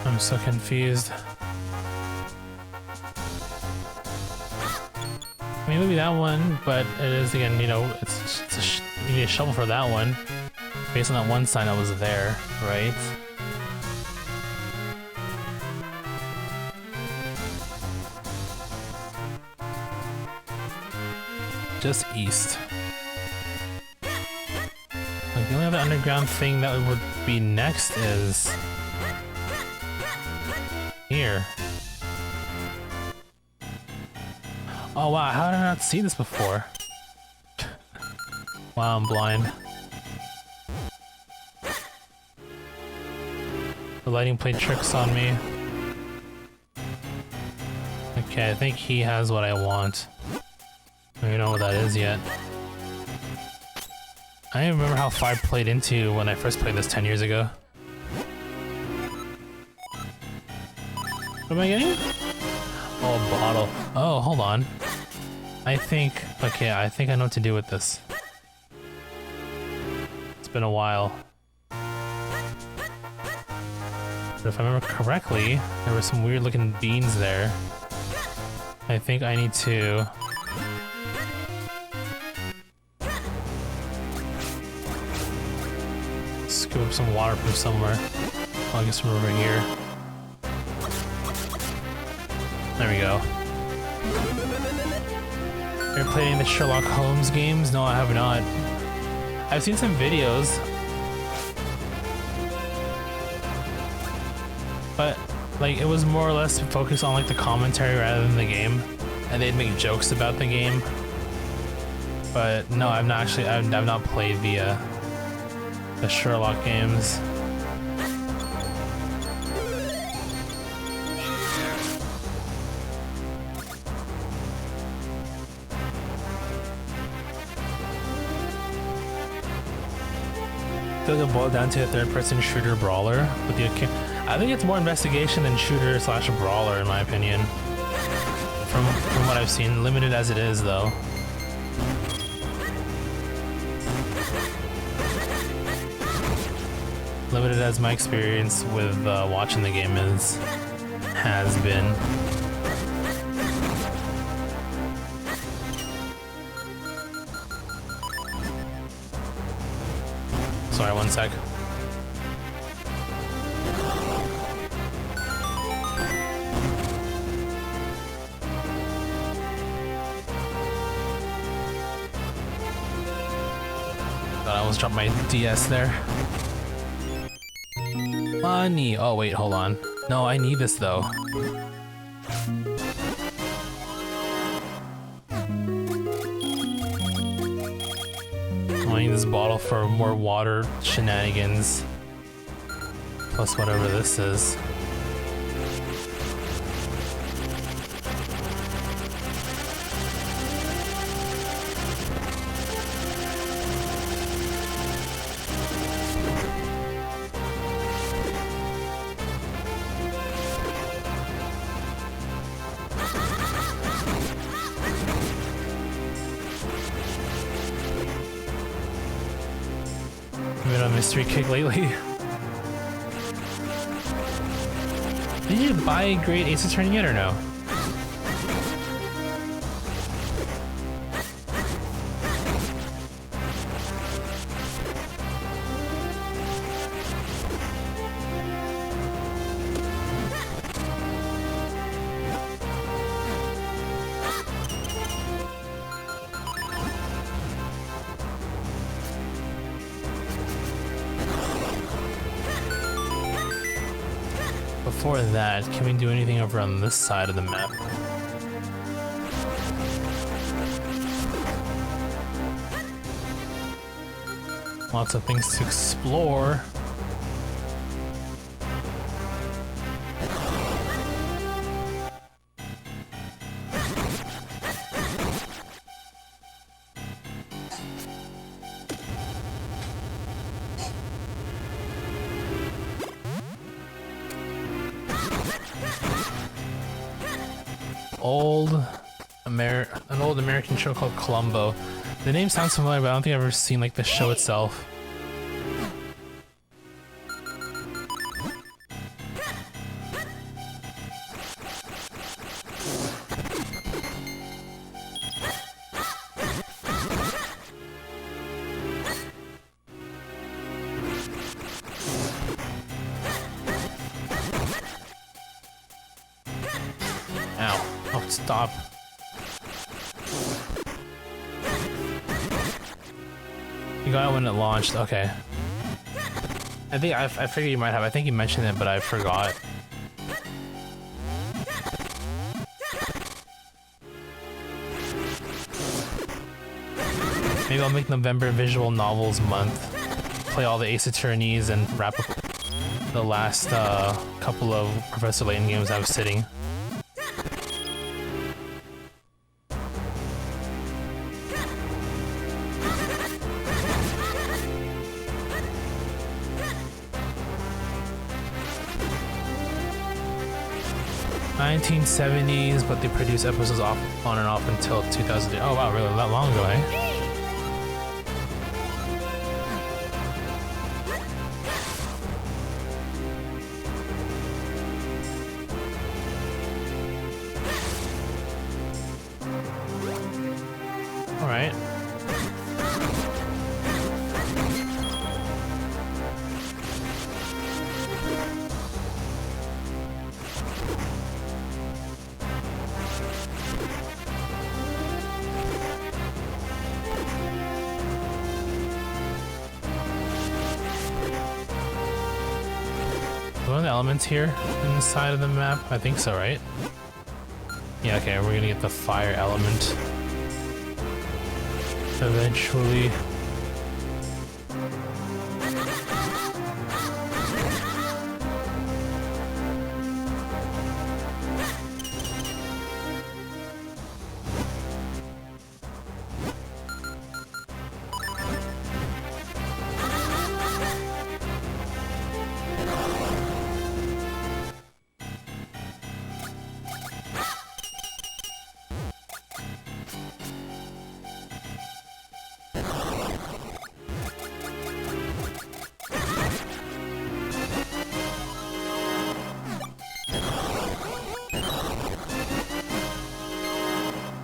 I'm so confused. I mean, maybe that one, but it is again, you know, you need a shovel for that one, based on that one sign that was there, right? Just east. Like, the only other underground thing that would be next is here. Oh wow, how did I not see this before? Wow, I'm blind. The lighting played tricks on me. Okay, I think he has what I want. I don't know what that is yet. I don't remember how 5 played into when I first played this 10 years ago. What am I getting? Oh, a bottle. Oh, hold on. I think I know what to do with this. It's been a while. But if I remember correctly, there were some weird looking beans there. I think I need to... scoop up some water from somewhere. I'll get some over here. There we go. You're playing the Sherlock Holmes games? No, I have not. I've seen some videos. But, like, it was more or less focused on, like, the commentary rather than the game. And they'd make jokes about the game. But, no, I've not actually, I've not played the Sherlock games. Does it boil down to a third-person shooter brawler? With the, I think it's more investigation than shooter slash brawler, in my opinion. From what I've seen, limited as it is, though. Limited as my experience with watching the game has been. Sorry, one sec. Thought I almost dropped my DS there. Money. Oh wait, hold on. No, I need this though. I need this bottle for more water shenanigans. Plus whatever this is. Been on a mystery kick lately. Did you buy Great Ace Attorney yet or no? Before that, can we do anything over on this side of the map? Lots of things to explore. An old American show called Columbo. The name sounds familiar, but I don't think I've ever seen like the show itself. Ow. Oh, stop. You got it when it launched, okay. I think I figured you might have. I think you mentioned it, but I forgot. Maybe I'll make November Visual Novels month. Play all the Ace Attorneys and wrap up the last couple of Professor Layton games I was sitting. '70s, but they produce episodes on and off until 2000. Oh wow, really that long ago, eh? All right. One of the elements here in the side of the map? I think so, right? Yeah, okay, we're gonna get the fire element eventually.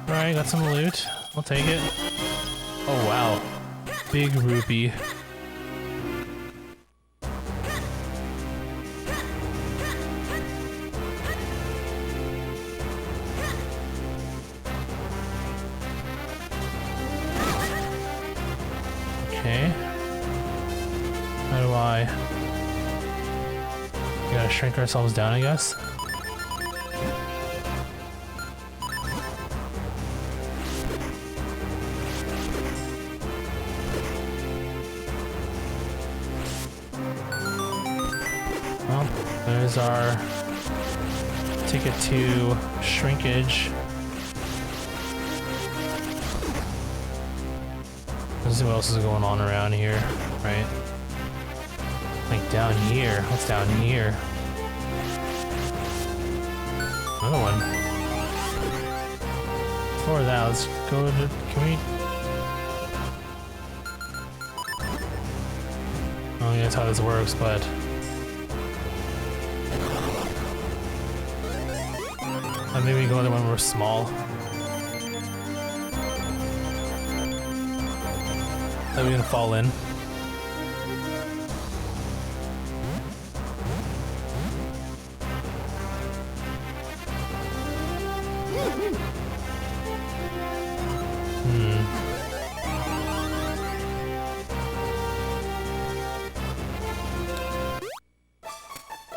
Alright, got some loot. I'll take it. Oh wow. Big rupee. Okay. How do I... We gotta shrink ourselves down, I guess? Well, there's our ticket to shrinkage. Let's see what else is going on around here, right? Like down here. What's down here? Another one. Before that, let's go to. Can we? Oh, yeah, that's how this works, but. Maybe we go there when we're small. That we can fall in.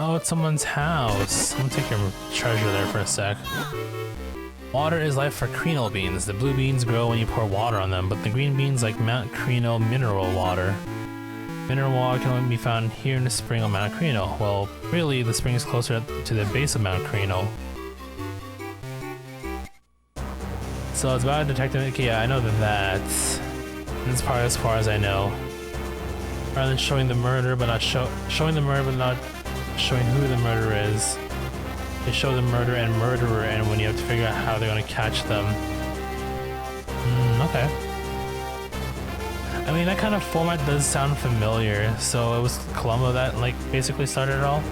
Oh, it's someone's house. I'm gonna take your treasure there for a sec. Water is life for Creenal beans. The blue beans grow when you pour water on them, but the green beans like Mount Creenal mineral water. Mineral water can only be found here in the spring on Mount Creenal. Well, really, the spring is closer to the base of Mount Creenal. So it's about a detective. Okay, yeah, I know that's probably as far as I know. Rather than showing the murder, but not showing the murder, but not showing who the murderer is. They show the murder and murderer, and when you have to figure out how they're gonna catch them. Okay. I mean, that kind of format does sound familiar, so it was Columbo that, like, basically started it all.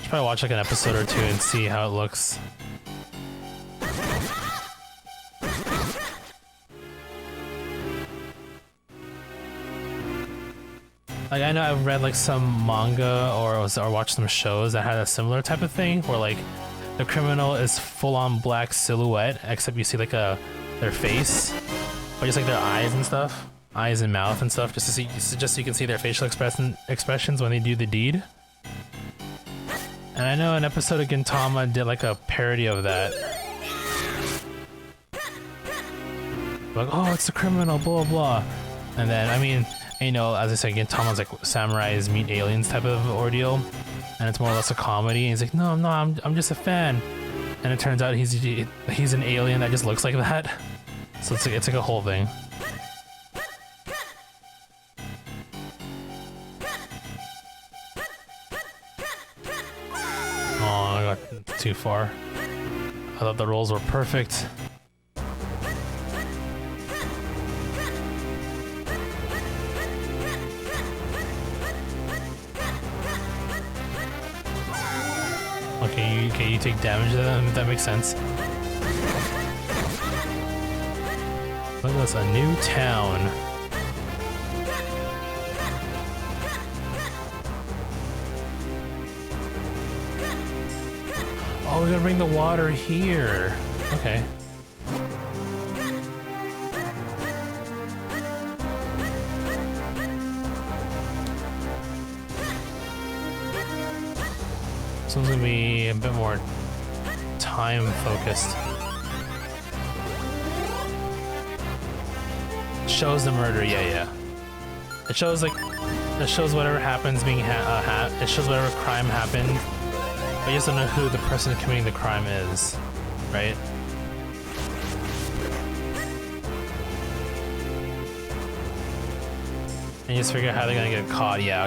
Should probably watch, like, an episode or two and see how it looks. Like, I know I've read like some manga or watched some shows that had a similar type of thing where like the criminal is full-on black silhouette, except you see like their face, or just like their eyes and stuff, eyes and mouth and stuff, just so you can see their facial expressions when they do the deed. And I know an episode of Gintama did like a parody of that. Like, oh, it's the criminal, blah blah. And then, I mean, you know, as I said, Gintama's like samurais meet aliens type of ordeal, and it's more or less a comedy. And he's like, no, I'm just a fan. And it turns out he's an alien that just looks like that. So it's like a whole thing. Oh, I got too far. I thought the rolls were perfect. Okay, you take damage to them, if that makes sense. Look at this, a new town. Oh, we're gonna bring the water here. Okay. This one's gonna be a bit more time focused. Shows the murder, yeah. It shows whatever happens being it shows whatever crime happened, but you just don't know who the person committing the crime is, right? And you just figure out how they're gonna get caught. Yeah,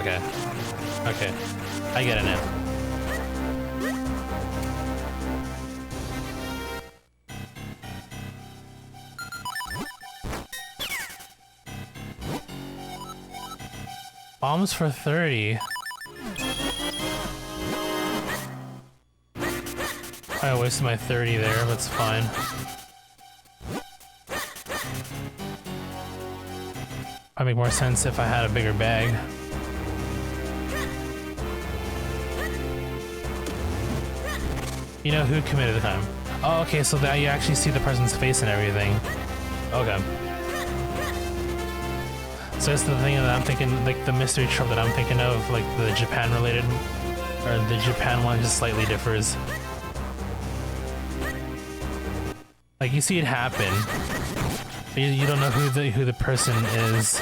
okay, I get it now. Bombs for 30. I wasted my 30 there, but it's fine. I'd make more sense if I had a bigger bag. You know who committed the crime? Oh, okay, so that you actually see the person's face and everything. Okay. So that's the thing that I'm thinking, like the mystery trope that I'm thinking of, like the Japan related, or the Japan one just slightly differs. Like you see it happen, but you don't know who the person is.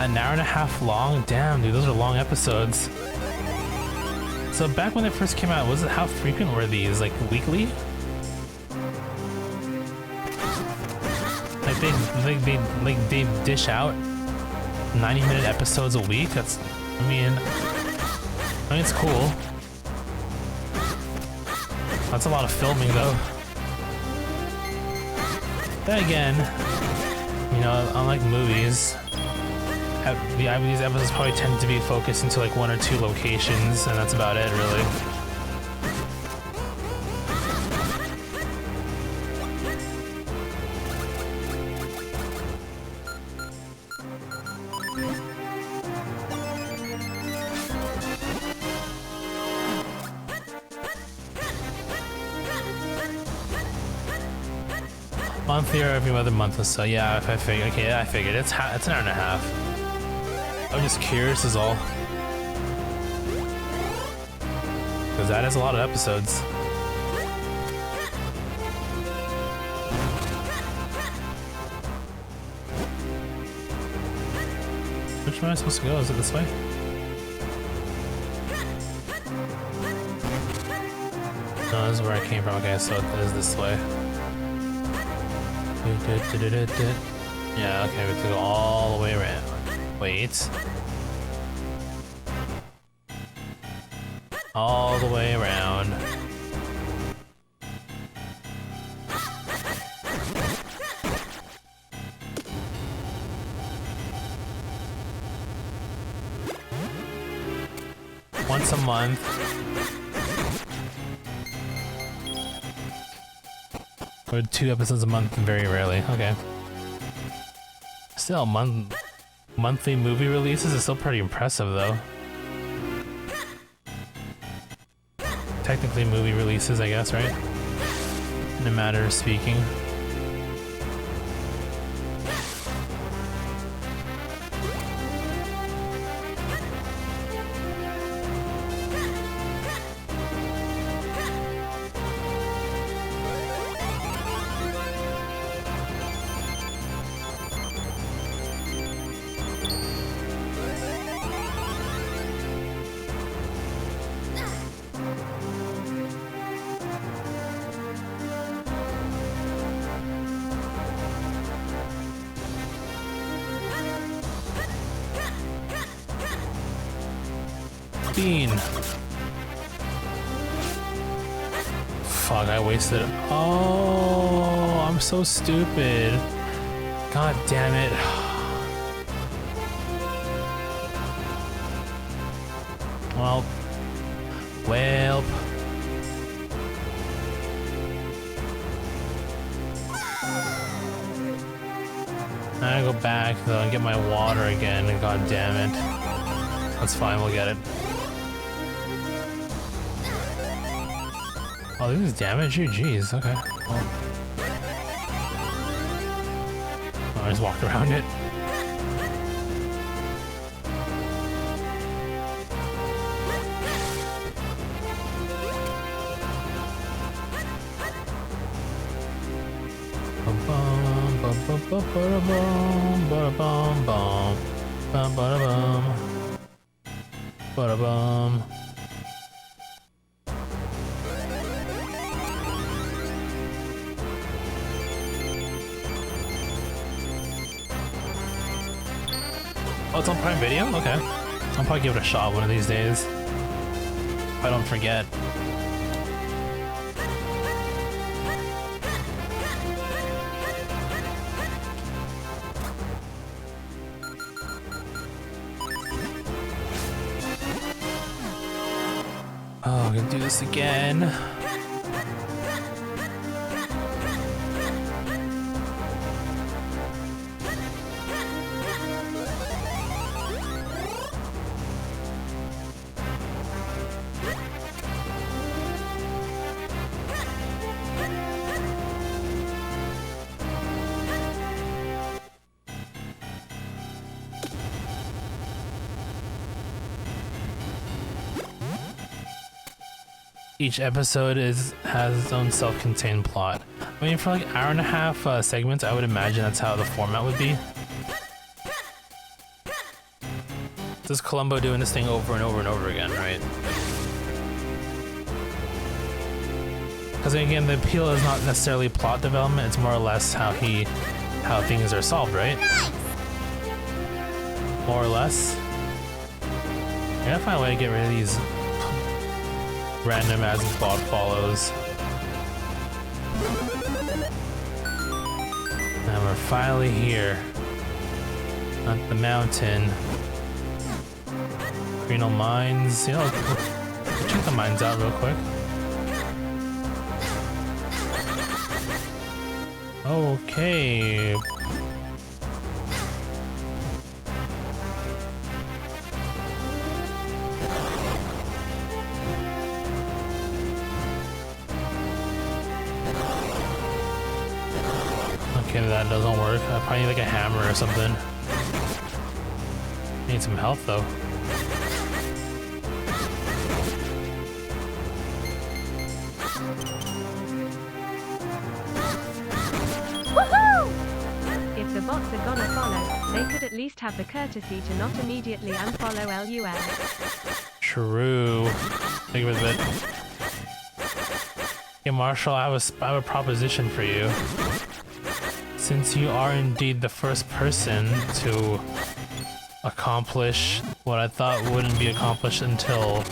An hour and a half long? Damn, dude, those are long episodes. So back when they first came out, how frequent were these? Like weekly? Like they dish out 90-minute episodes a week? I mean it's cool. That's a lot of filming though. Then again, you know, unlike movies, these episodes probably tend to be focused into like 1 or 2 locations, and that's about it, really. Monthly or every other month or so. Yeah, if I figure. Okay, I figured it's an hour and a half. I'm just curious is all. Because that is a lot of episodes. Which way am I supposed to go? Is it this way? No, this is where I came from. Okay, so it is this way. Yeah, okay, we have to go all the way around. Wait. All the way around. Once a month. Or 2 episodes a month, very rarely. Okay. Still, monthly movie releases is still pretty impressive, though. Technically movie releases, I guess, right? In a matter of speaking. Bean. Fuck, I wasted it. Oh, I'm so stupid. God damn it. Well. I gotta go back though and get my water again, and god damn it. That's fine, we'll get it. Oh, this is damage you? Jeez, okay. Well. Oh, I just walked around it. Oh, it's on Prime Video? Okay. I'll probably give it a shot one of these days. If I don't forget. Oh, I'm gonna do this again. Each episode has its own self-contained plot. I mean, for like hour and a half segments, I would imagine that's how the format would be. This is Columbo doing this thing over and over and over again, right? Because again, the appeal is not necessarily plot development, it's more or less how things are solved, right? More or less. I gotta find a way to get rid of these random as bot follows. And we're finally here. At the mountain. Renal mines, you know, check the mines out real quick. Okay. Okay, that doesn't work. I probably need like a hammer or something. Need some health though. If the bots are gonna follow, they could at least have the courtesy to not immediately unfollow LUL. True. Think of it. Hey Marshall, I have a proposition for you. Since you are indeed the first person to accomplish what I thought wouldn't be accomplished until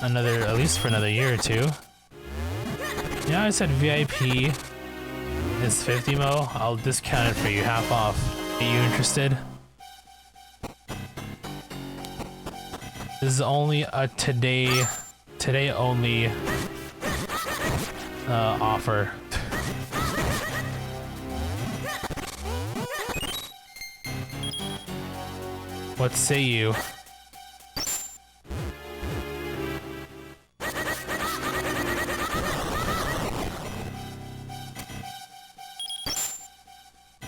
at least for another year or two. Yeah, I said VIP is 50 mo. I'll discount it for you, half off. Are you interested? This is only a today only offer. What say you?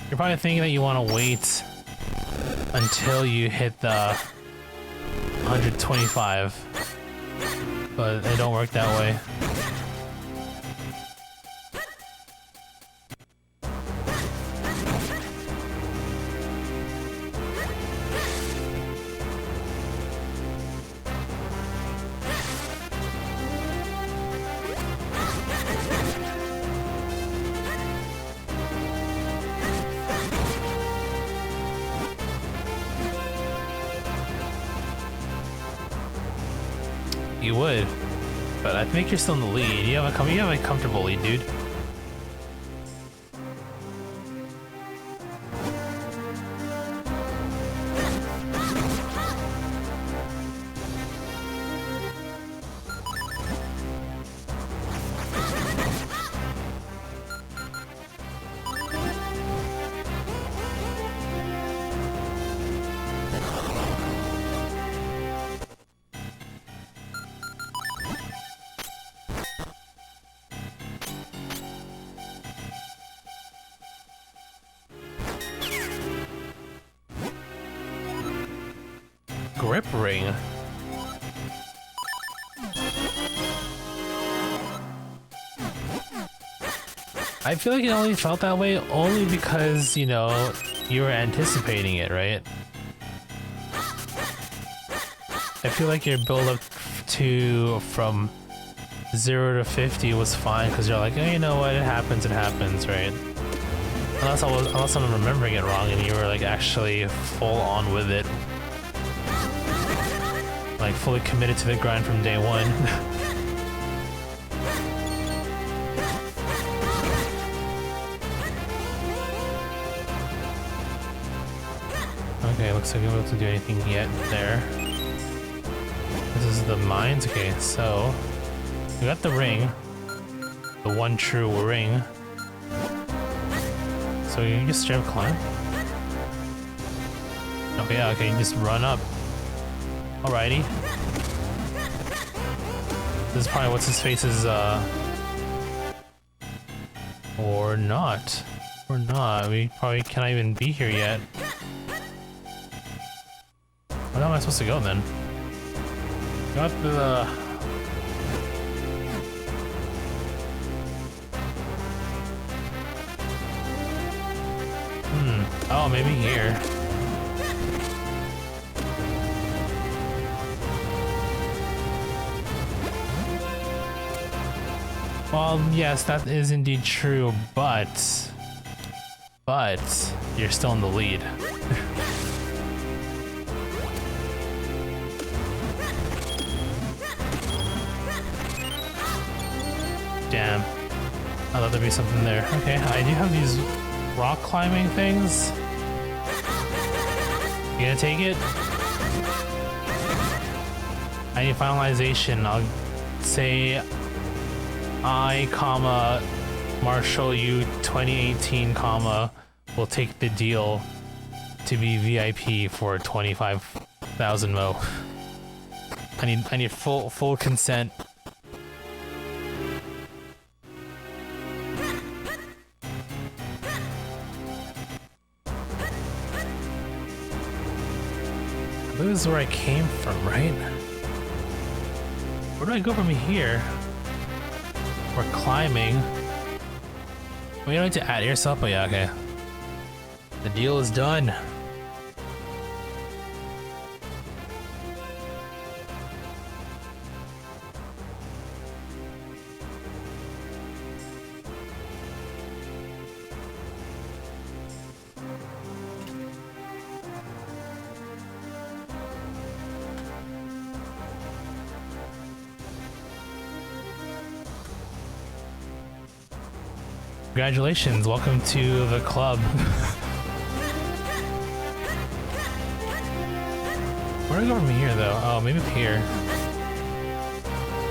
You're probably thinking that you want to wait until you hit the 125, but it don't work that way. You would, but I think you're still in the lead. You have a comfortable lead, dude. Grip ring. I feel like it only felt that way only because, you know, you were anticipating it, right? I feel like your build up from 0 to 50 was fine because you're like, oh, you know what, it happens, right? Unless I'm remembering it wrong and you were like actually full on with it. Like fully committed to the grind from day one. Okay, looks like I'm able to do anything yet there. This is the mines. Okay, so we got the ring, the one true ring. So you can just straight up climb. Okay, yeah, okay, you just run up. Alrighty. This is probably what's his face's or not. Or not. We probably cannot even be here yet. Where am I supposed to go then? Got the oh, maybe here. Well, yes, that is indeed true, but you're still in the lead. Damn. I thought there'd be something there. Okay, I do have these rock climbing things. You gonna take it? I need finalization. I'll say I, comma, Marshall U 2018, comma, will take the deal to be VIP for 25,000 mo. I need full consent. This is where I came from, right? Where do I go from here? We're climbing. We don't need to add yourself, but yeah, okay. The deal is done. Congratulations, welcome to the club. Where do I go from here though? Oh, maybe up here.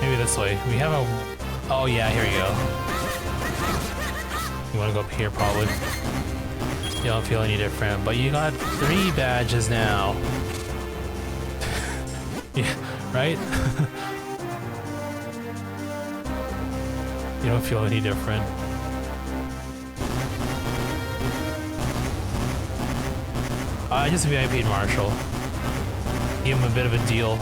Maybe this way. We have a... Oh yeah, here we go. You wanna go up here probably. You don't feel any different, but you got 3 badges now. Yeah, right? You don't feel any different. I just VIP'd Marshall. Give him a bit of a deal.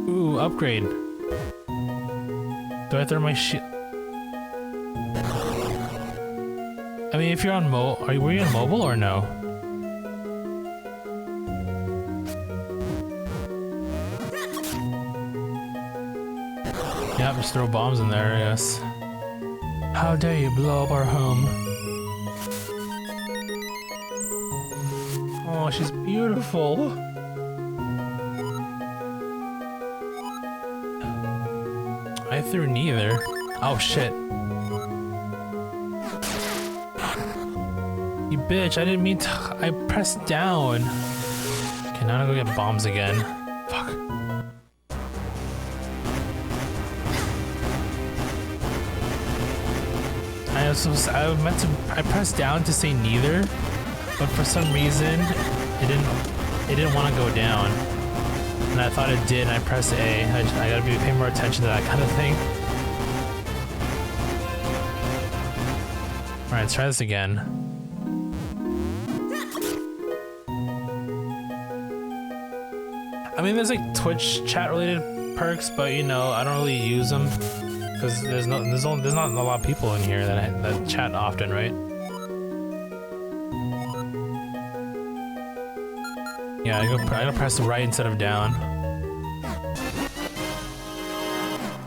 Ooh, upgrade. Do I throw my shit? I mean, if you're on were you on mobile or no? Yeah, just throw bombs in there, I guess. How dare you blow up our home? Oh, she's beautiful. I threw neither. Oh shit. You bitch, I didn't mean to. I pressed down. Okay, now I go get bombs again. Fuck. I pressed down to say neither, but for some reason it didn't want to go down, and I thought it did, and I pressed A. I gotta pay more attention to that kind of thing. All right, let's try this again. I mean, there's like Twitch chat related perks, but you know, I don't really use them. Because there's not a lot of people in here that chat often, right? Yeah, I gotta press right instead of down.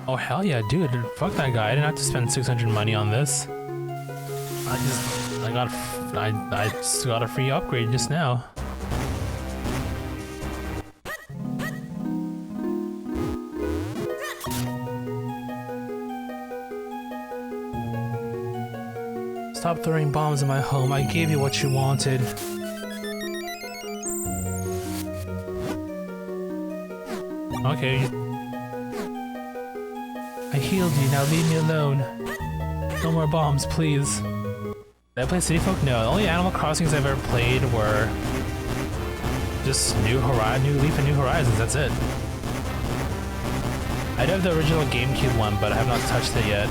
Oh hell yeah, dude! Fuck that guy! I didn't have to spend 600 money on this. I just got a free upgrade just now. Stop throwing bombs in my home. I gave you what you wanted. Okay. I healed you, now leave me alone. No more bombs, please. Did I play City Folk? No, the only Animal Crossings I've ever played were just New Leaf and New Horizons, that's it. I do have the original GameCube one, but I have not touched it yet.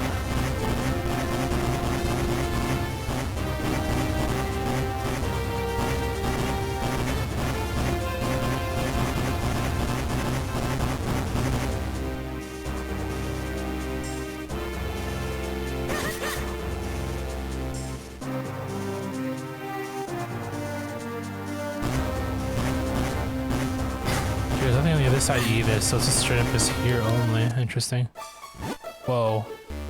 this side either, so it's just straight up is here only. Interesting. Whoa.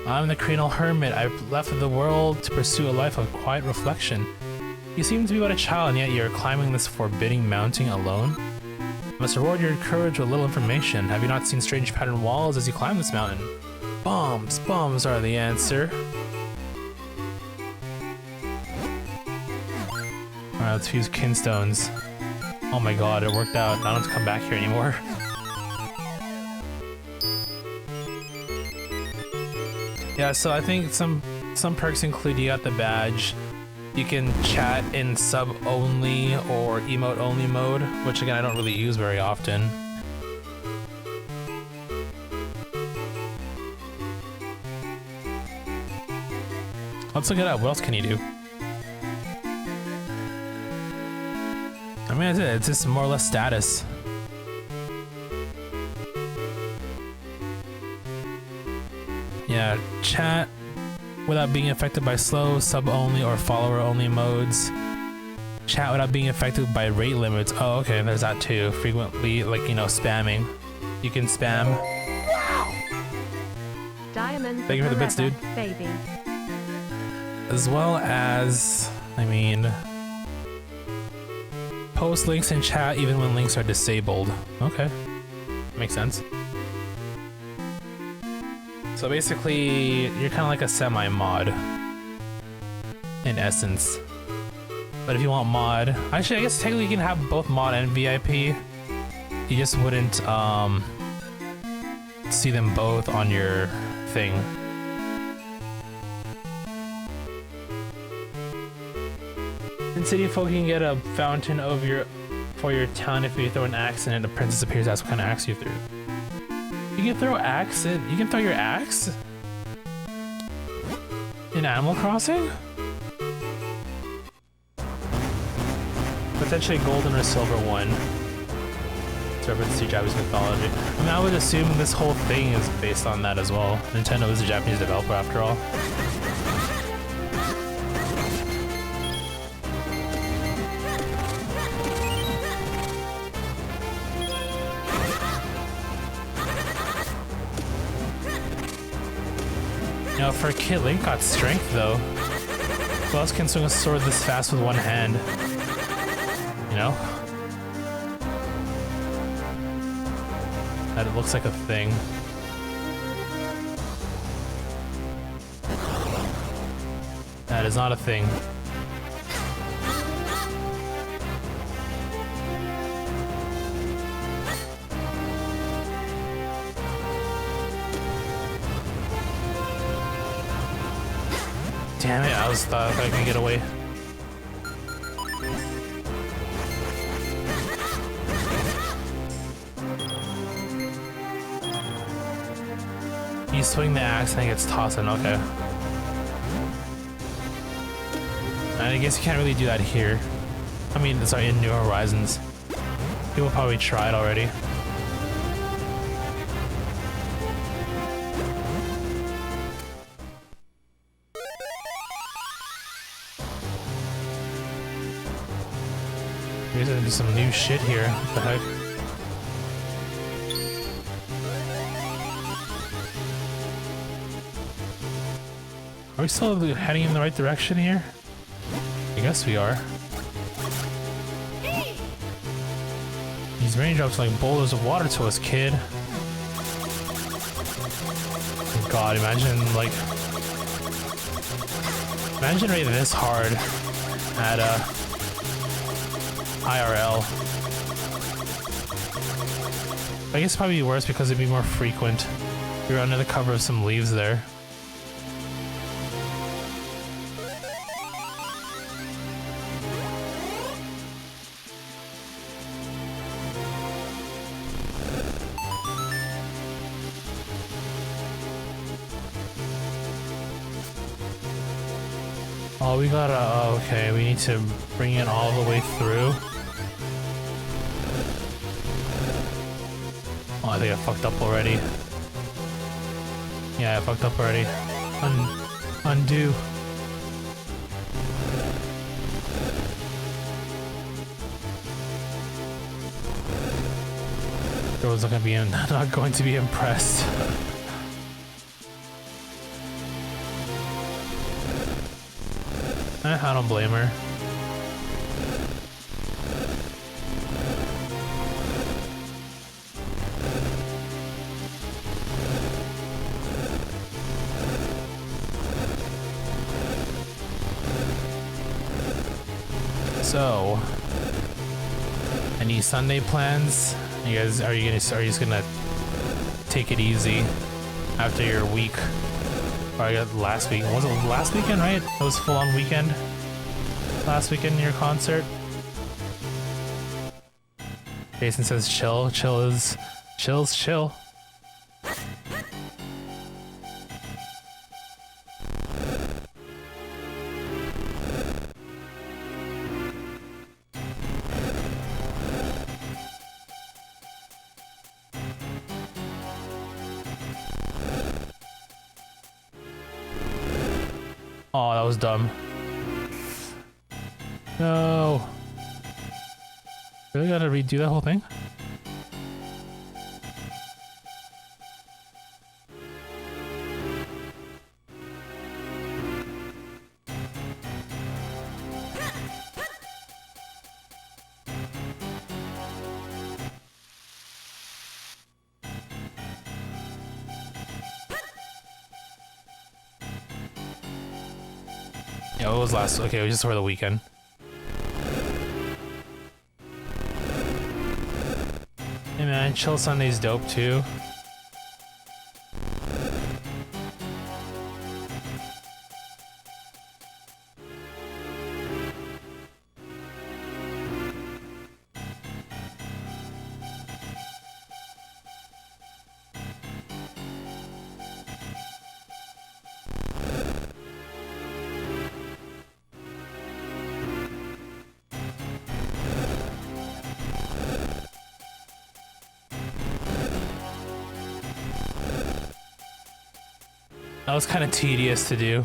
I'm the Cranial Hermit. I've left the world to pursue a life of quiet reflection. You seem to be but a child, and yet you're climbing this forbidding mountain alone? I must reward your courage with a little information. Have you not seen strange patterned walls as you climb this mountain? Bombs. Bombs are the answer. Alright, let's use kinstones. Oh my god, it worked out. I don't have to come back here anymore. Yeah, so I think some perks include you got the badge. You can chat in sub-only or emote-only mode, which again I don't really use very often. Let's look it up. What else can you do? I mean, that's it. It's just more or less status. Yeah, chat without being affected by slow, sub-only, or follower-only modes. Chat without being affected by rate limits. Oh, okay, there's that too. Frequently, like, you know, spamming. You can spam. Diamonds Thank you for the bits, dude. Baby. As well as, I mean, post links in chat even when links are disabled. Okay, makes sense. So basically, you're kind of like a semi-mod, in essence. But if you want mod, actually I guess technically you can have both mod and VIP. You just wouldn't see them both on your thing. In City Folk, you can get a fountain for your town if you throw an axe and a princess appears. That's what kind of axe you threw. You can throw axe in. You can throw your axe in Animal Crossing. Potentially a golden or silver one. To reference to Japanese mythology. I mean, I would assume this whole thing is based on that as well. Nintendo is a Japanese developer after all. You know, for a kid, Link got strength though. Who else can swing a sword this fast with one hand? You know? That it looks like a thing. That is not a thing. Damn it, I thought I could get away. You swing the axe and it gets tossed in, okay. I guess you can't really do that here. I mean, sorry, in New Horizons. People probably tried already. Maybe there's gonna be some new shit here. What the heck? Are we still heading in the right direction here? I guess we are. These raindrops are like boulders of water to us, kid. God, imagine raining this hard at IRL. I guess it'd probably be worse because it'd be more frequent. You're under the cover of some leaves there. Oh, we gotta, oh, okay, we need to bring it all the way through. Oh, I think I fucked up already. Yeah, I fucked up already. Undo. Girl's not gonna be not going to be impressed. I don't blame her. So, any Sunday plans? You guys, are you just gonna take it easy after your week? Or I got last week. Was it last weekend, right? It was full on weekend. Last weekend, your concert. Jason says chill. Chill's chill. Oh, that was dumb. No. Really gotta redo that whole thing? Yeah, it was last. Okay, it was just for the weekend. Hey man, Chill Sunday's dope too. That was kind of tedious to do.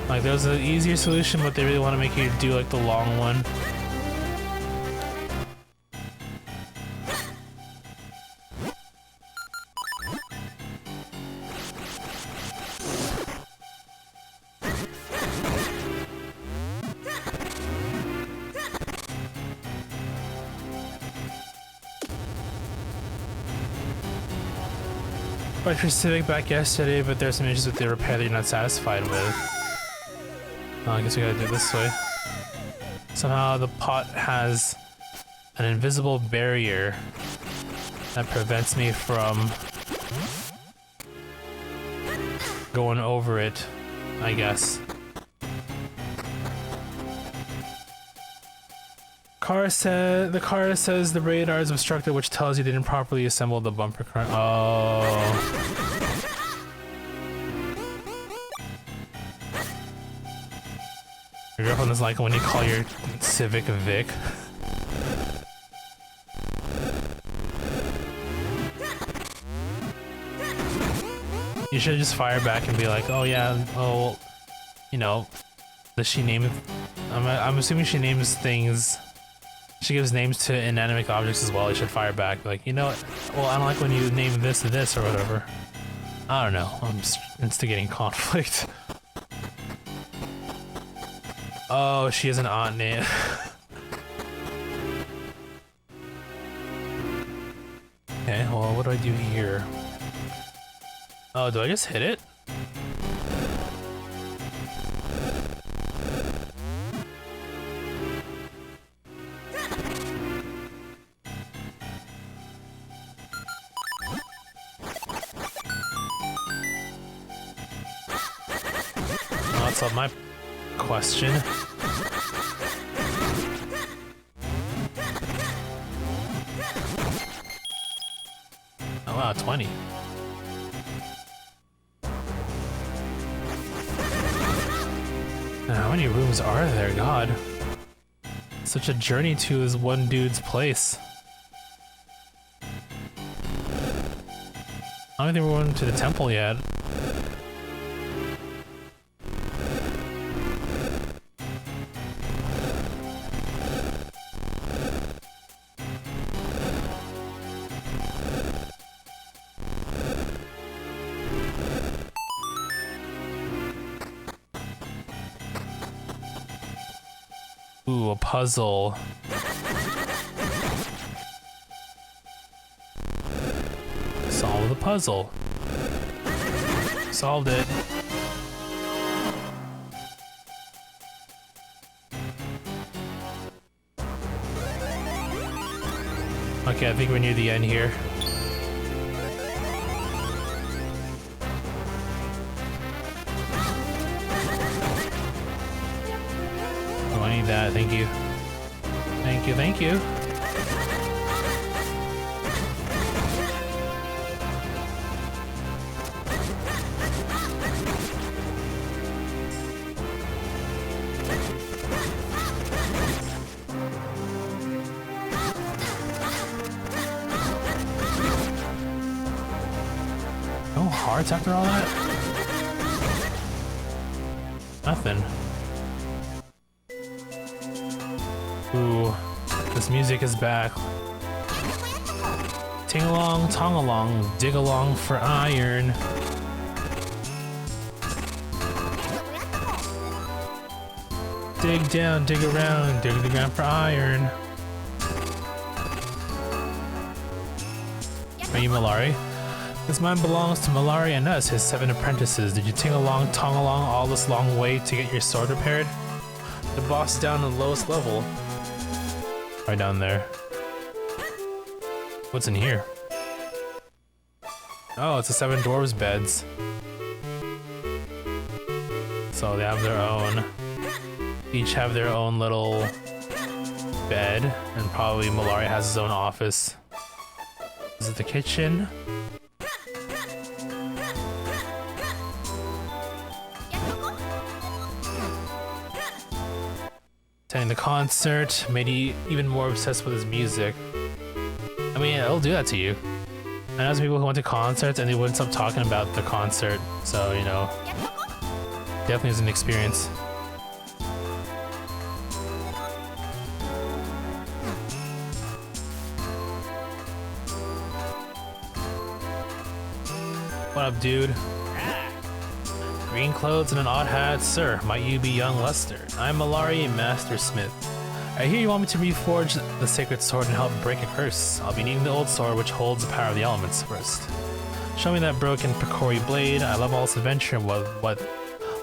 Like, there was an easier solution, but they really want to make you do like the long one. Bought your Civic back yesterday, but there's some issues with the repair that you're not satisfied with. Oh, I guess we gotta do it this way. Somehow the pot has an invisible barrier that prevents me from going over it, I guess. The car says the radar is obstructed, which tells you they didn't properly assemble the bumper car. Oh. Your girlfriend doesn't like it when you call your Civic Vic. You should just fire back and be like, oh yeah, oh, you know, does she name it? I'm assuming she names things. She gives names to inanimate objects as well. You should fire back, like, you know, well, I don't like when you name this or whatever. I don't know. I'm just instigating conflict. Oh, she has an aunt name. Okay, well, what do I do here? Oh, do I just hit it? That's not my question. Oh wow, 20. How many rooms are there? God. Such a journey to this one dude's place. I don't think we're going to the temple yet. Ooh, a puzzle. Solve the puzzle. Solved it. Okay, I think we're near the end here. Oh, I need that. Thank you. Thank you, thank you. No hearts after all that? Nothing. Ooh, this music is back. Ting along, tong along, dig along for iron. Dig down, dig around, dig the ground for iron. Are you Malari? This mine belongs to Malari and us, his 7 apprentices. Did you ting along, tong along all this long way to get your sword repaired? The boss is down on the lowest level. Right down there. What's in here? Oh, it's the 7 dwarves' beds. So they have their own. Each have their own little bed, and probably Malari has his own office. Is it the kitchen? Attending the concert made you even more obsessed with his music. I mean, it'll do that to you. I know some people who went to concerts and they wouldn't stop talking about the concert, so you know, definitely is an experience. What up, dude? Green clothes and an odd hat, sir. Might you be young Lester? I'm Malari, Master Smith. I hear you want me to reforge the sacred sword and help break a curse. I'll be needing the old sword, which holds the power of the elements first. Show me that broken Picori blade. I love all this adventure. What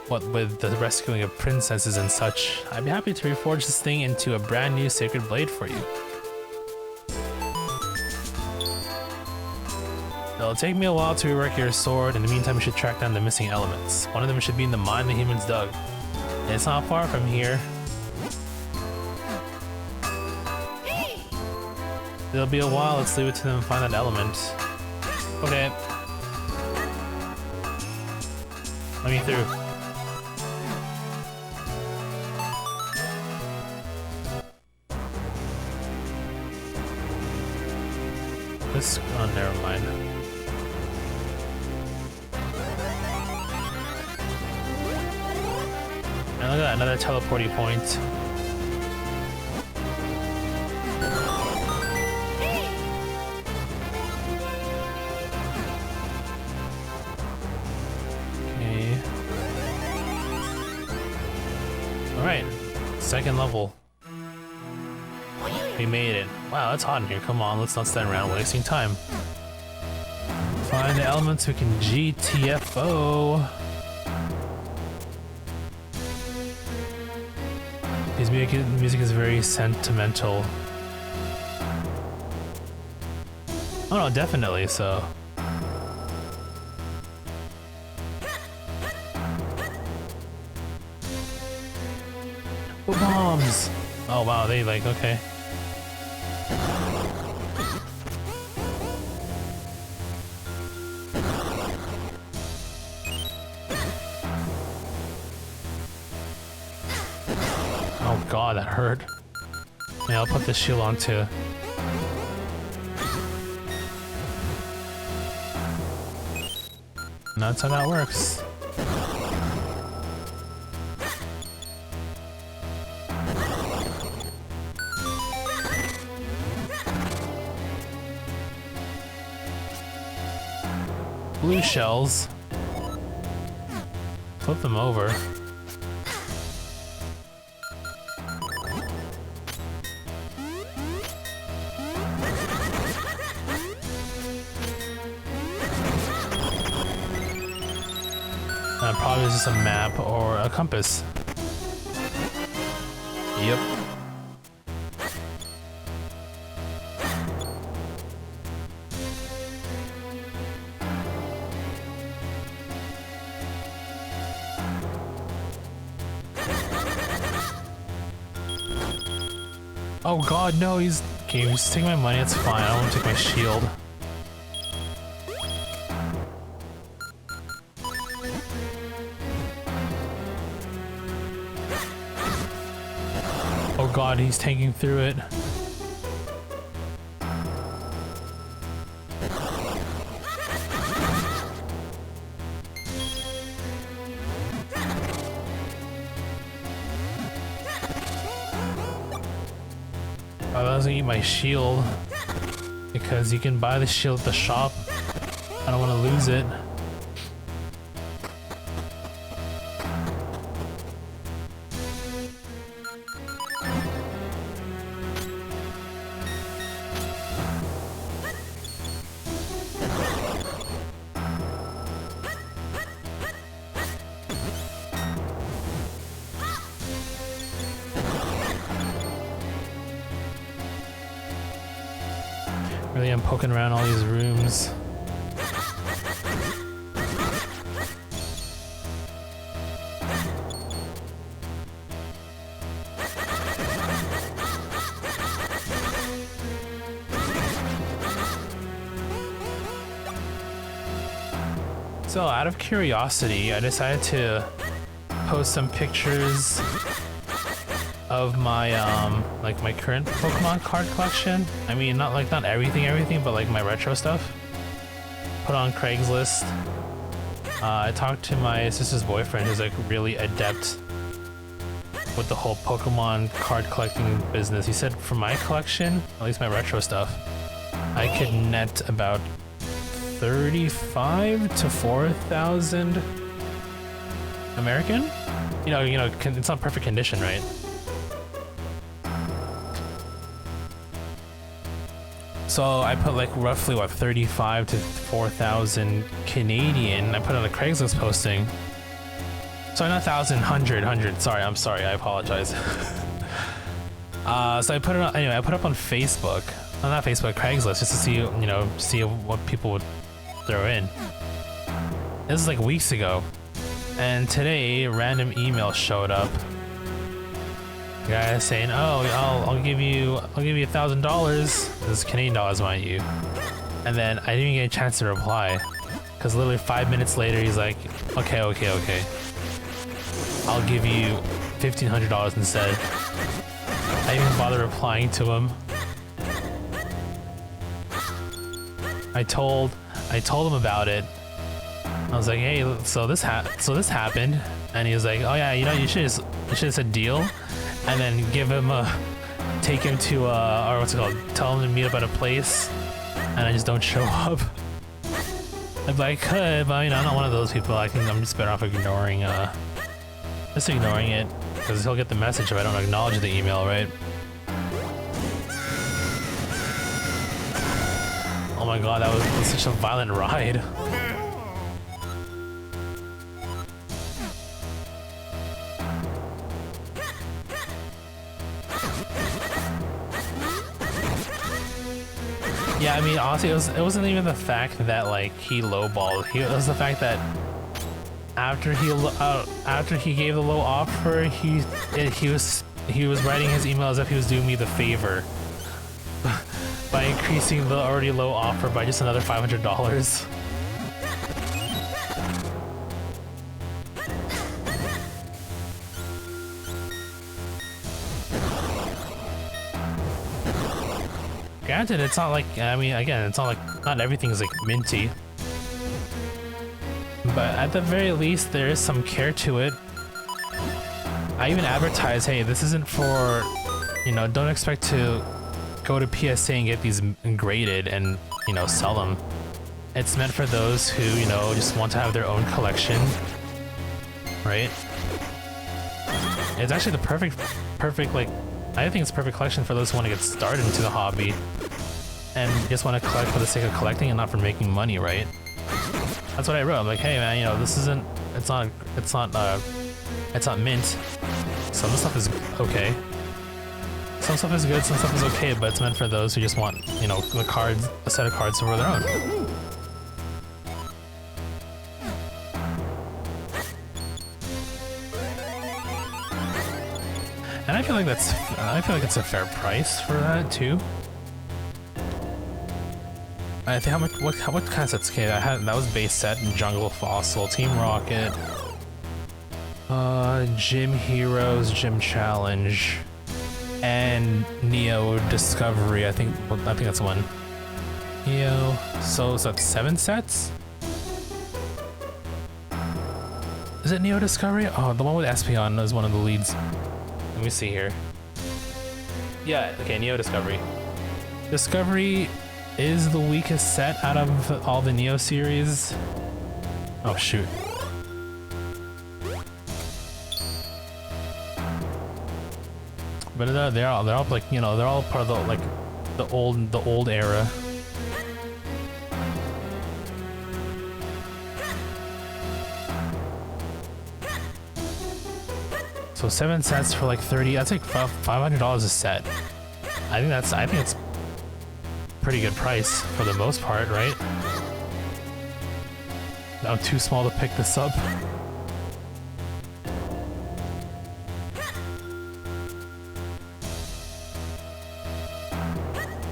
with the rescuing of princesses and such. I'd be happy to reforge this thing into a brand new sacred blade for you. It'll take me a while to rework your sword. In the meantime, you should track down the missing elements. One of them should be in the mine the humans dug. And it's not far from here. It'll be a while. Let's leave it to them to find that element. Okay. Let me through. This. Oh, never mind. And look at that, another teleporting point. Okay. Alright, second level. We made it. Wow, it's hot in here. Come on, let's not stand around wasting time. Find the elements we can GTFO. His music is very sentimental. Oh no, definitely so. Oh, bombs! Oh wow, they like, okay. Oh god, that hurt. Yeah, I'll put this shield on too. And that's how that works. Blue shells. Flip them over. Probably just a map or a compass. Yep. Oh god, no, he's taking my money, it's fine, I don't want to take my shield. Oh god, he's tanking through it. I was gonna eat my shield because you can buy the shield at the shop. I don't want to lose it. Really, I'm poking around all these rooms. So, out of curiosity, I decided to post some pictures of my like my current Pokemon card collection. I mean, not everything, but like my retro stuff. Put on Craigslist. I talked to my sister's boyfriend, who's like really adept with the whole Pokemon card collecting business. He said for my collection, at least my retro stuff, I could net about 35 to 4,000 American. You know, it's not perfect condition, right? So I put like roughly what 35 to 4,000 Canadian. I put on a Craigslist posting. Sorry, not 1,000, 100. Sorry, I'm sorry. I apologize. So I put it on, anyway. I put it up on Facebook. Well, not Facebook, Craigslist, just to see what people would throw in. This is like weeks ago, and today a random email showed up. The guy saying, "Oh, I'll give you $1,000." This is Canadian dollars, mind you. And then I didn't even get a chance to reply, because literally 5 minutes later he's like, "Okay. I'll give you $1,500 instead." I didn't even bother replying to him. I told him about it. I was like, "Hey, so this happened," and he was like, "Oh yeah, you should have said deal." And then take him to or what's it called? Tell him to meet up at a place, and I just don't show up. I'd be like, could, but I'm not one of those people. I think I'm just better off ignoring it, because he'll get the message if I don't acknowledge the email, right? Oh my god, that was such a violent ride. Yeah, I mean, honestly, it wasn't even the fact that like he lowballed. It was the fact that after he gave the low offer, he was writing his email as if he was doing me the favor by increasing the already low offer by just another $500. Granted, it's not like, I mean, again, it's not like, not everything's like minty. But at the very least, there is some care to it. I even advertise, hey, this isn't for, don't expect to go to PSA and get these graded and, sell them. It's meant for those who, just want to have their own collection, right? It's actually the perfect, like, I think it's a perfect collection for those who want to get started into the hobby and just want to collect for the sake of collecting and not for making money, right? That's what I wrote. I'm like, hey man, this isn't it's not mint. Some stuff is okay. Some stuff is good, some stuff is okay, but it's meant for those who just want, you know, the cards, a set of cards for their own. And I feel like it's a fair price for that too. I think what kind of sets? Okay, that was base set, Jungle Fossil, Team Rocket, Gym Heroes, Gym Challenge, and Neo Discovery. I think that's one. Neo. So that's 7 sets. Is it Neo Discovery? Oh, the one with Espeon is one of the leads. Let me see here. Yeah, okay, Neo Discovery. Discovery is the weakest set out of all the Neo series. Oh shoot. But they're all like, you know, they're all part of the like the old era. So 7 sets for like 30. That's like $500 a set. I think it's pretty good price for the most part, right? I'm too small to pick this up.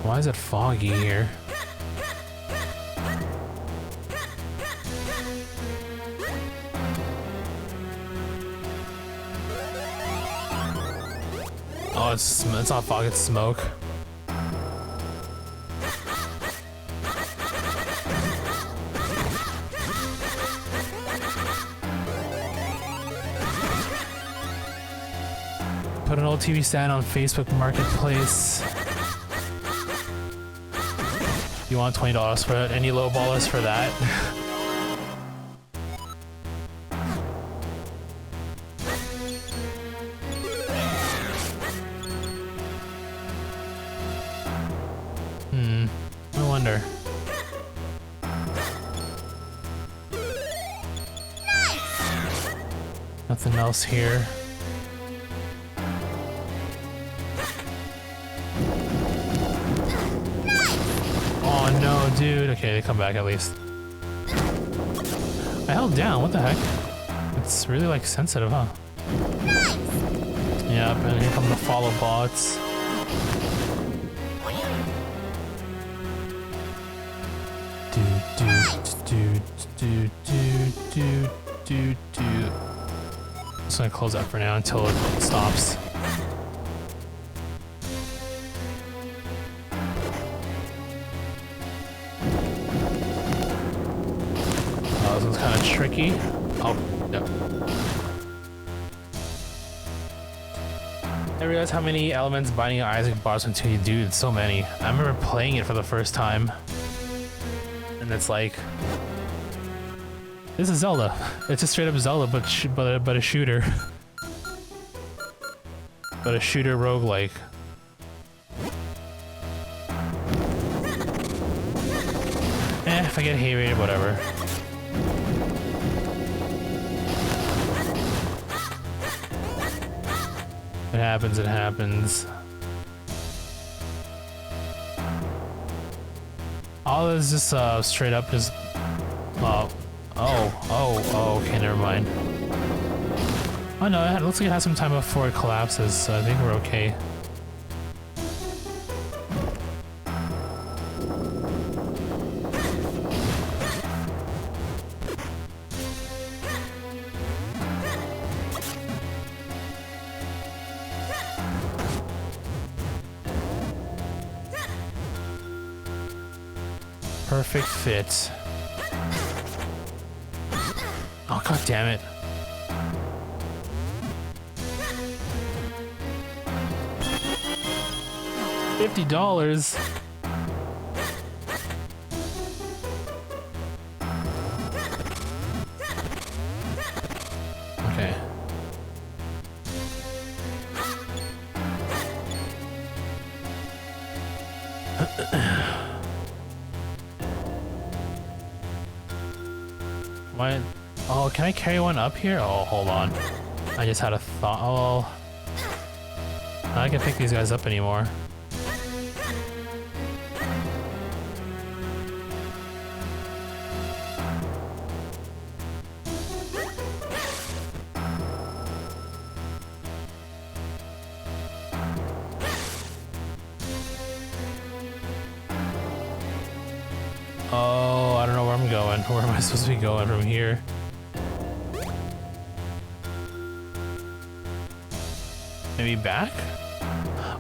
Why is it foggy here? Oh, it's not fog, it's smoke. Put an old TV stand on Facebook Marketplace. You want $20 for it? Any low ballers for that? I wonder. Nothing else here. Oh no, dude. Okay, they come back at least. I held down. What the heck? It's really like sensitive, huh? Yep, and here come the follow bots. Just gonna close that for now until it stops. Oh, this one's kind of tricky. Oh, no. I realized how many elements Binding of Isaac bars into you, dude. So many. I remember playing it for the first time, and it's like, this is Zelda. It's a straight up Zelda, but a shooter. But a shooter roguelike. If I get hate rated, whatever. It happens, it happens. All this is just straight up just okay, never mind. Oh no, it looks like it has some time before it collapses, so I think we're okay. Perfect fit. Oh, god damn it. $50. Okay. Why? Oh, can I carry one up here? Oh, hold on. I just had a thought. Oh, I can't pick these guys up anymore. Oh, I don't know where I'm going. Where am I supposed to be going from here? Maybe back?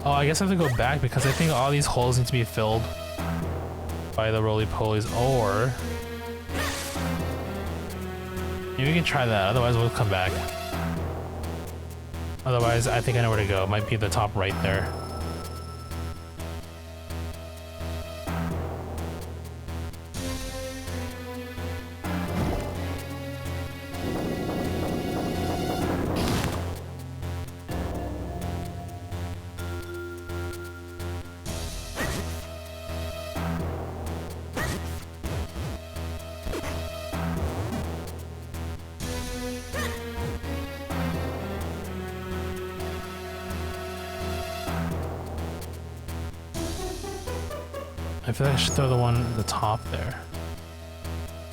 Oh, I guess I have to go back because I think all these holes need to be filled by the roly-polies, or maybe we can try that, otherwise we'll come back. Otherwise, I think I know where to go. It might be the top right there. I feel like I should throw the one at the top there.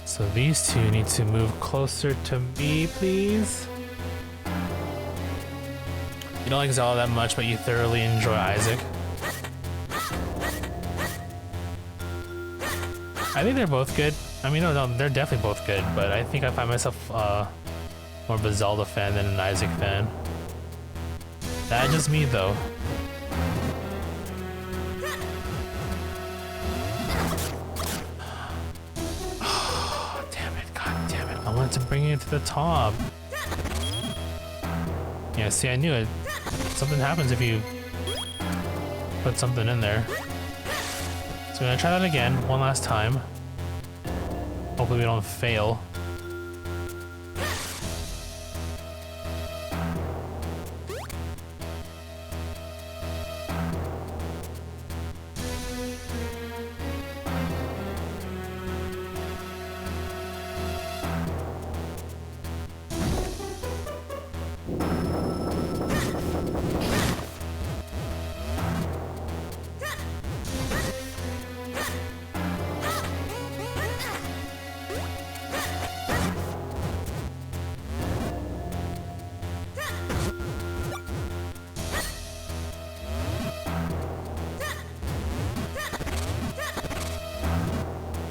So these two need to move closer to me, please. You don't like Zelda that much, but you thoroughly enjoy Isaac. I think they're both good. I mean, no, they're definitely both good, but I think I find myself more of a Zelda fan than an Isaac fan. That's just me, though. I wanted to bring it to the top. Yeah, see, I knew it. Something happens if you put something in there. So we're gonna try that again, one last time. Hopefully we don't fail.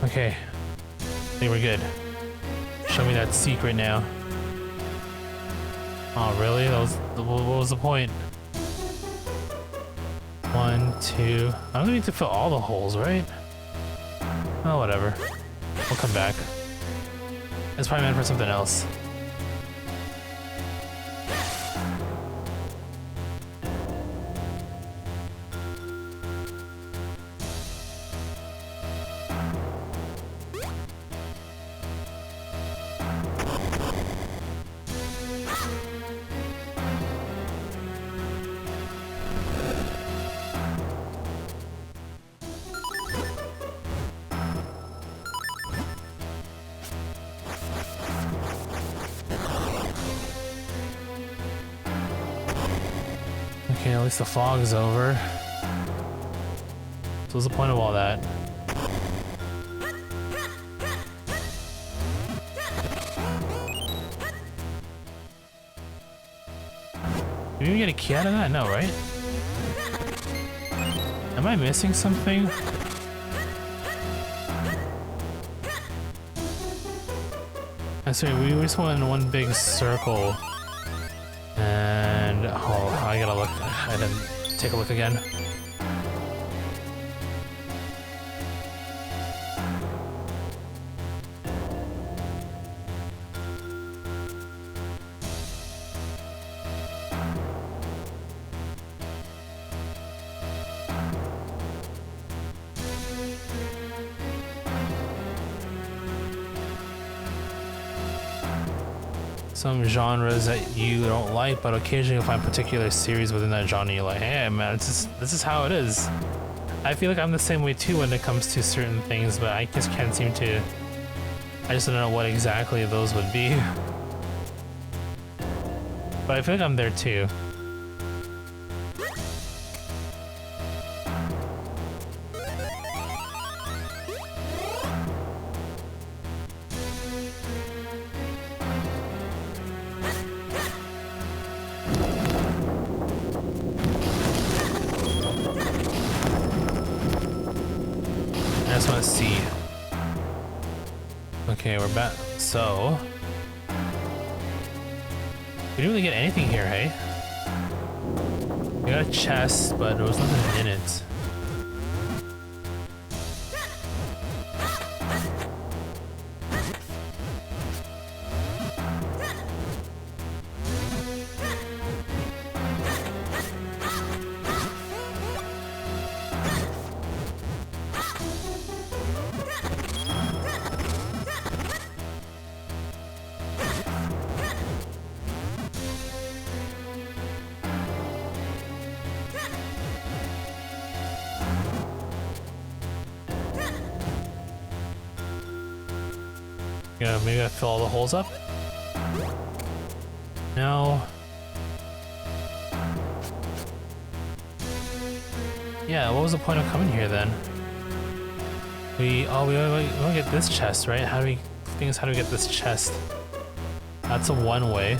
Okay, I think we're good. Show me that secret now. Oh, really? What was the point? 1, 2. I don't need to fill all the holes, right? Oh, whatever. We'll come back. It's probably meant for something else. Okay, at least the fog's over. So what's the point of all that? Did we even get a key out of that? No, right? Am I missing something? I swear, we just went in one big circle. And oh, I gotta look. I didn't take a look again. Some genres that you don't like, but occasionally you'll find particular series within that genre you're like, hey man, this is how it is. I feel like I'm the same way too when it comes to certain things, but I just can't seem to I just don't know what exactly those would be. But I feel like I'm there too. I just want to see. Okay, we're back. So we didn't really get anything here, hey? We got a chest, but there was nothing in it. Yeah, maybe I fill all the holes up? No. Yeah, what was the point of coming here then? We want to get this chest, right? How do we get this chest? That's a one way.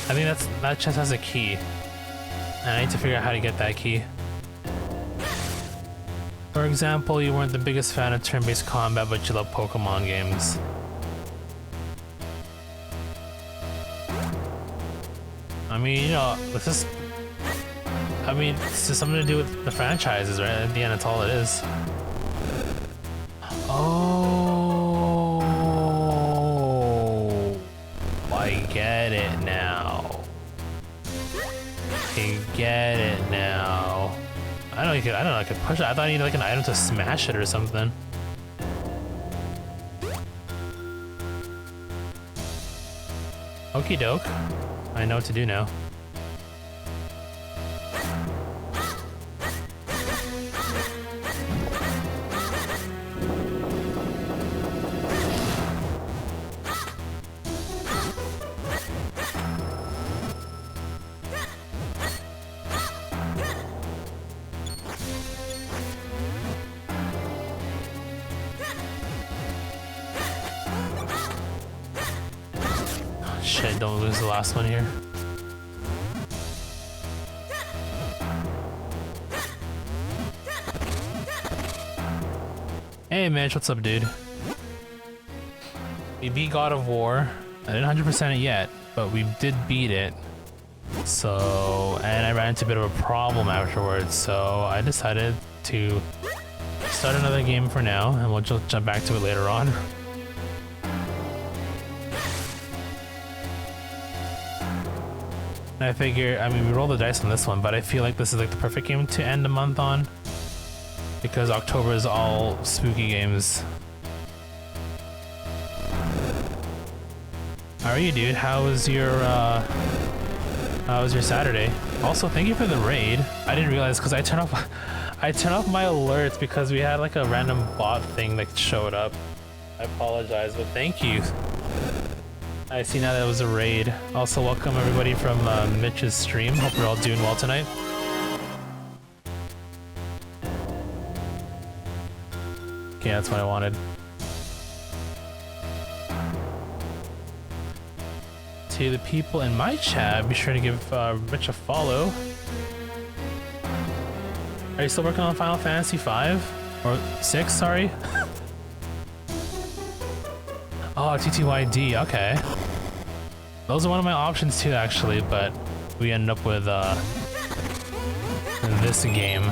I think that chest has a key. And I need to figure out how to get that key. For example, you weren't the biggest fan of turn-based combat, but you love Pokemon games. I mean, you know, this is something to do with the franchises, right? At the end, that's all it is. Oh, I get it now. I get it now. I don't know I could push it. I thought I needed like an item to smash it or something. Okie doke. I know what to do now. Shit, don't lose the last one here. Hey Mitch, what's up, dude? We beat God of War. I didn't 100% it yet, but we did beat it. So, and I ran into a bit of a problem afterwards, so I decided to start another game for now, and we'll just jump back to it later on. And I figure, I mean, we rolled the dice on this one, but I feel like this is like the perfect game to end the month on, because October is all spooky games. How are you, dude? How was your Saturday? Also, thank you for the raid. I didn't realize because I turned off my alerts because we had like a random bot thing that showed up. I apologize, but thank you. I see now that it was a raid. Also, welcome everybody from Mitch's stream. Hope you're all doing well tonight. Okay, that's what I wanted. To the people in my chat, be sure to give Mitch a follow. Are you still working on Final Fantasy 5? Or 6, sorry? Oh, TTYD, okay. Those are one of my options too, actually, but we ended up with this game.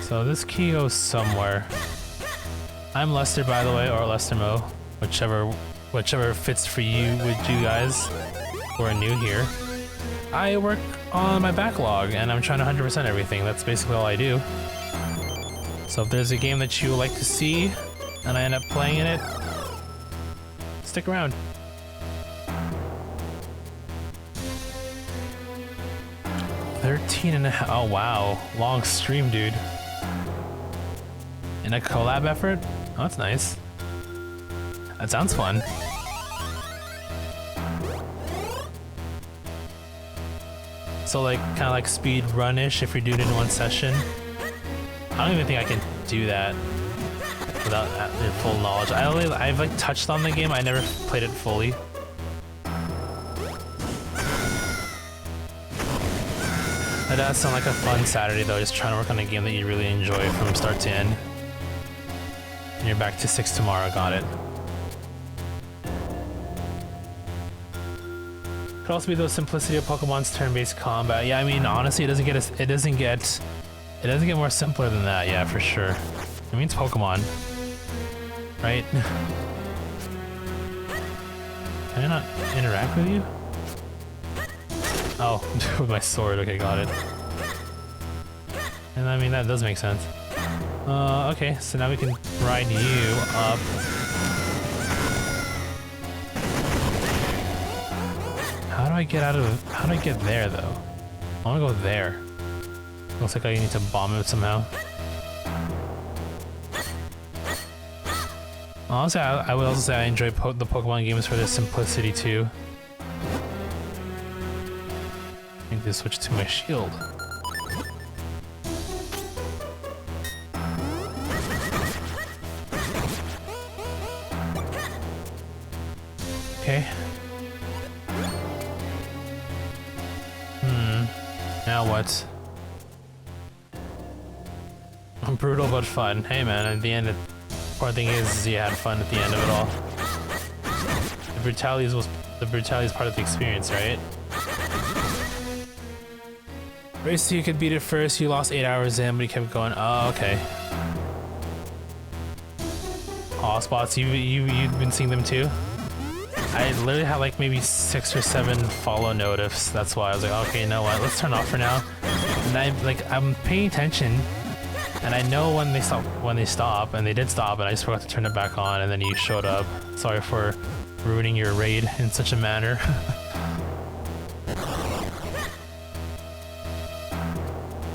So this key goes somewhere. I'm Lester, by the way, or lestermo, whichever fits for you with you guys who are new here. I work on my backlog and I'm trying to 100% everything. That's basically all I do. So if there's a game that you would like to see and I end up playing in it, stick around. 13 and a half. Oh wow, long stream, dude. In a collab effort? Oh, that's nice. That sounds fun. So like, kind of like speed run-ish if you're doing it in one session. I don't even think I can do that without full knowledge. I've like touched on the game. I never played it fully. That does sound like a fun Saturday though, just trying to work on a game that you really enjoy from start to end. And you're back to 6 tomorrow, got it. Could also be the simplicity of Pokemon's turn-based combat. Yeah, I mean honestly, it doesn't get more simpler than that. Yeah, for sure. It means Pokemon, right? Can I not interact with you? Oh, with my sword. Okay, got it. And I mean that does make sense. Okay, so now we can ride you up. How do I get there though? I wanna go there. Looks like I need to bomb it somehow. Honestly, I would also say I enjoy the Pokemon games for their simplicity too. I need to switch to my shield. Okay. Now what? Brutal but fun. Hey man, at the end, the important thing is you had fun at the end of it all. The brutality is part of the experience, right? Race so you could beat it first. You lost 8 hours in, but you kept going. Oh, okay. Aw, Spots, you've been seeing them too? I literally had like maybe 6 or 7 follow notifs. That's why I was like, okay, you know what? Let's turn off for now. And I'm paying attention, and I know when they stop, and they did stop, and I just forgot to turn it back on, and then you showed up. Sorry for ruining your raid in such a manner.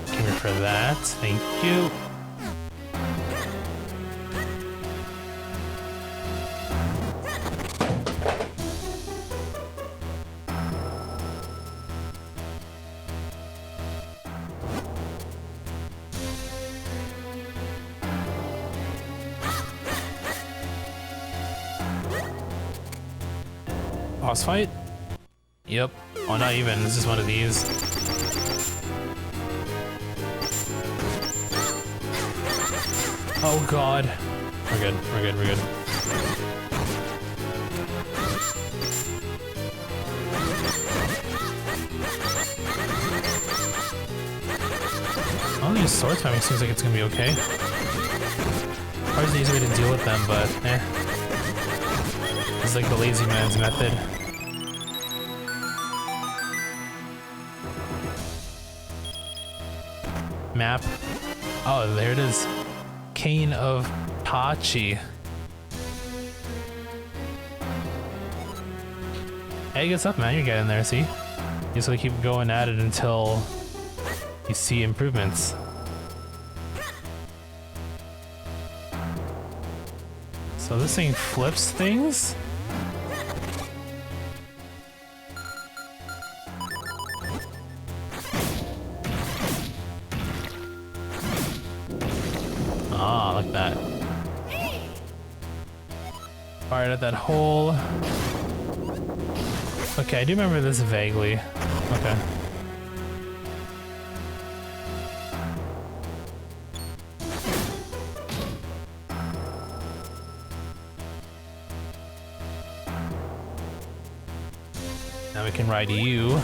Came here for that. Thank you. Boss fight? Yep. Oh, not even. This is one of these. Oh god. We're good. We're good. We're good. Oh, these sword timing seems like it's gonna be okay. Probably the easy way to deal with them, but eh. It's like the lazy man's method. Map. Oh, there it is. Cane of Pachi. Hey, what's up, man? You're getting there, see? You just gotta keep going at it until you see improvements. So this thing flips things? Ah, like that. Fired at that hole. Okay, I do remember this vaguely. Okay. Now we can ride you.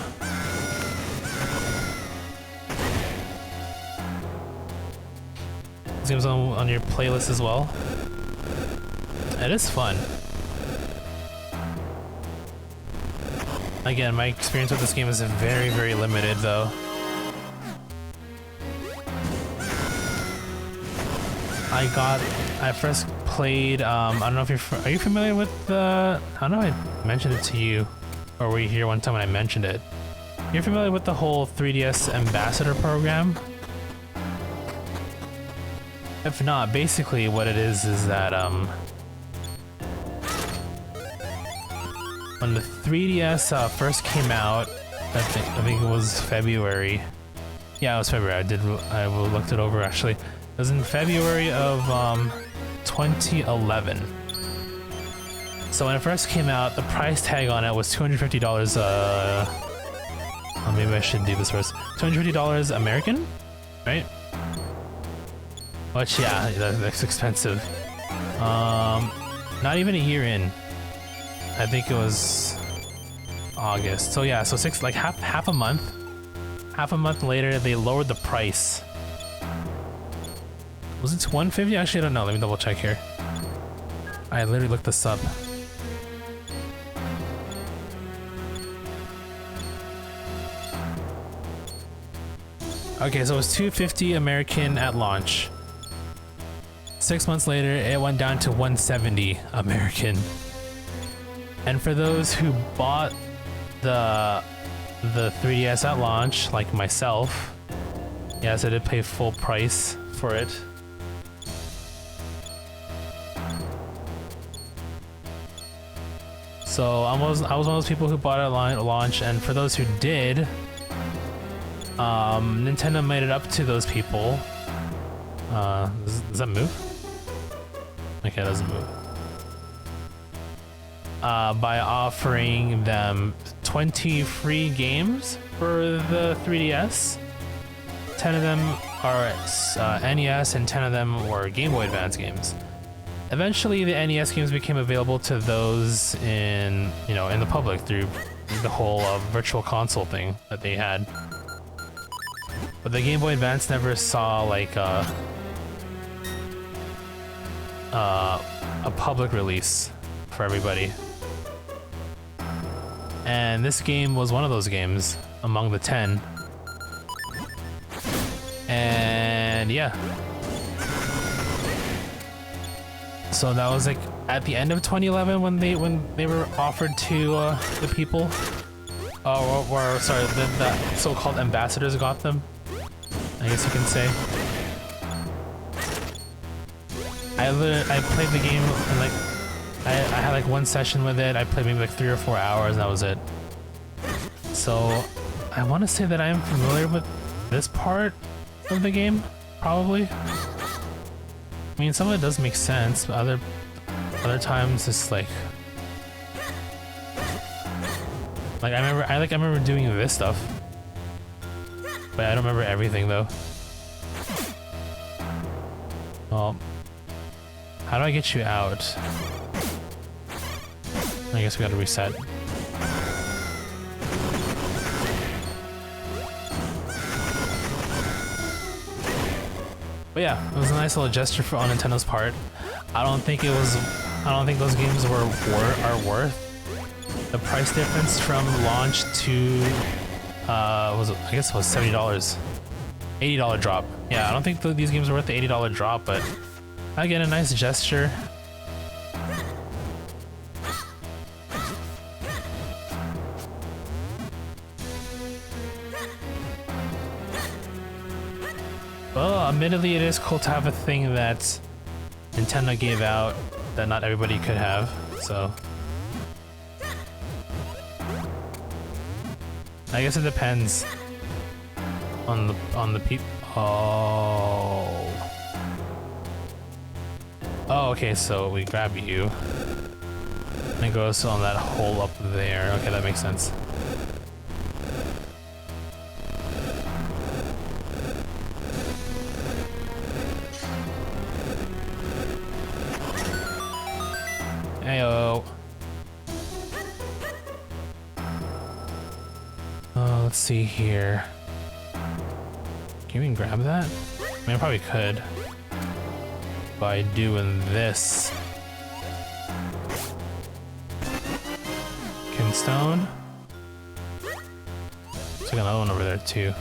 This game's on your playlist as well. It is fun. Again, my experience with this game is very, very limited though. I first played, I don't know if are you familiar with the, I don't know if I mentioned it to you, or were you here one time when I mentioned it? You're familiar with the whole 3DS Ambassador program? If not, basically what it is that when the 3DS first came out, I think it was February. Yeah, it was February. I looked it over actually. It was in February of 2011. So when it first came out, the price tag on it was $250. Oh, maybe I should do this first. $250 American, right? Which, yeah, that's expensive. Not even a year in. I think it was August. So yeah, so half a month. Half a month later, they lowered the price. Was it $150? Actually, I don't know. Let me double check here. I literally looked this up. Okay, so it was $250 American at launch. 6 months later, it went down to $170 American. And for those who bought the 3DS at launch, like myself, yes, I did pay full price for it. So I was one of those people who bought it at launch, and for those who did, Nintendo made it up to those people. Does that move? Okay, it doesn't move. By offering them 20 free games for the 3DS. 10 of them are NES and 10 of them were Game Boy Advance games. Eventually, the NES games became available to those in the public through the whole virtual console thing that they had. But the Game Boy Advance never saw like a public release for everybody. And this game was one of those games among the 10. And yeah. So that was like at the end of 2011 when they were offered to the people. Or sorry, the so-called ambassadors got them, I guess you can say. I played the game and like I had like one session with it. I played maybe like 3 or 4 hours and that was it. So I want to say that I am familiar with this part of the game, probably. I mean, some of it does make sense, but other times it's like I remember doing this stuff, but I don't remember everything though. Well, how do I get you out? I guess we gotta reset. But yeah, it was a nice little gesture on Nintendo's part. I don't think those games are worth the price difference from launch to I guess it was $70. $80 drop. Yeah, I don't think these games are worth the $80 drop, but again, a nice gesture. Well, admittedly, it is cool to have a thing that Nintendo gave out that not everybody could have, so I guess it depends on the people. Oh, okay, so we grab you and it goes on that hole up there. Okay, that makes sense. Heyo. Let's see here. Can we even grab that? I mean, I probably could by doing this. Kinstone. There's like another one over there too.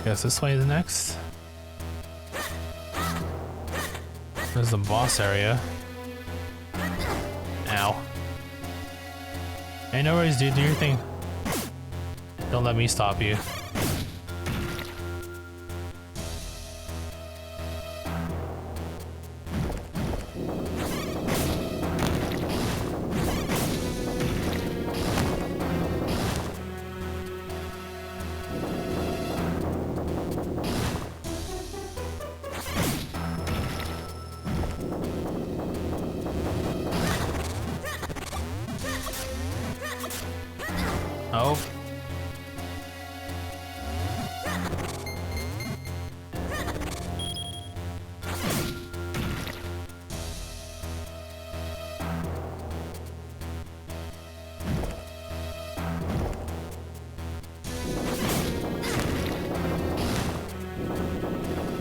Guess this way is next. There's the boss area. Ow. Hey, no worries, dude. Do your thing. Don't let me stop you. Oh.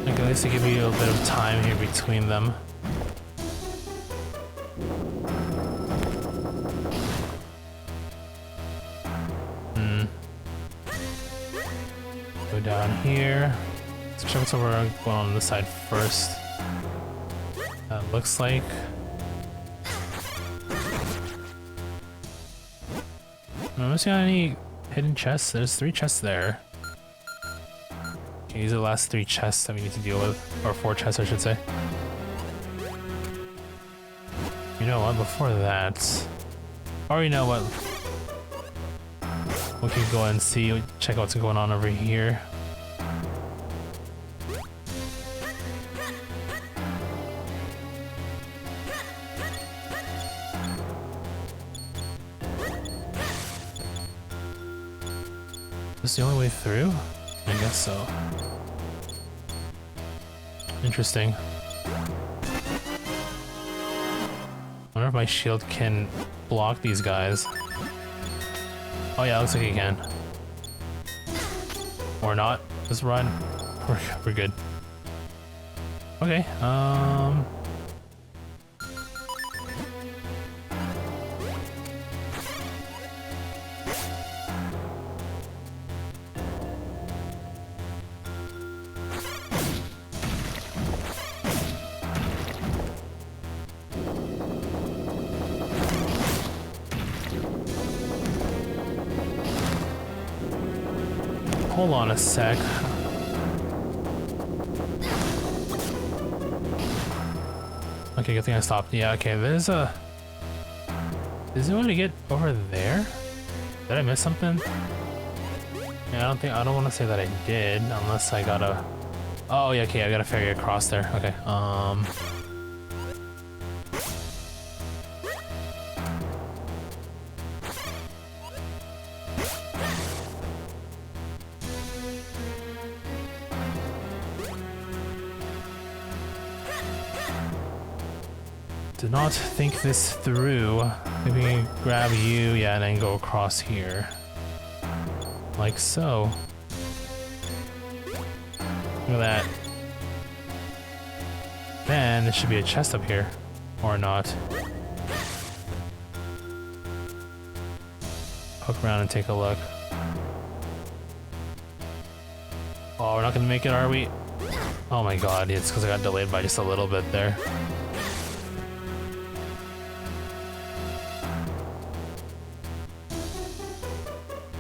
Like, at least to give you a bit of time here between them. Go down here. Let's check what's over going on this side first. Looks like. I'm not seeing any hidden chests. There's 3 chests there. Okay, these are the last 3 chests that we need to deal with. Or 4 chests, I should say. You know what? Before that. Or you know what? We could go and see, check out what's going on over here. Is this the only way through? I guess so. Interesting. I wonder if my shield can block these guys. Oh yeah, looks like he can. Or not. Just run. We're good. Okay, hold on a sec. Okay, good thing I stopped. Yeah, okay, there's a... Is there a way to get over there? Did I miss something? Yeah, I don't want to say that I did, unless I gotta... Oh, yeah, okay, I gotta ferry across there. Okay, did not think this through. Maybe we can grab you, yeah, and then go across here. Like so. Look at that. Then there should be a chest up here. Or not. Hook around and take a look. Oh, we're not gonna make it, are we? Oh my god, it's because I got delayed by just a little bit there.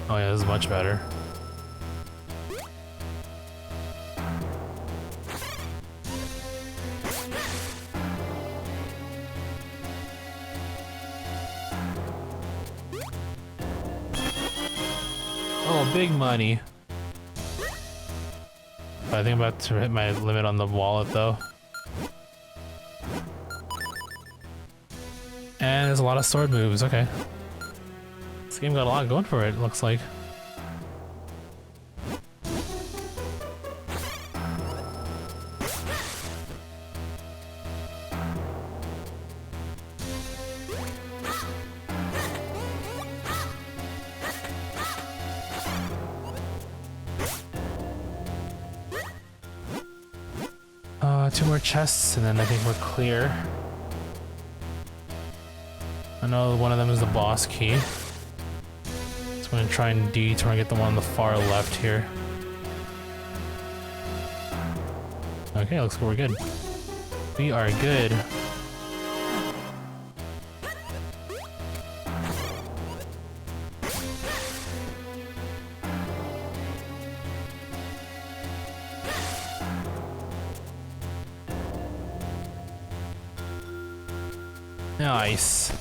Oh yeah, this is much better. Oh, big money. I think I'm about to hit my limit on the wallet though. And there's a lot of sword moves, okay. This game got a lot going for it, looks like. Two more chests and then I think we're clear. I know one of them is the boss key. So I'm gonna try and detour and get the one on the far left here. Okay, looks like we're good. We are good. Nice.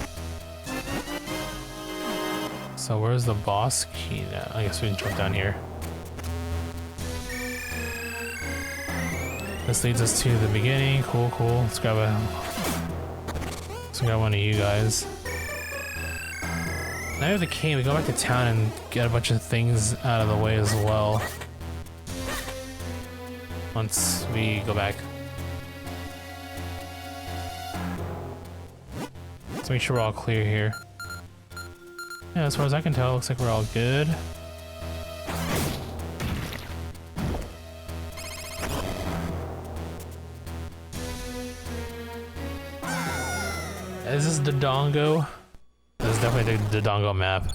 So where's the boss key now? I guess we can jump down here. This leads us to the beginning. Cool, cool. Let's grab one of you guys. Now we have the key. We go back to town and get a bunch of things out of the way as well. Once we go back. Let's make sure we're all clear here. Yeah, as far as I can tell, it looks like we're all good. Is this Dodongo? This is definitely the Dodongo map.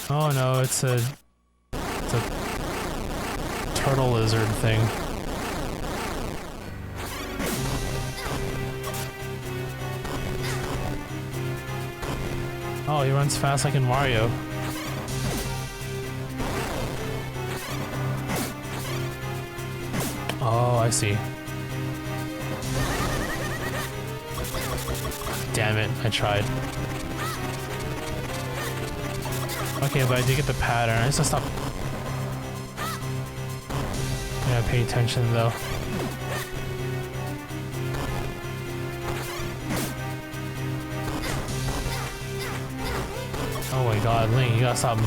Oh no, it's a turtle lizard thing. Oh, he runs fast like in Mario. Oh, I see. Damn it, I tried. Okay, but I did get the pattern. I just stop. Yeah, pay attention though. Oh my god, Link, you gotta stop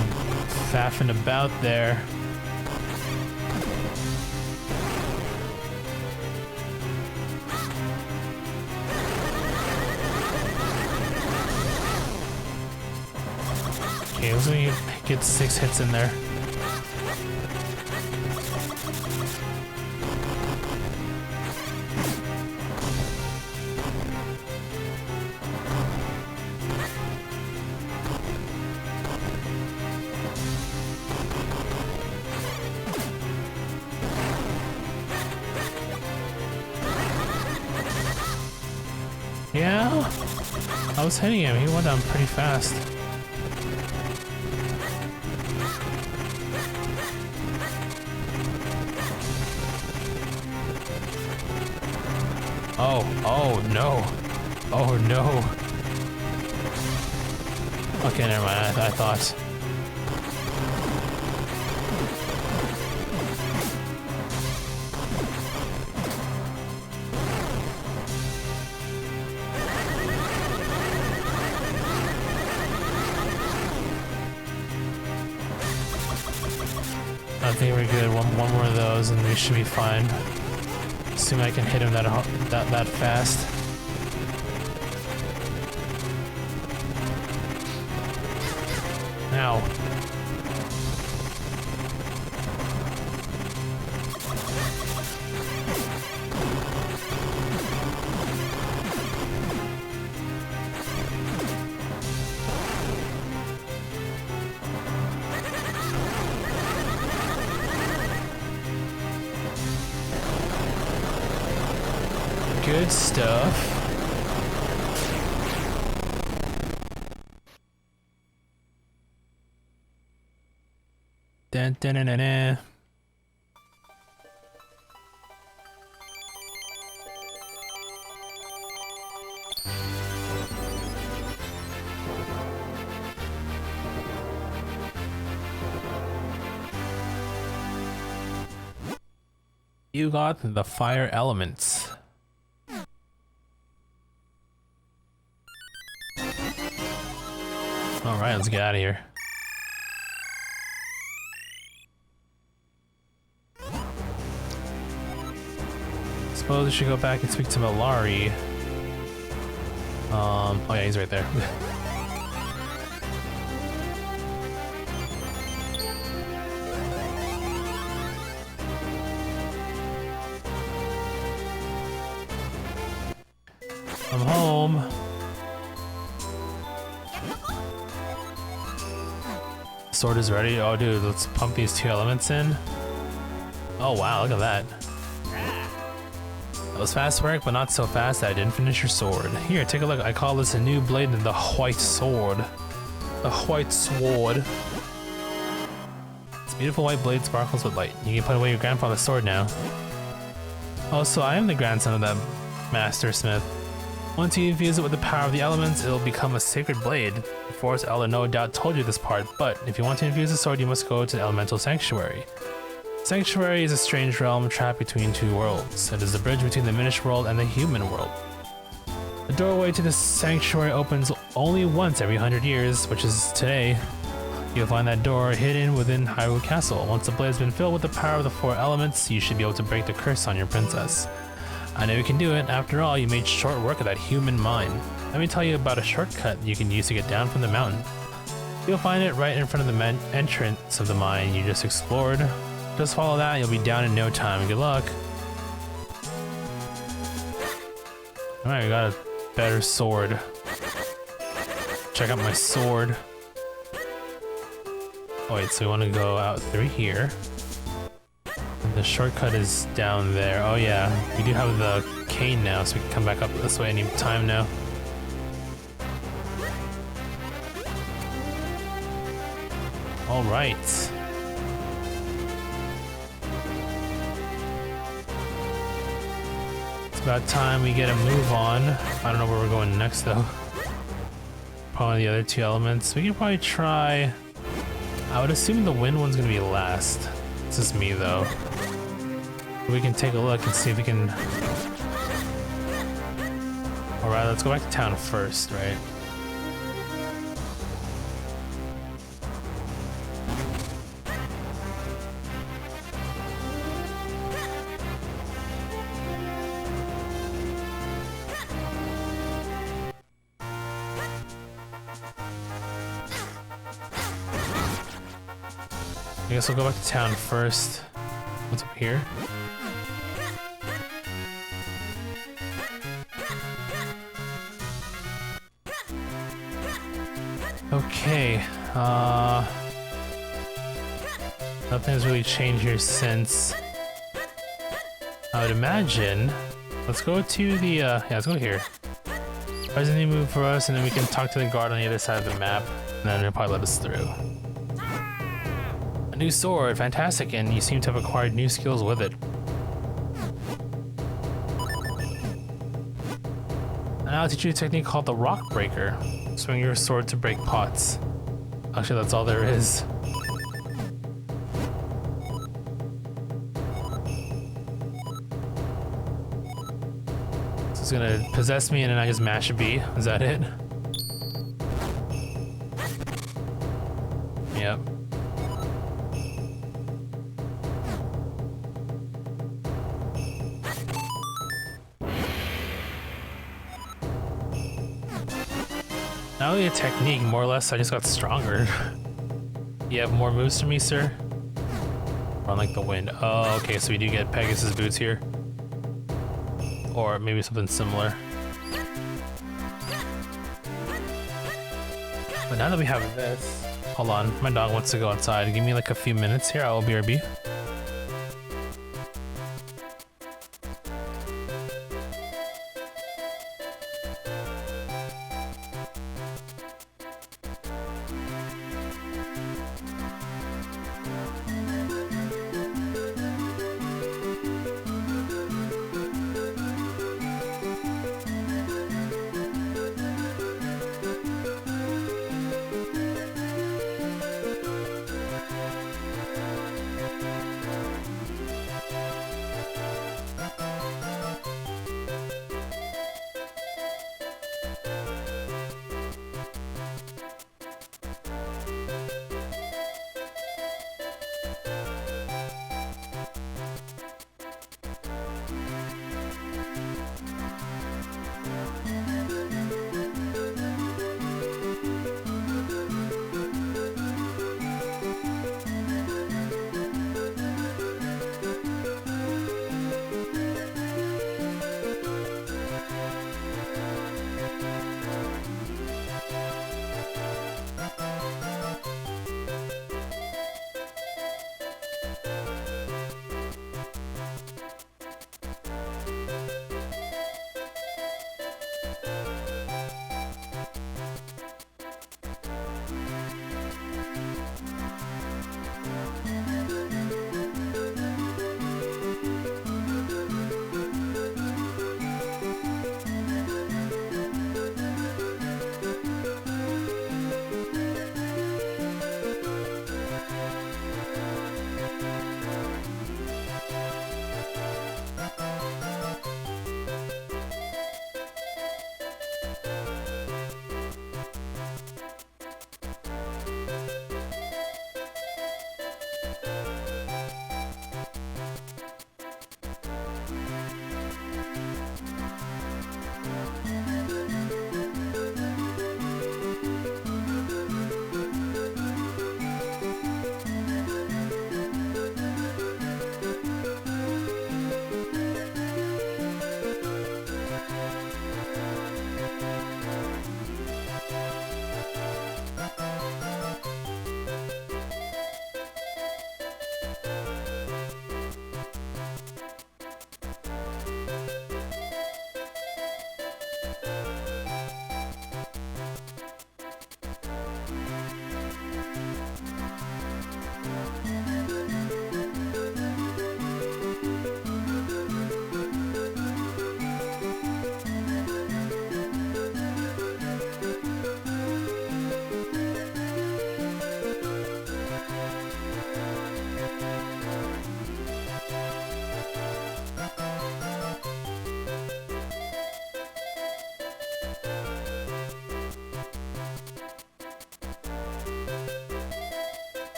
faffing about there. Okay, let's get 6 hits in there. Yeah, I was hitting him. He went down pretty fast. Oh no. Oh no. Okay, never mind. I thought. I think we're good. One more of those, and we should be fine. Assume I can hit him that fast. Ow. Good stuff. Dun, dun, dun, dun, dun. You got the fire elements. Alright, let's get out of here. Suppose we should go back and speak to Malari. Oh yeah, he's right there. I'm home. Sword is ready. Oh, dude, let's pump these 2 elements in. Oh, wow, look at that. That was fast work, but not so fast that I didn't finish your sword. Here, take a look. I call this a new blade in the white sword. The white sword. This beautiful white blade sparkles with light. You can put away your grandfather's sword now. Also, I am the grandson of that master smith. Once you infuse it with the power of the elements, it will become a sacred blade. The Forest Elder no doubt told you this part, but if you want to infuse the sword, you must go to the Elemental Sanctuary. Sanctuary is a strange realm trapped between 2 worlds. It is the bridge between the Minish world and the human world. The doorway to the sanctuary opens only once every 100 years, which is today. You'll find that door hidden within Hyrule Castle. Once the blade has been filled with the power of the 4 elements, you should be able to break the curse on your princess. I know you can do it. After all, you made short work of that human mine. Let me tell you about a shortcut you can use to get down from the mountain. You'll find it right in front of the entrance of the mine you just explored. Just follow that, you'll be down in no time. Good luck. Alright, we got a better sword. Check out my sword. Oh wait, so we want to go out through here. The shortcut is down there. Oh yeah, we do have the cane now, so we can come back up this way any time now. Alright. It's about time we get a move on. I don't know where we're going next though. Probably the other 2 elements. We can probably try... I would assume the wind one's gonna be last. This is me though. We can take a look and see if we can... Alright, let's go back to town first, right? I guess we'll go back to town first. What's up here? Okay, nothing's really changed here since. I would imagine. Let's go to the, yeah, let's go here. There's a new move for us, and then we can talk to the guard on the other side of the map, and then it'll probably let us through. A new sword, fantastic, and you seem to have acquired new skills with it. And I'll teach you a technique called the Rock Breaker. Swing your sword to break pots. Actually, that's all there is. This is gonna possess me and then I just mash a B. Is that it? Yep. Not really a technique, more or less I just got stronger. You have more moves to me, sir? Run like the wind. Oh, okay, so we do get Pegasus boots here. Or maybe something similar. But now that we have this... Hold on, my dog wants to go outside. Give me like a few minutes here, I will BRB.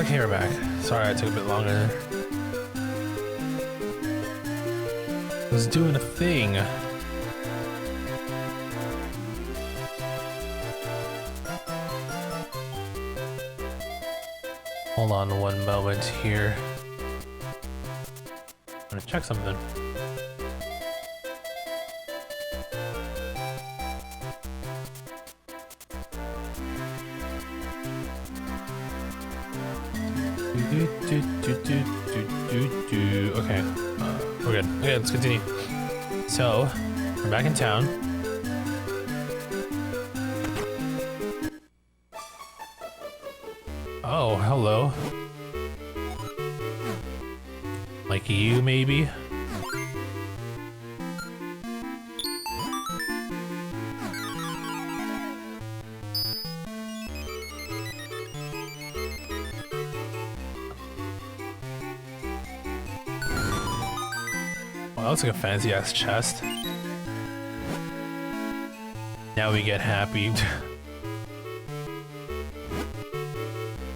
Okay, we're back. Sorry I took a bit longer there. I was doing a thing. Hold on one moment here. I'm gonna check something. Okay, we're good. Okay, let's continue. So, we're back in town. Oh, hello. Like you, maybe? Well, that looks like a fancy ass chest. Now we get happy.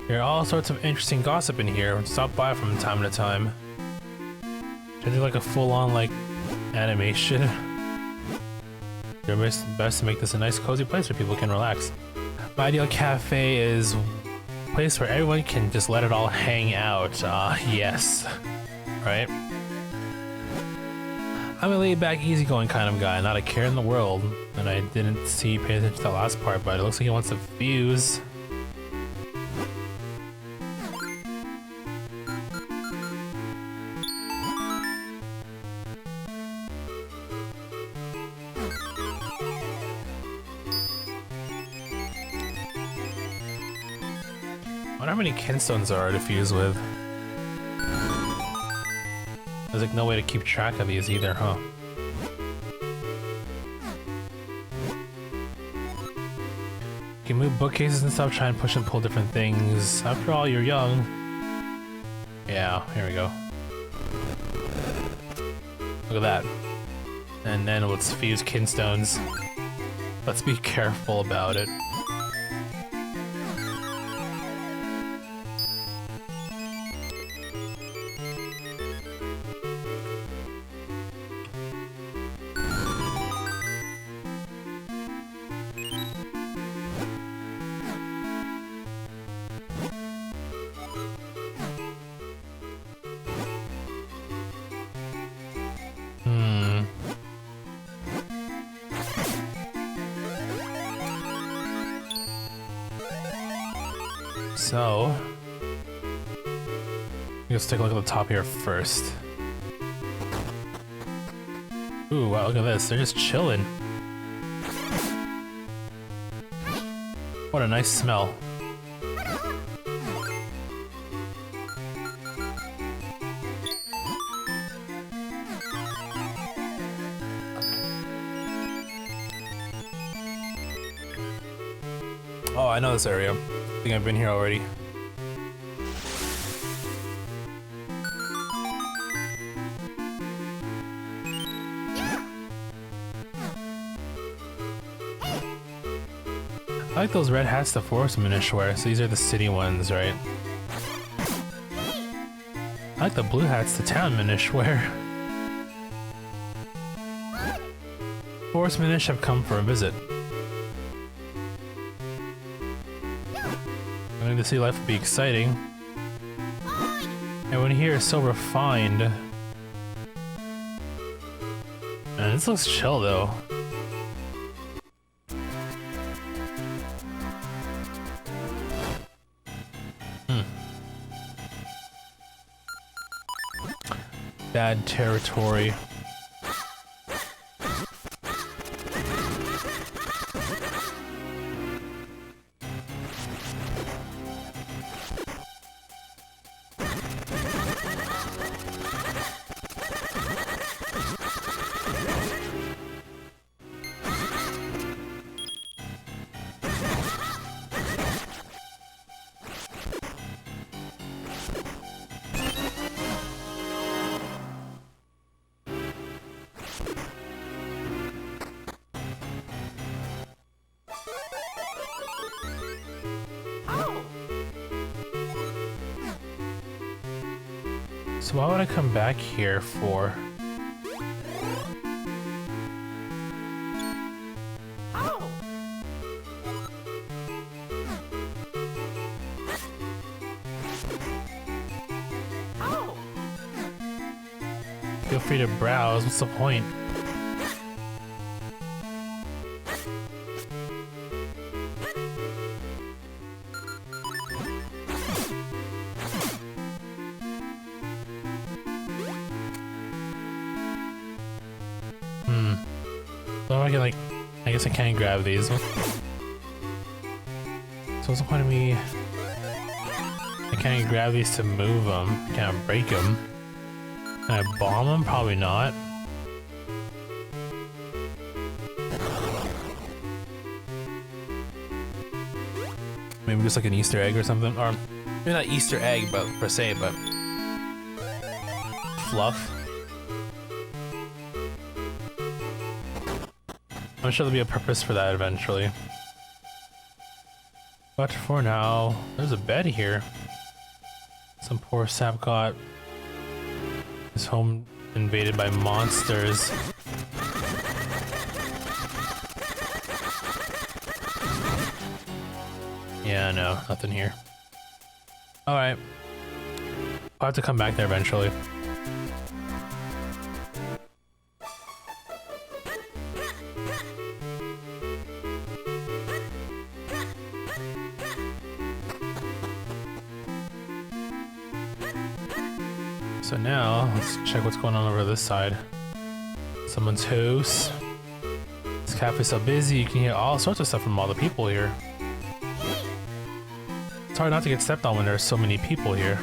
There are all sorts of interesting gossip in here. Stop by from time to time. Should I do like a full-on like animation? They're best to make this a nice cozy place where people can relax. My ideal cafe is a place where everyone can just let it all hang out. Yes. Right? I'm a laid-back, easygoing kind of guy, not a care in the world. And I didn't pay attention to that last part, but it looks like he wants to fuse. I wonder how many kinstones there are to fuse with. There's like no way to keep track of these either, huh? You can move bookcases and stuff, try and push and pull different things. After all, you're young. Yeah, here we go. Look at that. And then let's fuse kinstones. Let's be careful about it. So, let's take a look at the top here first. Ooh, wow, look at this. They're just chilling. What a nice smell. Oh, I know this area. I think I've been here already. I like those red hats the forest Minish wear, so these are the city ones, right? I like the blue hats the town Minish wear. Forest Minish have come for a visit. I think the city life will be exciting. Everyone here is so refined. Man, this looks chill though. Bad territory. So why would I come back here for? Feel free to browse. What's the point? So I can like, I guess I can't grab these. So what's the point of me? I can't grab these to move them. I can't break them. Can I bomb them? Probably not. Maybe just like an Easter egg or something, or maybe not Easter egg, but per se, but fluff. I'm sure there'll be a purpose for that eventually. But for now, there's a bed here. Some poor sap got his home invaded by monsters. Yeah, no, nothing here. Alright. I'll have to come back there eventually. So now, let's check what's going on over this side. Someone's house. This cafe's so busy, you can hear all sorts of stuff from all the people here. It's hard not to get stepped on when there's so many people here.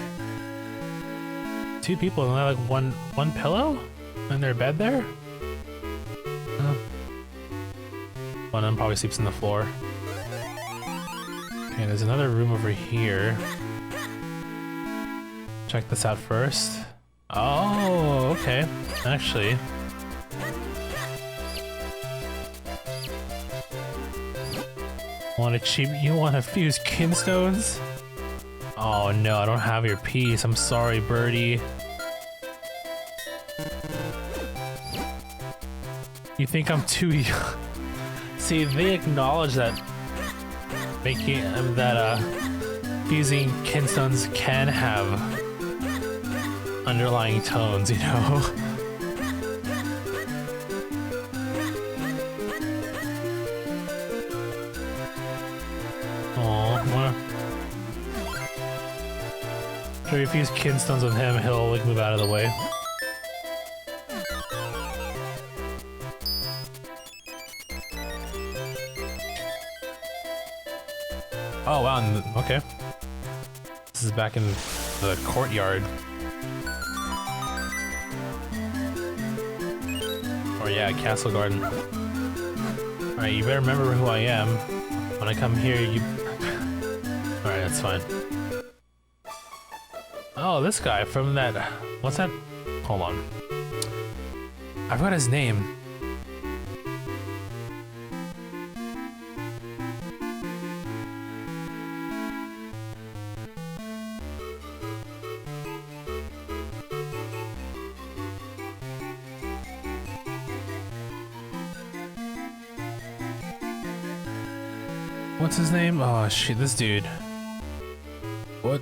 2 people and like one pillow in their bed there? One of them probably sleeps on the floor. Okay, there's another room over here. Check this out first. Oh, okay. Actually. You want to fuse kinstones? Oh no, I don't have your piece. I'm sorry, birdie. You think I'm too young? See, they acknowledge that fusing kinstones can have underlying tones, you know? If you fuse kinstones with him, he'll like move out of the way. Oh wow, okay. This is back in the courtyard. Or yeah, Castle Garden. Alright, you better remember who I am. When I come here, you... Alright, that's fine. Oh, this guy from that... What's that? Hold on. I forgot his name. What's his name? Oh shit, this dude. What?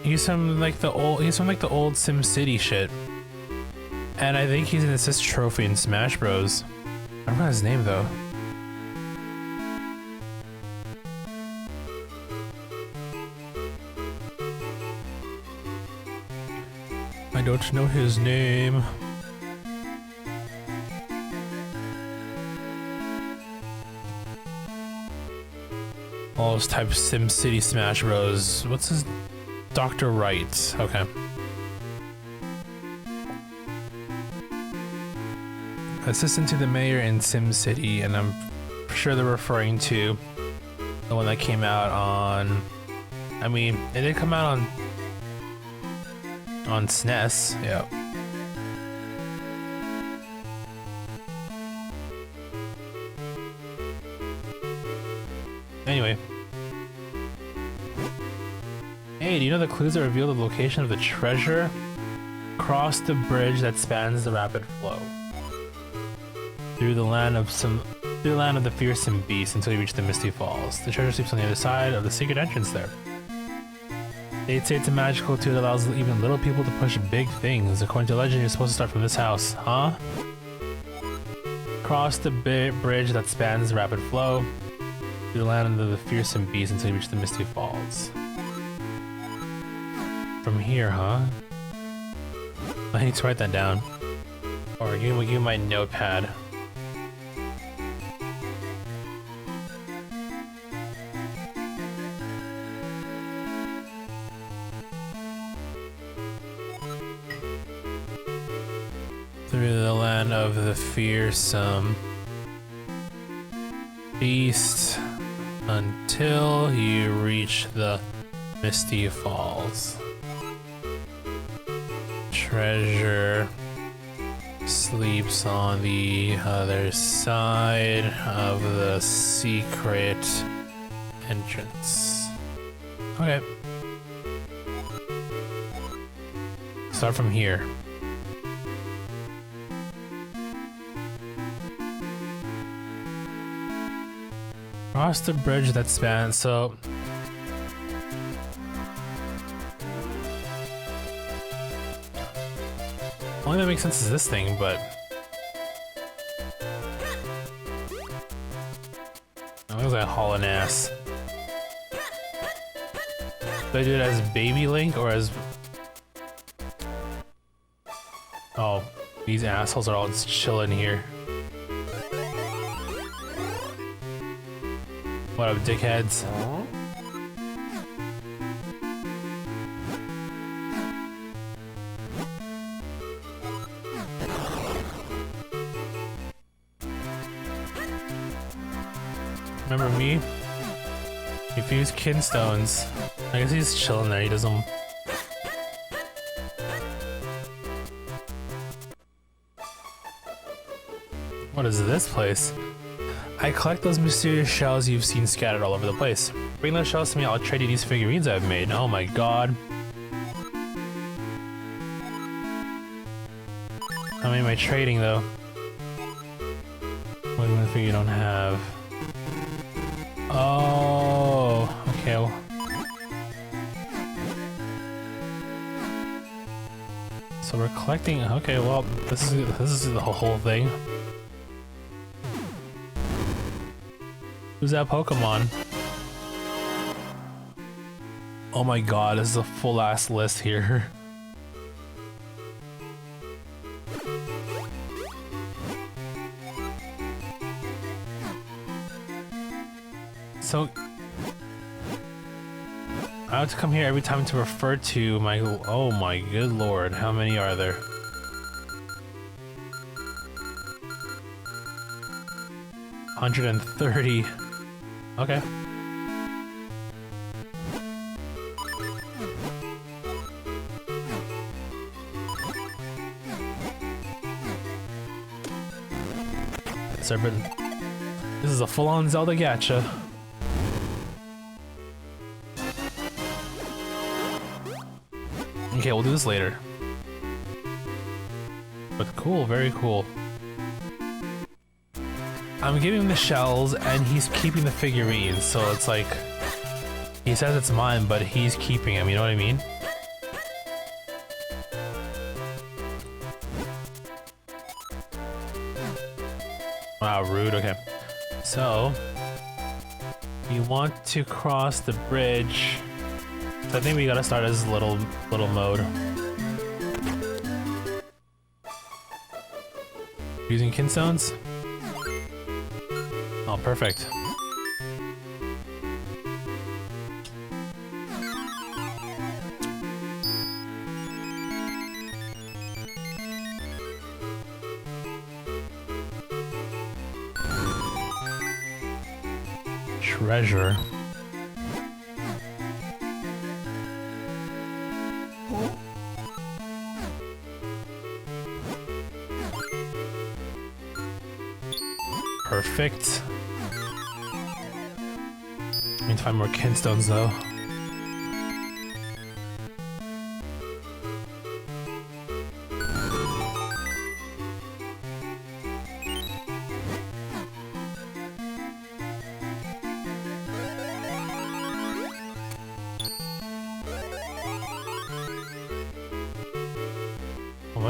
He's from like the old SimCity shit. And I think he's an assist trophy in Smash Bros. I don't know his name though. I don't know his name. All those types of SimCity Smash Bros. What's his... Dr. Wright. Okay. Assistant to the mayor in SimCity, and I'm sure they're referring to the one that came out on... I mean, it did come out on SNES, yeah. Anyway. Hey, do you know the clues that reveal the location of the treasure? Cross the bridge that spans the rapid flow. Through the land of the fearsome beast until you reach the Misty Falls. The treasure sleeps on the other side of the secret entrance there. They'd say it's a magical tool that allows even little people to push big things. According to legend, you're supposed to start from this house, huh? Cross the bridge that spans the rapid flow. Through the land of the fearsome beast until you reach the Misty Falls. From here, huh? I need to write that down. Or give me my notepad. Through the land of the fearsome beast until you reach the Misty Falls. Treasure sleeps on the other side of the secret entrance. Okay. Start from here. Cross the bridge that spans, so only that makes sense is this thing, but it looks like a hauling ass. Do I do it as baby Link or as... Oh, these assholes are all just chilling here. What up, dickheads? Remember me? Refuse kinstones. I guess he's chilling there, he doesn't... What is this place? I collect those mysterious shells you've seen scattered all over the place. Bring those shells to me, I'll trade you these figurines I've made. Oh my god. How many am I trading though? What do you figure you don't have? Oh, okay. Well. So we're collecting. Okay, well, this is the whole thing. Who's that Pokemon? Oh my god, this is a full ass list here. So I have to come here every time to refer to my... Oh my good lord, how many are there? $130. Okay. Serpent. This is a full-on Zelda gacha. Okay, we'll do this later. But cool, very cool. I'm giving him the shells and he's keeping the figurines, so it's like he says it's mine, but he's keeping them, you know what I mean? Wow, rude. Okay. So you want to cross the bridge. So I think we gotta start as little mode. Using kinstones? Oh, perfect. Treasure. Perfect. I need to find more kinstones though.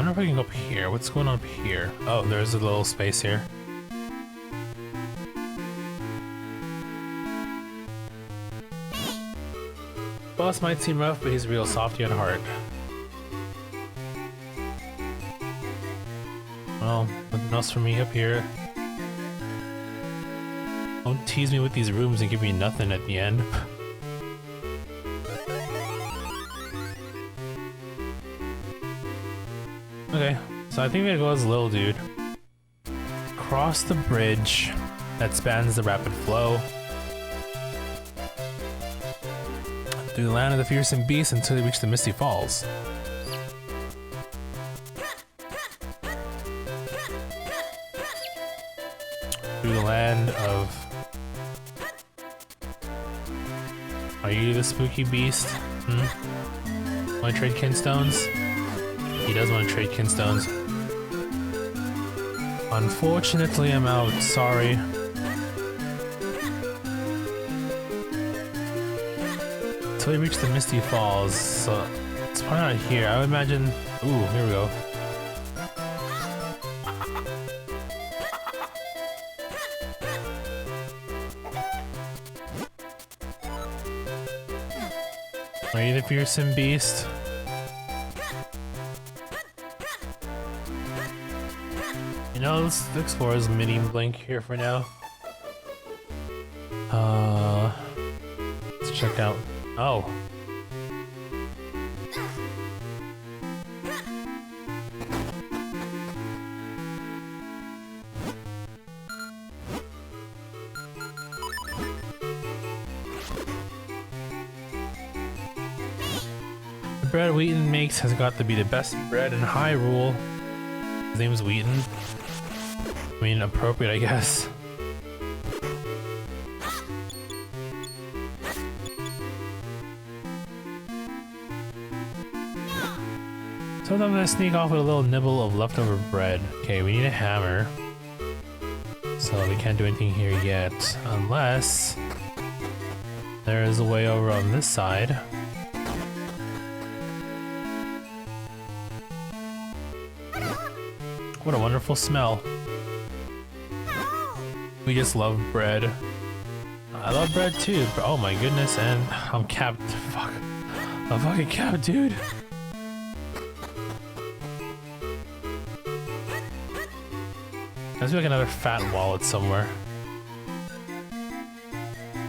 wonder if we can go up here. What's going on up here? Oh, there's a little space here. Boss might seem rough, but he's real softy at heart. Well, nothing else for me up here. Don't tease me with these rooms and give me nothing at the end. Okay, so I think we're gonna go as a little dude. Cross the bridge that spans the rapid flow. Through the land of the fearsome beasts until they reach the Misty Falls. Through the land of... Are you the spooky beast? Hmm? Wanna trade kinstones? He does want to trade kinstones. Unfortunately, I'm out. Sorry. Until we reach the Misty Falls, so it's probably not here. I would imagine. Ooh, here we go. Are you the fearsome beast? You know, let's explore his mini blink here for now. Let's check out. Oh. The bread Wheaton makes has got to be the best bread in Hyrule. His name's Wheaton. I mean, appropriate, I guess. So I'm gonna sneak off with a little nibble of leftover bread. Okay, we need a hammer. So we can't do anything here yet, unless there is a way over on this side. What a wonderful smell. We just love bread. I love bread too. Oh my goodness, and I'm capped. Fuck. I'm fucking capped, dude. Let's make another fat wallet somewhere.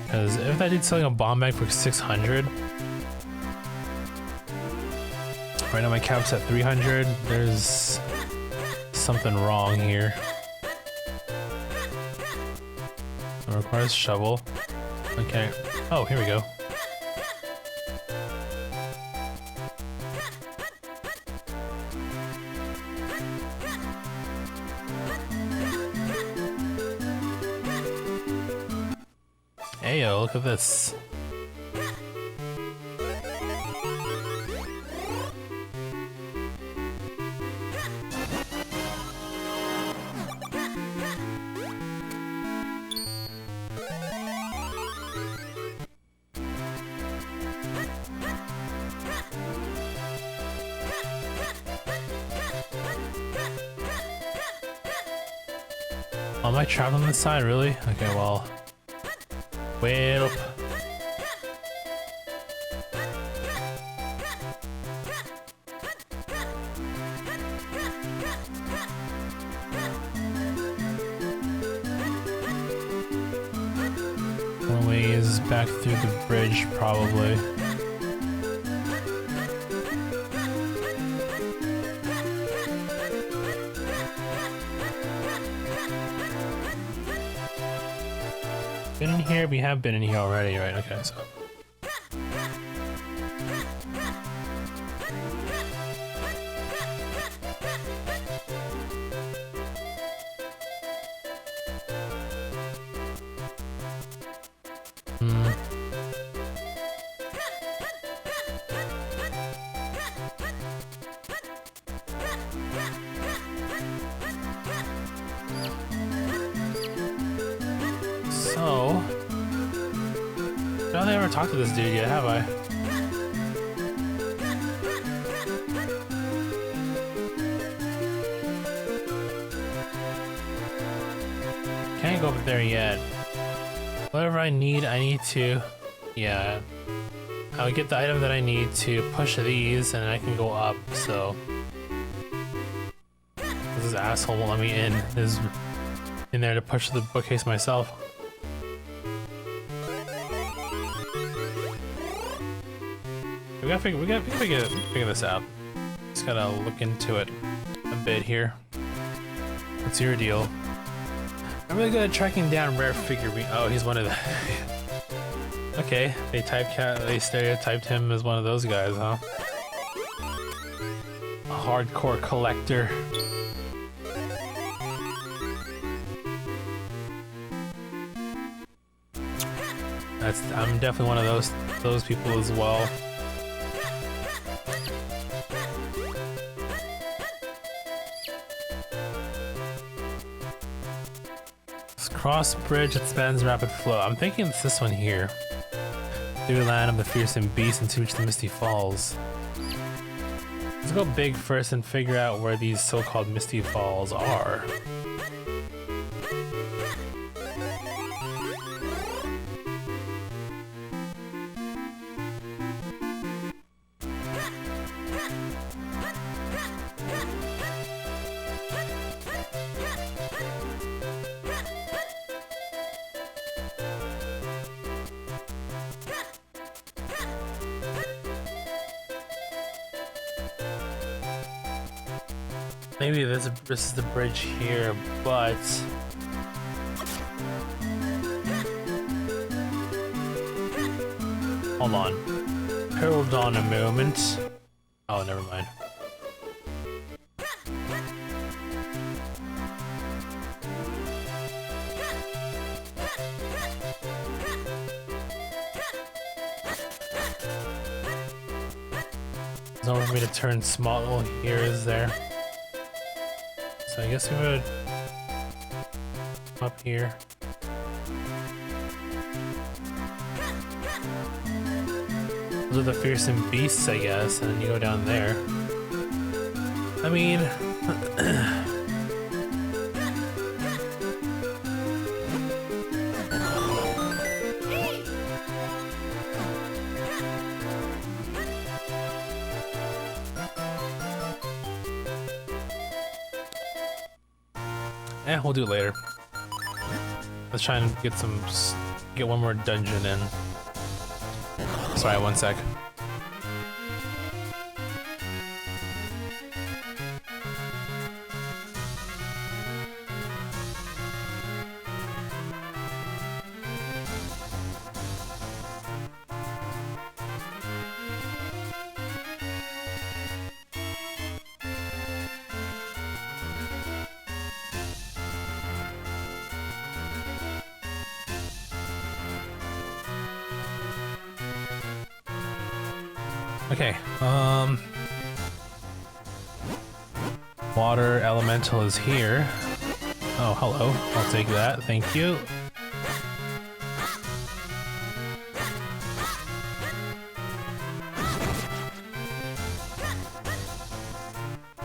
Because if that dude's selling a bomb bag for 600, right now my cap's at 300. There's something wrong here. It requires shovel. Okay. Oh, here we go. Ayo, look at this. Am I trapped on this side, really? Okay, well. Well. One way is back through the bridge, probably. Been in here? We have been in here already, right? Okay, so. So, I don't think I ever talked to this dude yet, have I? Can't go up there yet. Whatever I need to... Yeah. I'll get the item that I need to push these, and I can go up, so... This asshole won't let me in. Is in there to push the bookcase myself. We gotta figure this out. Just gotta look into it a bit here. What's your deal? I'm really good at tracking down rare figurine. Oh, he's one of the. Okay, they stereotyped him as one of those guys, huh? A hardcore collector. I'm definitely one of those people as well. Cross bridge that spans rapid flow. I'm thinking it's this one here. Through land of the fearsome beast into which the Misty Falls. Let's go big first and figure out where these so-called Misty Falls are. Maybe this is the bridge here, but hold on. Hold on a moment. Oh, never mind. There's nowhere for me to turn small. Oh, here is there. So I guess we would up here. Those are the fearsome beasts, I guess, and then you go down there. I mean, we'll do it later. Let's try and get one more dungeon in. Sorry, one sec. Okay, water elemental is here. Oh, hello. I'll take that. Thank you.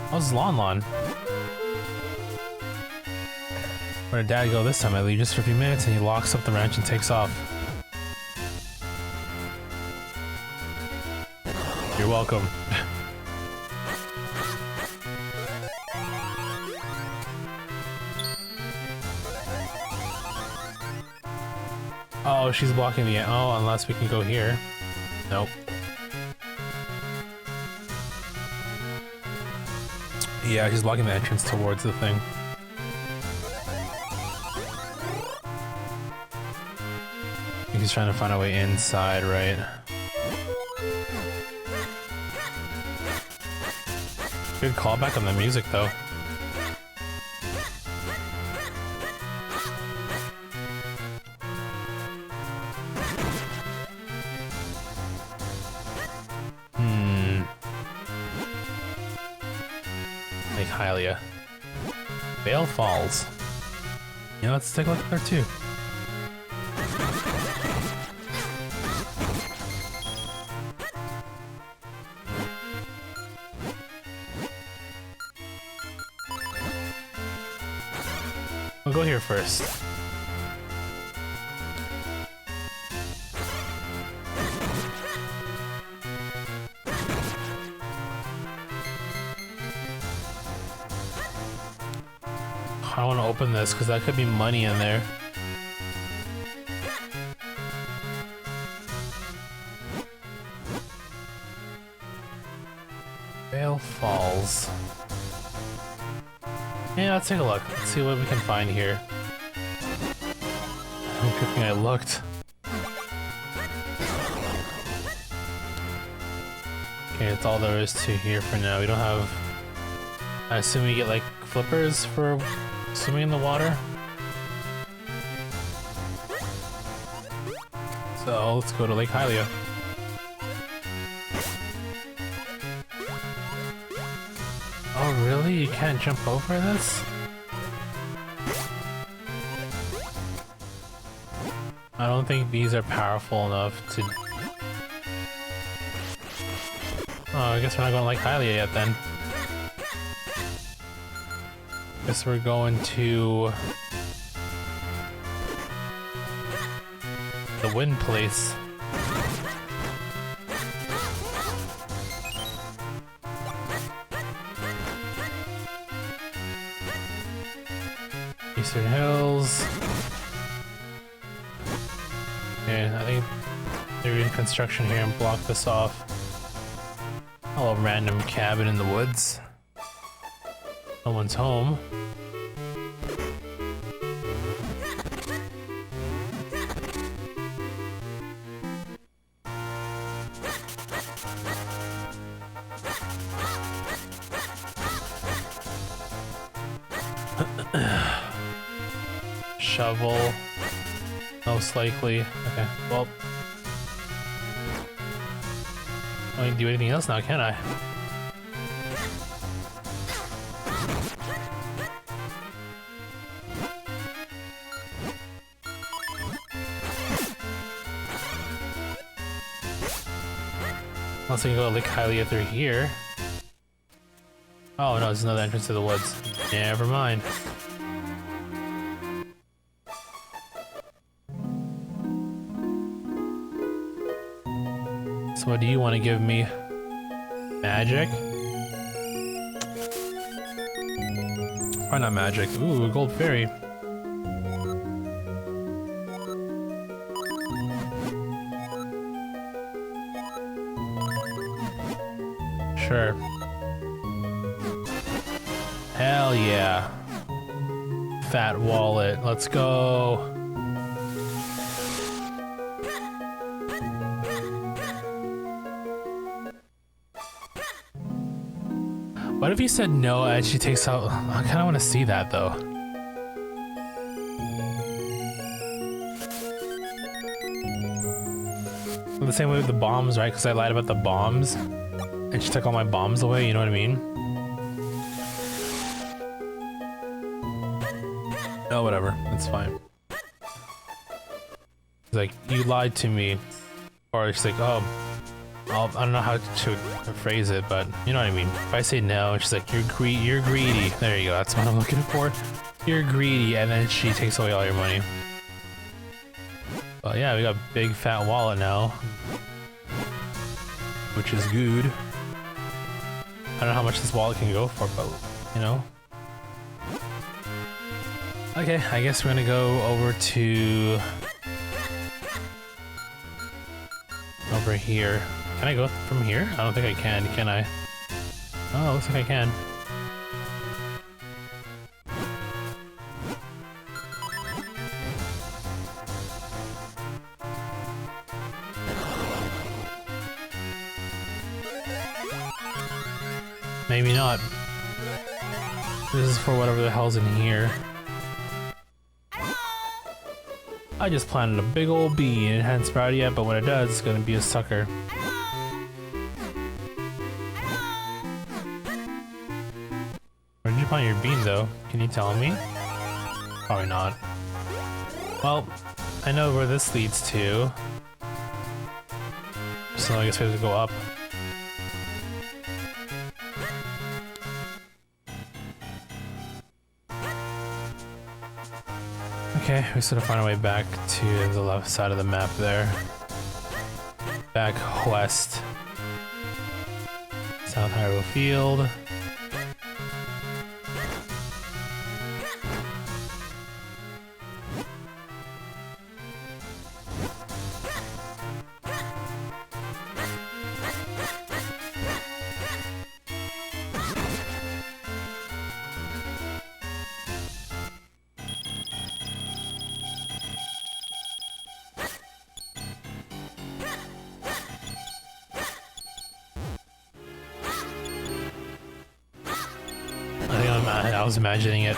How's Lon? Where did Dad go this time? I leave just for a few minutes and he locks up the wrench and takes off. You're welcome. Oh, she's blocking the... Oh, unless we can go here. Nope. Yeah, she's blocking the entrance towards the thing. I think he's trying to find a way inside, right? Good callback on the music, though. Lake Hylia. Vale Falls. Yeah, let's take a look there, too. We'll go here first. I don't want to open this because that could be money in there. Vale Falls. Yeah, let's take a look. Let's see what we can find here. Good thing I looked. Okay, that's all there is to here for now. We don't have... I assume we get like flippers for swimming in the water. So let's go to Lake Hylia. Oh really? You can't jump over this? I don't think these are powerful enough to... Oh, I guess we're not going to Lake Hylia yet then. Guess we're going to... the wind place. Eastern Hills. Okay, I think they're in construction here and block this off. A little random cabin in the woods. No one's home. Shovel. Most likely. Okay, well. I can't do anything else now, can I? Unless I can go to Lake Hylia through here. Oh no, there's another entrance to the woods. Never mind. So what do you want to give me? Magic? Why not magic? Ooh, a gold fairy. Sure. Hell yeah. Fat wallet. Let's go. What if he said no and she takes out... I kind of want to see that though. The same way with the bombs, right? Because I lied about the bombs and she took all my bombs away, you know what I mean? Oh, whatever. It's fine. It's like, you lied to me. Or she's like, oh... I don't know how to phrase it, but you know what I mean. If I say no, she's like, you're greedy. There you go, that's what I'm looking for. You're greedy, and then she takes away all your money. Well, yeah, we got a big fat wallet now. Which is good. I don't know how much this wallet can go for, but, you know. Okay, I guess we're gonna go over to... over here. Can I go from here? I don't think I can I? Oh, looks like I can. Maybe not. This is for whatever the hell's in here. I just planted a big old bee and it hadn't sprouted yet, but when it does, it's gonna be a sucker. Where did you plant your bean though? Can you tell me? Probably not. Well, I know where this leads to. So I guess we have to go up. Okay, we just gotta find our way back to the left side of the map there. Back west. South Hyrule Field. I was imagining it.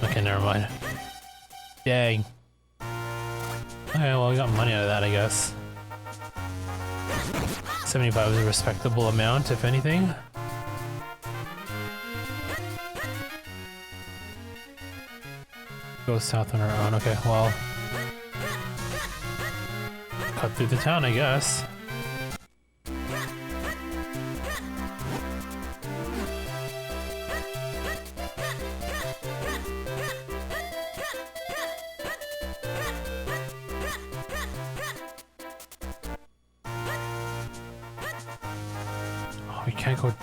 Okay, never mind. Dang. Okay, well, we got money out of that, I guess. 75 is a respectable amount, if anything. Go south on our own. Okay, well. Cut through the town, I guess. We can't go...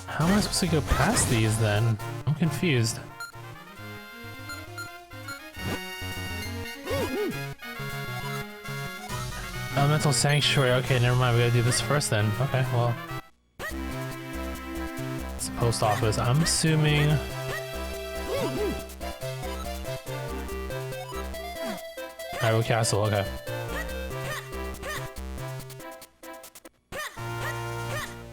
How am I supposed to go past these then? I'm confused. Elemental Sanctuary. Okay, never mind. We gotta do this first then. Okay, well. It's the post office. I'm assuming... Hyrule Castle, okay.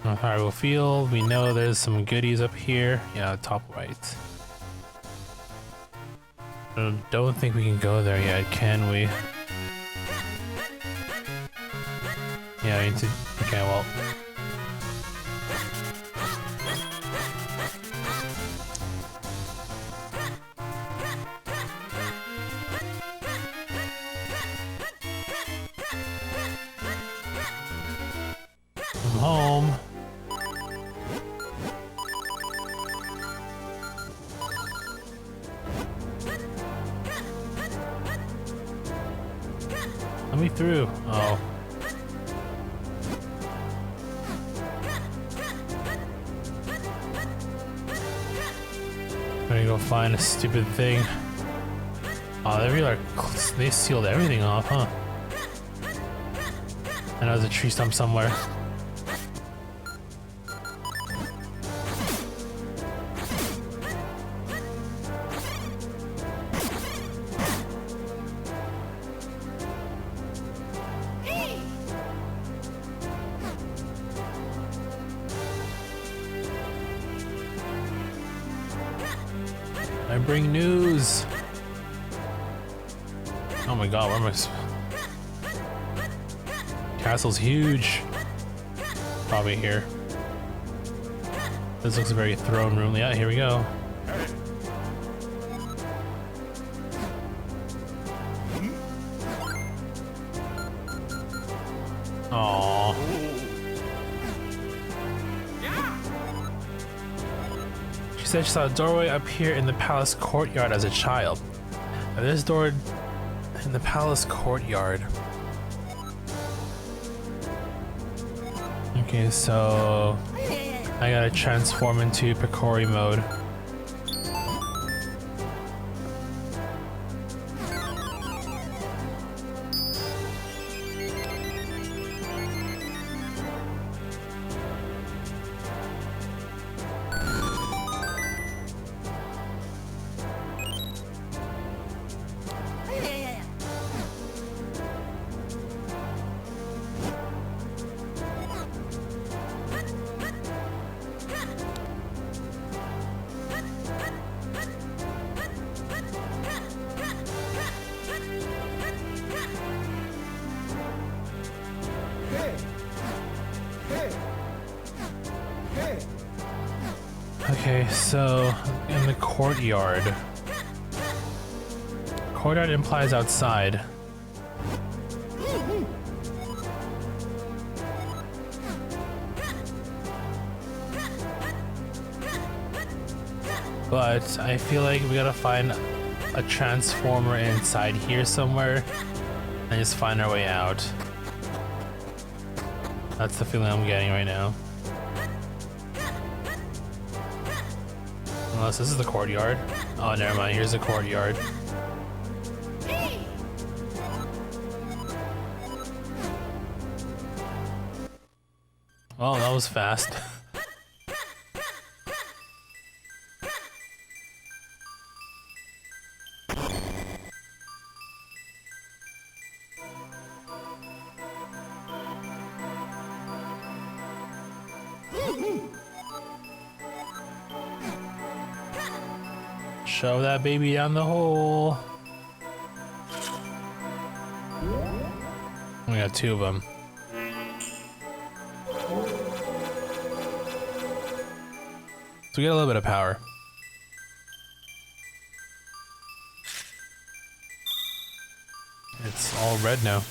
Hyrule Field, we know there's some goodies up here. Yeah, top right. I don't think we can go there yet, can we? Yeah, I need to... Okay, well... I'm home. Let me through. Oh. I'm gonna go find a stupid thing. Oh, they really are. They sealed everything off, huh? I know there's a tree stump somewhere. I bring news. Oh my god, where am I? Castle's huge. Probably here. This looks very throne room. Yeah, here we go. Aww. She said she saw a doorway up here in the palace courtyard as a child. Now this door in the palace courtyard. Okay, so I gotta transform into Picori mode. Okay, so in the courtyard. Courtyard implies outside. But I feel like we gotta find a transformer inside here somewhere and just find our way out. That's the feeling I'm getting right now. Unless this is the courtyard. Oh, never mind. Here's the courtyard. Well, that was fast. Shove that baby down the hole. We got 2 of them. So we get a little bit of power. It's all red now.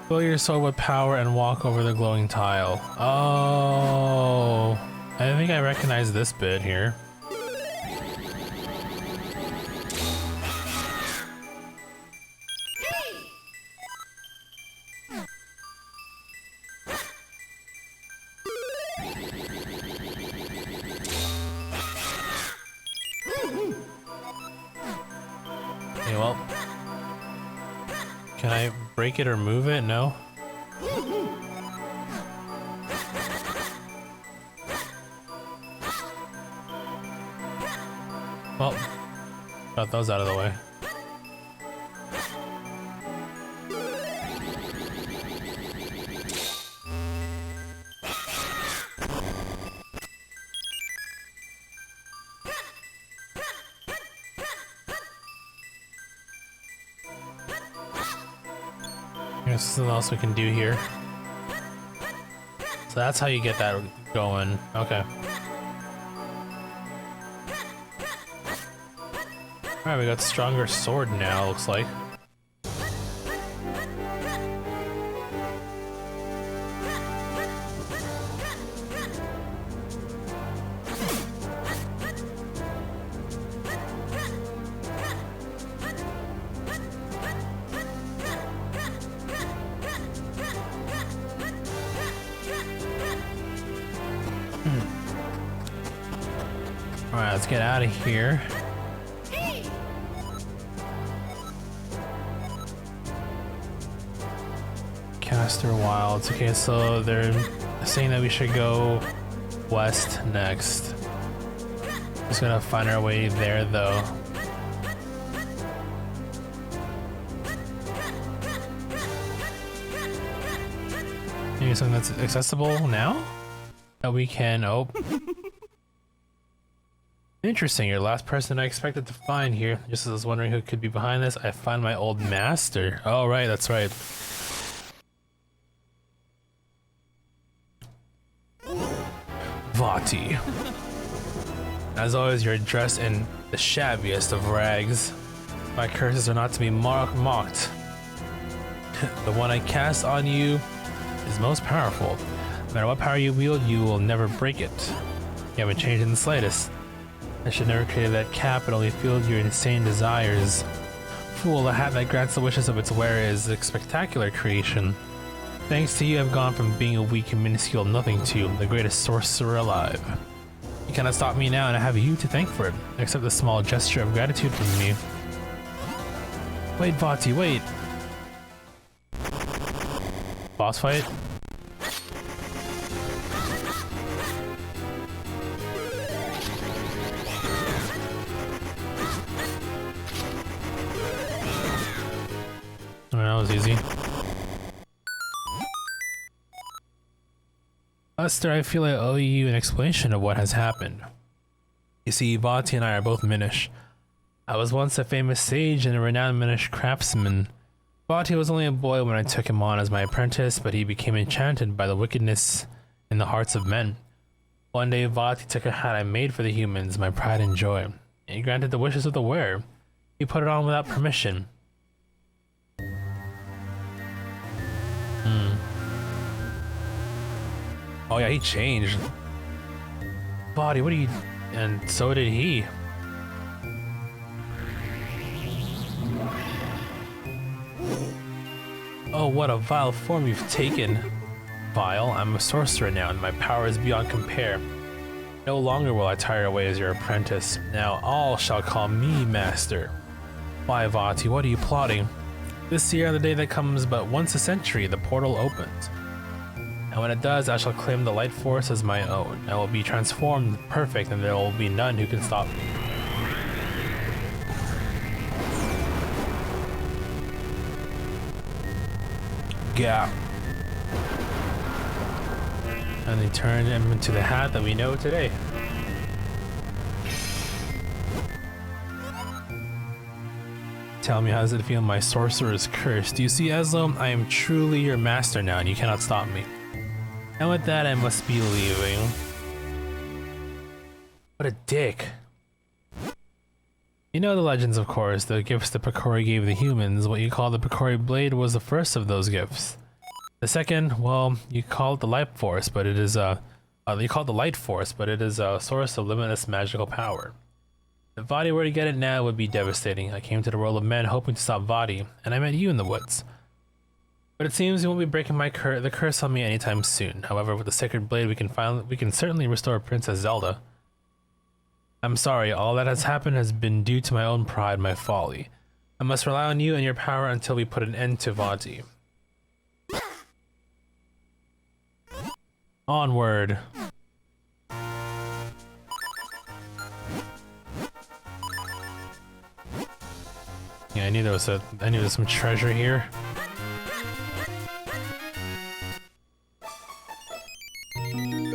Fill your sword with power and walk over the glowing tile. Oh, I think I recognize this bit here. Okay, well, can I break it or move it? No. Well, got those out of the way. There's something else we can do here. So that's how you get that going. Okay. Alright, we got stronger sword now, looks like. Alright, let's get out of here. Caster Wilds. Okay, so they're saying that we should go west next. Just gonna find our way there though. Maybe something that's accessible now? That we can, oh. Interesting, you're the last person I expected to find here. Just as I was wondering who could be behind this, I find my old master. Oh right, that's right. Vati. As always, you're dressed in the shabbiest of rags. My curses are not to be mocked. The one I cast on you is most powerful. No matter what power you wield, you will never break it. You haven't changed in the slightest. I should never create that cap, it only fueled your insane desires. Fool, the hat that grants the wishes of its wearer is a spectacular creation. Thanks to you, I've gone from being a weak and minuscule nothing to the greatest sorcerer alive. You cannot stop me now, and I have you to thank for it. Accept a small gesture of gratitude from me. Wait, Vati, wait. Boss fight? Oh, that was easy. Lester, I feel I owe you an explanation of what has happened. You see, Vati and I are both Minish. I was once a famous sage and a renowned Minish craftsman. Vati was only a boy when I took him on as my apprentice, but he became enchanted by the wickedness in the hearts of men. One day, Vati took a hat I made for the humans, my pride and joy, and he granted the wishes of the wearer. He put it on without permission. Oh yeah, he changed. Vati, what are you... And so did he. Oh, what a vile form you've taken. Vile? I'm a sorcerer now, and my power is beyond compare. No longer will I tire away as your apprentice. Now all shall call me master. Why, Vati, what are you plotting? This year, on the day that comes but once a century, the portal opens. And when it does, I shall claim the light force as my own. I will be transformed perfect, and there will be none who can stop me. Gap. And they turned him into the hat that we know today. Tell me, how does it feel? My sorcerer is cursed. Do you see, Eslo? I am truly your master now, and you cannot stop me. And with that, I must be leaving. What a dick. You know the legends, of course, the gifts that Picori gave the humans. What you call the Picori blade was the first of those gifts. The second, well, you call it the light force, but it is a source of limitless magical power. If Vadi were to get it now, it would be devastating. I came to the world of men hoping to stop Vadi, and I met you in the woods. But it seems you won't be breaking the curse on me anytime soon. However, with the sacred blade, we can certainly restore Princess Zelda. I'm sorry, all that has happened has been due to my own pride, my folly. I must rely on you and your power until we put an end to Vadi. Onward. Yeah, I knew there was some treasure here.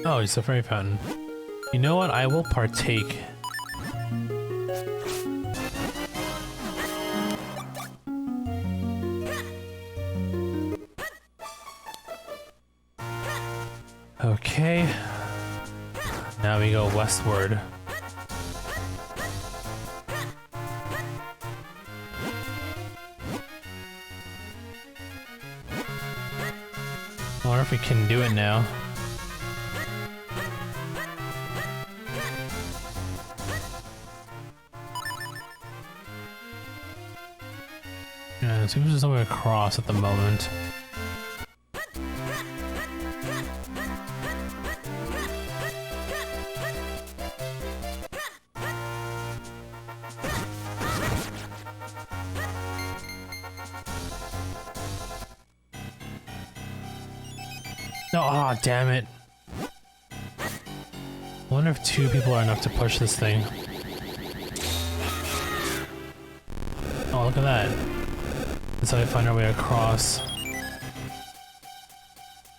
Oh, it's a fairy fountain. You know what? I will partake. Okay. Now we go westward. I wonder if we can do it now. Yeah, it seems there's no way across at the moment. No, oh, damn it. I wonder if 2 people are enough to push this thing. Oh, look at that. That's how we find our way across.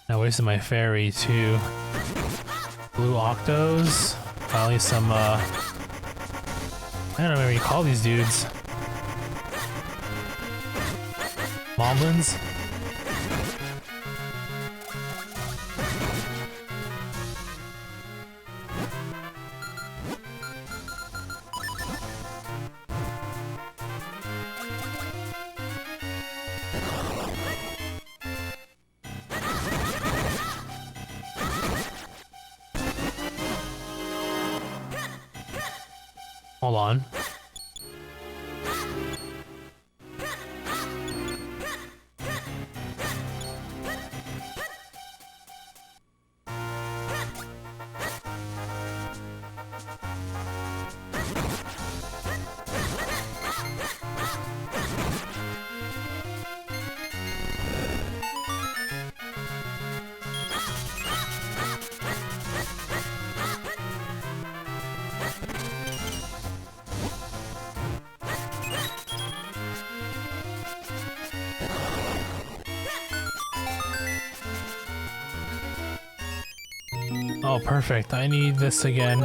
I wasted my fairy too. Blue octos. Finally some, I don't know what you call these dudes. Moblins? Hold on. Oh, perfect. I need this again.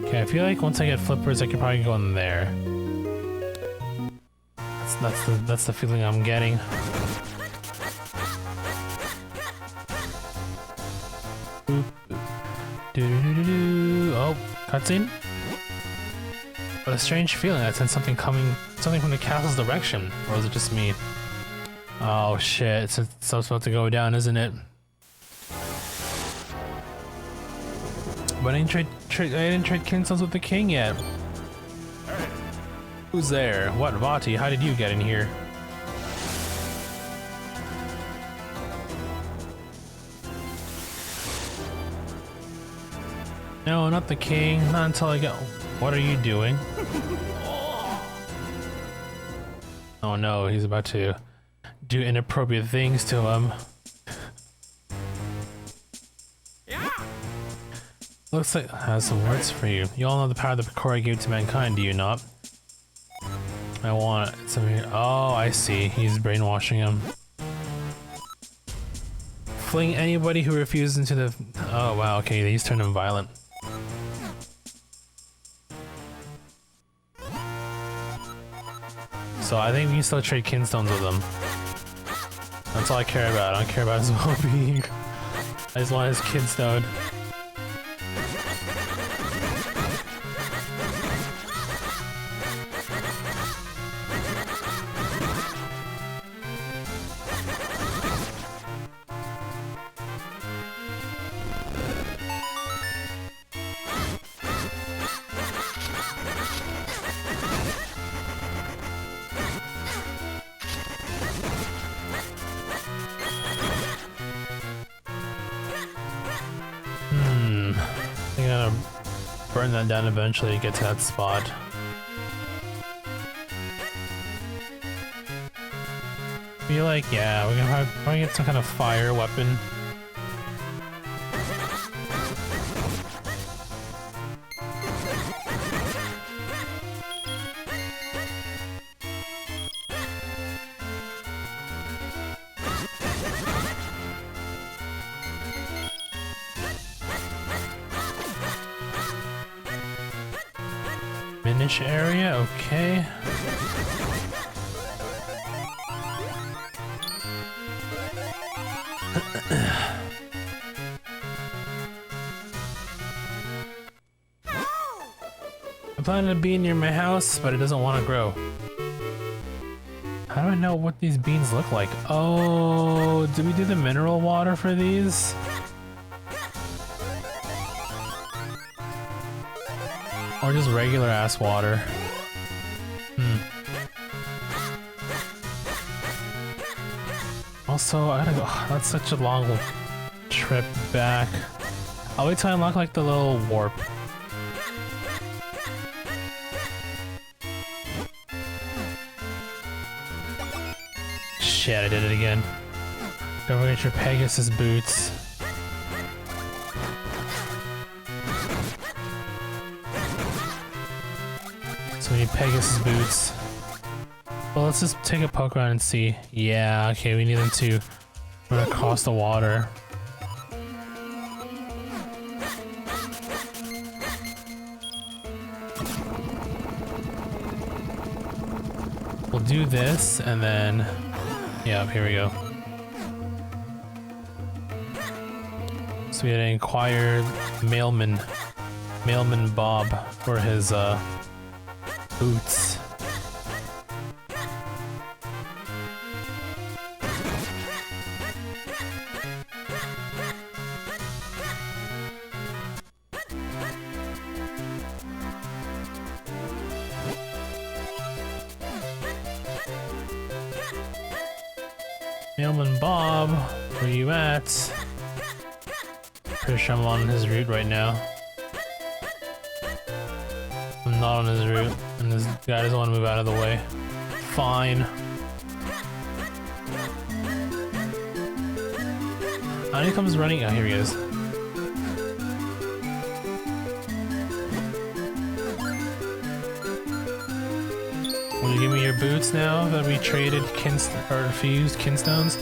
Okay, I feel like once I get flippers, I could probably go in there. That's the feeling I'm getting. Boop, boop. Oh, cutscene? What a strange feeling. I sense something from the castle's direction. Or is it just me? Oh shit, it's supposed to go down, isn't it? But I didn't trade kinstones with the king yet. Who's there? What, Vati? How did you get in here? No, not the king. Not until I go. What are you doing? Oh no, he's about to do inappropriate things to him. Looks like it has some words for you. You all know the power that Picori gave to mankind, do you not? I want some here. Oh, I see. He's brainwashing him. Fling anybody who refuses into the... Oh, wow. Okay, he's turned him violent. So I think we can still trade kinstones with him. That's all I care about. I don't care about his well-being. I just want his kinstone. I think I'm gonna burn that down eventually to get to that spot. Feel like, yeah, we're gonna probably get some kind of fire weapon. Minish area, okay. I'm planting a bean near my house, but it doesn't want to grow. How do I know what these beans look like? Oh, did we do the mineral water for these? Or just regular ass water? Also, I gotta go. Oh, that's such a long trip back. I'll wait till I unlock like the little warp. Shit, I did it again. Don't forget your Pegasus boots. So we need Pegasus boots. Well, let's just take a poke around and see. Yeah, okay, we need them to run across the water. We'll do this, and then... Yeah, here we go. So we had to inquire Mailman Bob for his, boots. Mailman Bob, where you at? Pretty sure I'm on his route right now. I'm not on his route, and this guy doesn't want to move out of the way. Fine. And he comes running. Oh, here he is. Will you give me your boots now that we traded or fused kinstones?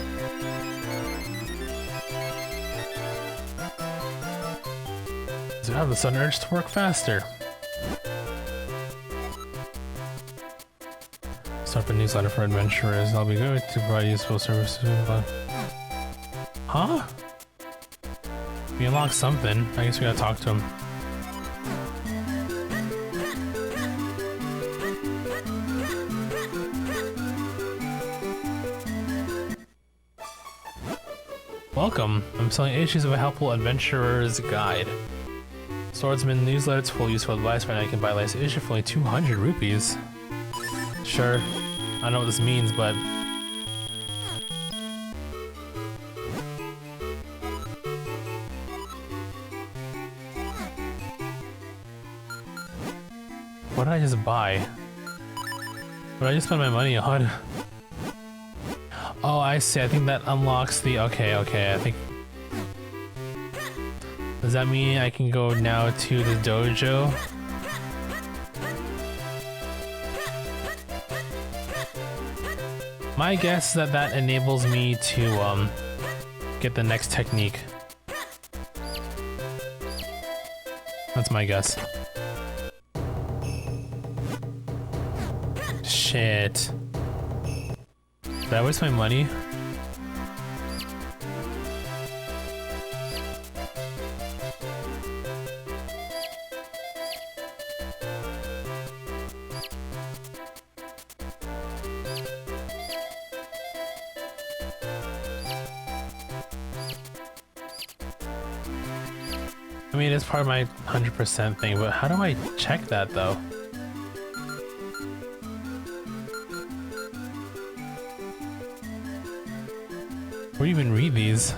So I have the sudden urge to work faster. Start up a newsletter for adventurers. I'll be good to provide useful services. Huh? We unlocked something. I guess we gotta talk to him. Welcome. I'm selling issues of a helpful adventurer's guide. Swordsman newsletter, it's full of useful advice. Right now you can buy the latest issue for only 200 rupees. Sure. I don't know what this means, but... What did I just buy? What did I just spend my money on? Oh, I see. I think that unlocks the... Okay, I think... Does that mean I can go now to the dojo? My guess is that that enables me to get the next technique. That's my guess. Shit. Did I waste my money? I mean, it's part of my 100% thing, but how do I check that though? Where do you even read these?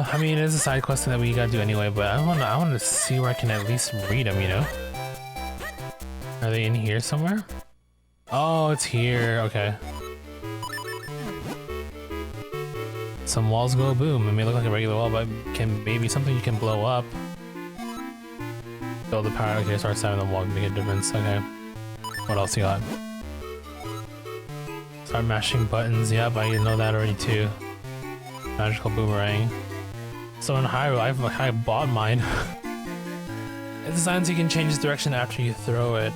I mean, it's a side quest that we gotta do anyway, but I want to see where I can at least read them, you know? Are they in here somewhere? Oh, it's here. Okay. Some walls go boom. It may look like a regular wall, but can maybe something you can blow up. Build the power. Okay, start stabbing the wall to make a difference. Okay. What else you got? Start mashing buttons. Yep, I know that already too. Magical boomerang. So in Hyrule, I bought mine. It designs you can change its direction after you throw it.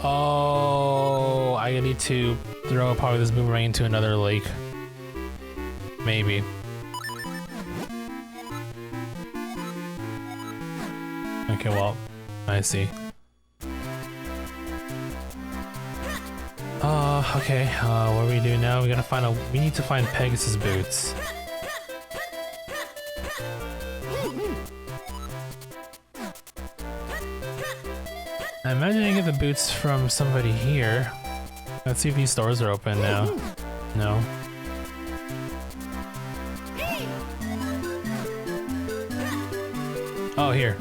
Oh, I need to throw a part of this boomerang into another lake. Maybe. Okay, well, I see. Okay, what do we do now? We need to find Pegasus boots. I imagine I get the boots from somebody here. Let's see if these stores are open now. No. Oh, here.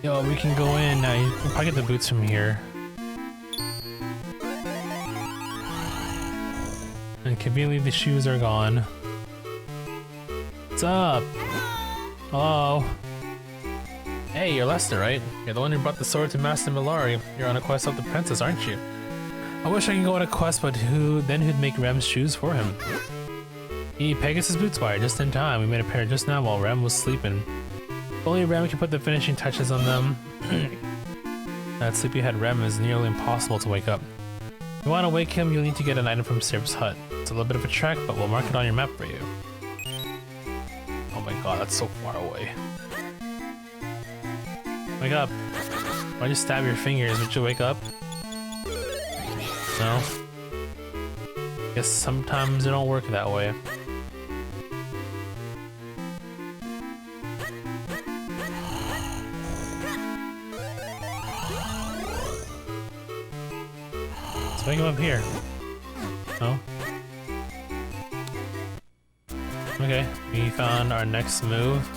Yo, we can go in now. You can probably get the boots from here. And conveniently the shoes are gone. What's up? Hello? Hey, you're Lester, right? You're the one who brought the sword to Master Milari. You're on a quest to help the princess, aren't you? I wish I could go on a quest, but who'd make Rem's shoes for him? He need Pegasus boots wire just in time. We made a pair just now while Rem was sleeping. If only Rem could put the finishing touches on them. That sleepyhead Rem is nearly impossible to wake up. If you want to wake him, you'll need to get an item from Sirp's hut. It's a little bit of a trek, but we'll mark it on your map for you. Oh my god, that's so far away. Wake up. Why'd you stab your fingers? Would you wake up? No? Guess sometimes it don't work that way. Let's wake him up here. No? Okay, we found our next move.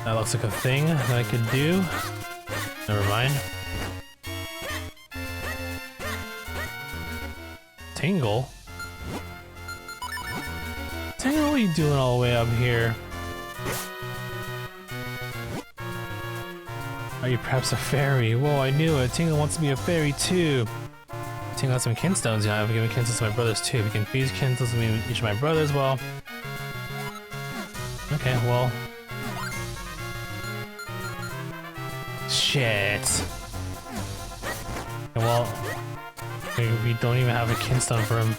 That looks like a thing that I could do. Never mind. Tingle? Tingle, what are you doing all the way up here? Are you perhaps a fairy? Whoa, I knew it. Tingle wants to be a fairy too. Tingle has some kinstones. Yeah, I've given kinstones to my brothers too. We can fuse kinstones with each of my brothers. Well, okay, well. Shit. Well, we don't even have a kinstone for him.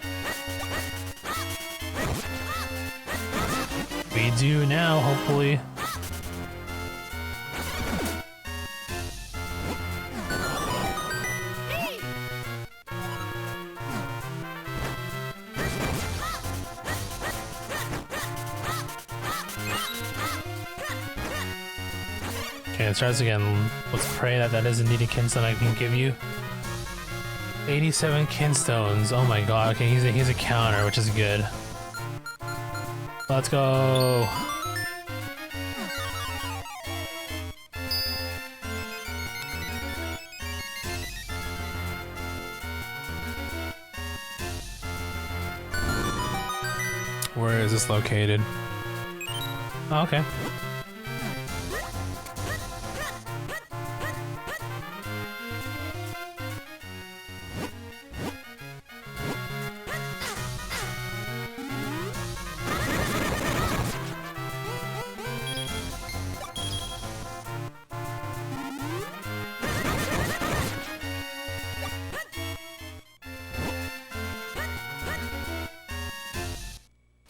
We do now, hopefully. Okay, let's try this again. Let's pray that that is indeed a kinstone I can give you. 87 kinstones. Oh my god. Okay, he's a counter, which is good. Let's go. Where is this located? Oh, okay.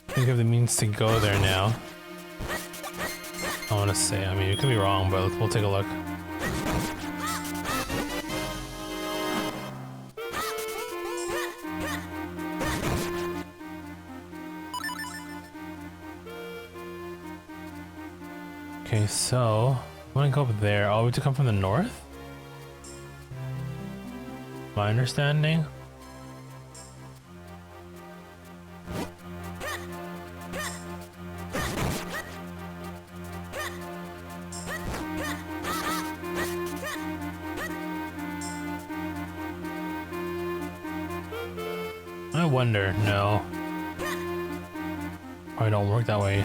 I think we have the means to go there now. I want to say, I mean, it could be wrong, but we'll take a look. Okay, so I want to go up there. Oh, we have to come from the north? My understanding? I wonder. No. Probably don't work that way.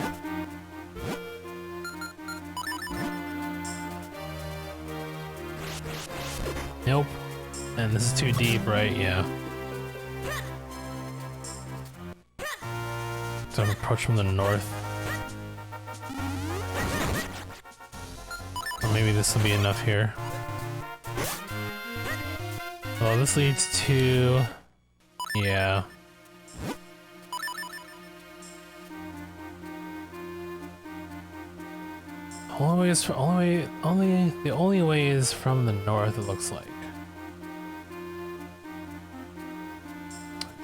Nope. And this is too deep, right? Yeah. So I'm approach from the north. Or maybe this will be enough here. Well, this leads to... yeah. The only way is from the north, it looks like.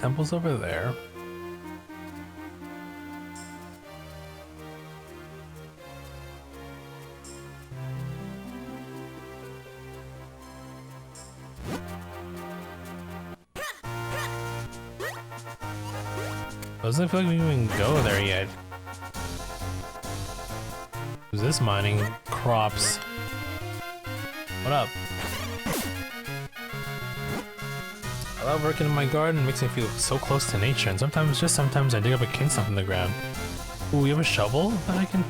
Temple's over there. Doesn't feel like we can even go there yet. Who's this mining crops? What up? I love working in my garden. It makes me feel so close to nature. And sometimes I dig up a kinstone from the ground. Ooh, we have a shovel that I can...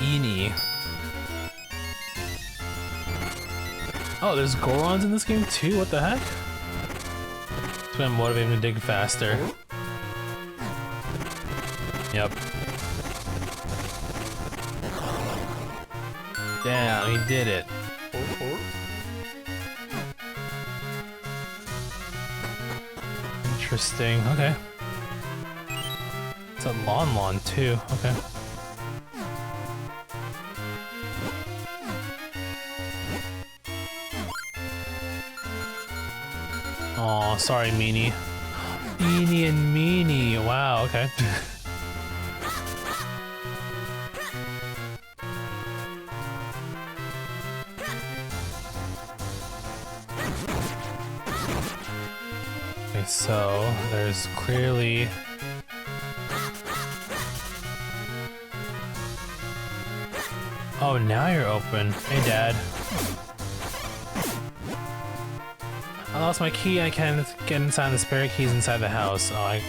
Eenie. Oh, there's Gorons in this game too? What the heck? It's gonna motivate me to dig faster. Yep. Damn, he did it. Interesting, okay. It's a lawn too, okay. Aw, sorry, Meanie. Eenie and Meanie, wow, okay. Okay, so there's clearly... Oh, now you're open. Hey, Dad. I lost my key. I can't get inside the spare keys inside the house. Oh,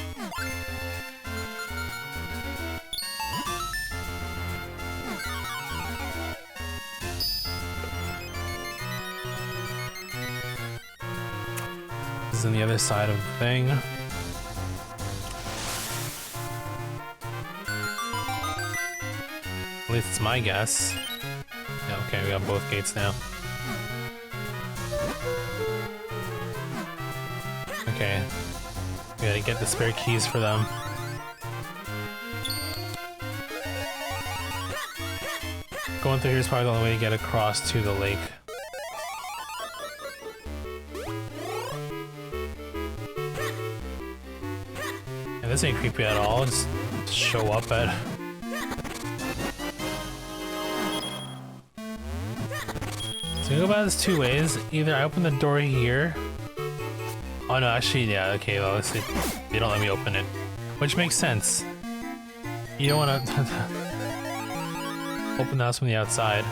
This is on the other side of the thing. At least it's my guess. Yeah, okay, we got both gates now. Okay. We gotta get the spare keys for them. Going through here is probably the only way to get across to the lake. And This ain't creepy at all. Just show up at. So you go about this two ways. Either I open the door here. Oh no, actually, yeah, okay, well, let's see. They don't let me open it. Which makes sense. You don't want to open the house from the outside.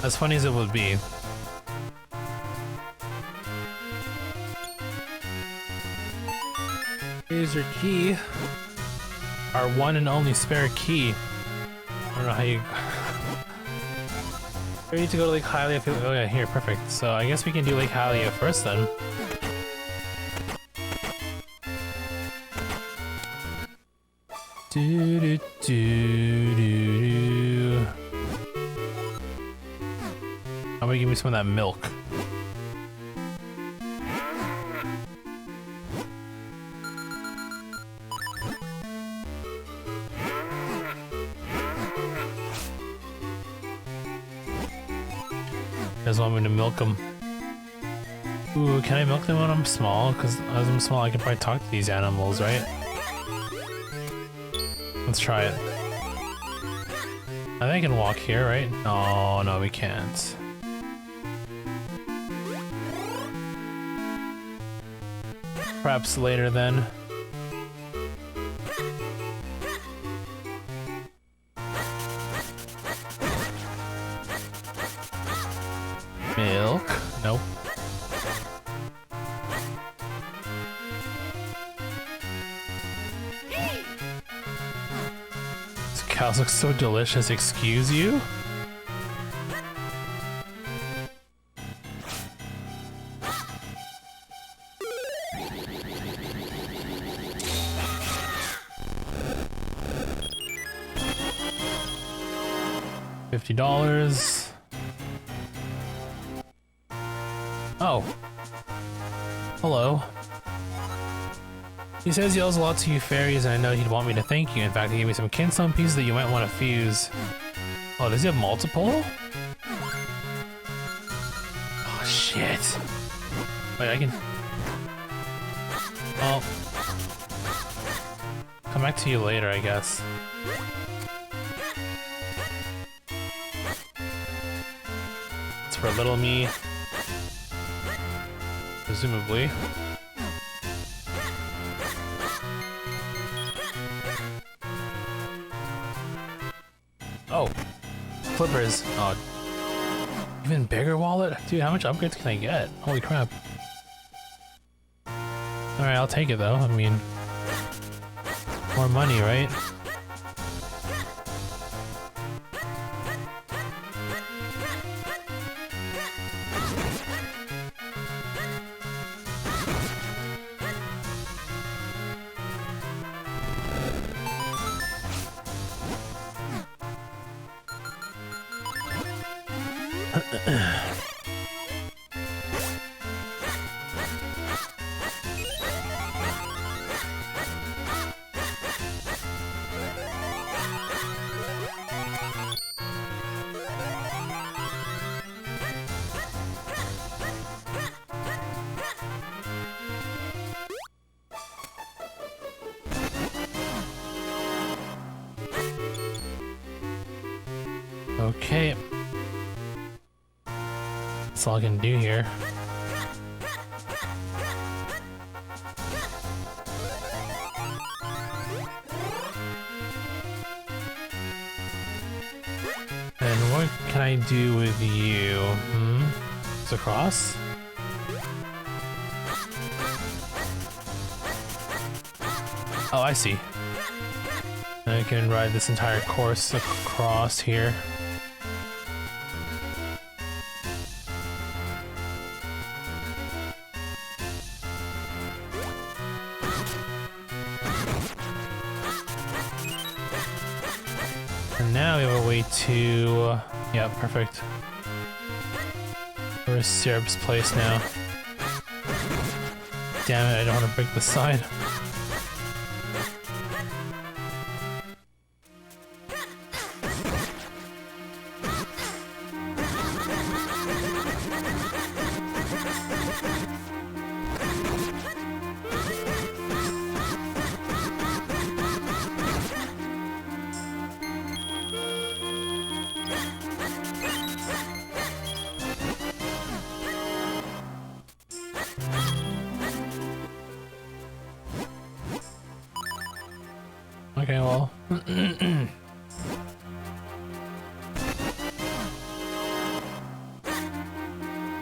As funny as it would be. Here's your key. Our one and only spare key. I don't know how you... We need to go to Lake Hylia. Oh yeah, here, perfect. So I guess we can do Lake Hylia first then. Do do do do do. How about you give me some of that milk? You guys want me to milk them? Ooh, can I milk them when I'm small? Because as I'm small, I can probably talk to these animals, right? Let's try it. I think I can walk here, right? Oh, no, we can't. Perhaps later then. Milk? Nope. These cows look so delicious, excuse you? $50. Oh. Hello. He says he owes a lot to you fairies, and I know he'd want me to thank you. In fact, he gave me some kinstone pieces that you might want to fuse. Oh, does he have multiple? Oh, shit. Wait, I can... Oh. Come back to you later, I guess. It's for little me. Presumably. Oh, flippers. Oh, even bigger wallet? Dude, how much upgrades can I get? Holy crap. Alright, I'll take it though. I mean, more money, right? Okay. That's all I can do here. And what can I do with you? It's across? Oh, I see. I can ride this entire course across here. And now we have a way to... yeah, perfect. Where's Syrup's place now? Damn it, I don't want to break the side. Okay, well.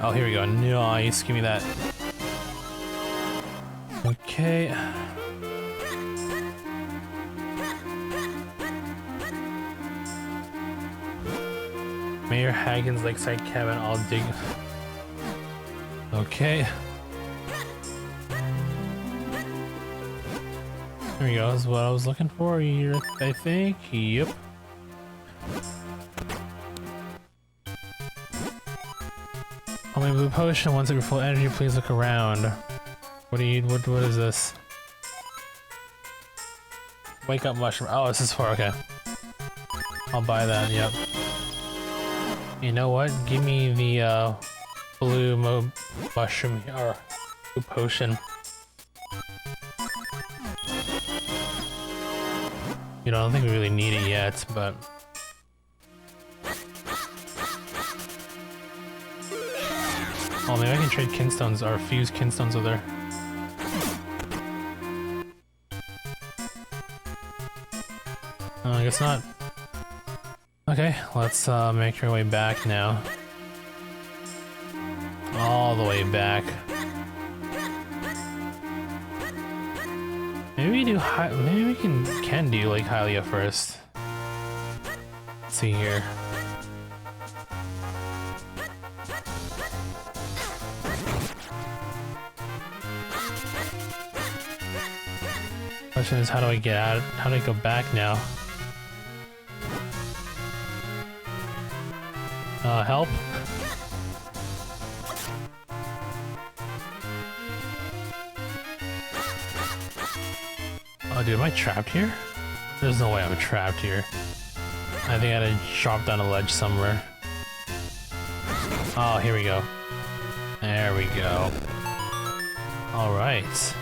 Oh, here we go. Nice. Give me that. Okay. Mayor Hagen's lakeside cabin. I'll dig. Okay. There we go. That's what I was looking for here, I think. Yep. Only blue potion. Once you're full energy, please look around. What do you? What is this? Wake up mushroom. Oh, this is for okay. I'll buy that. Yep. You know what? Give me the blue mushroom or blue potion. You know, I don't think we really need it yet, but. Oh, maybe I can trade kinstones or fuse kinstones with her. I guess not. Okay, let's make our way back now. All the way back. Maybe we do maybe we can do like Hylia first. Let's see here. Question is, how do I get out? How do I go back now? Help? Oh, dude, am I trapped here? There's no way I'm trapped here. I think I had to drop down a ledge somewhere. Oh, here we go. There we go. Alright.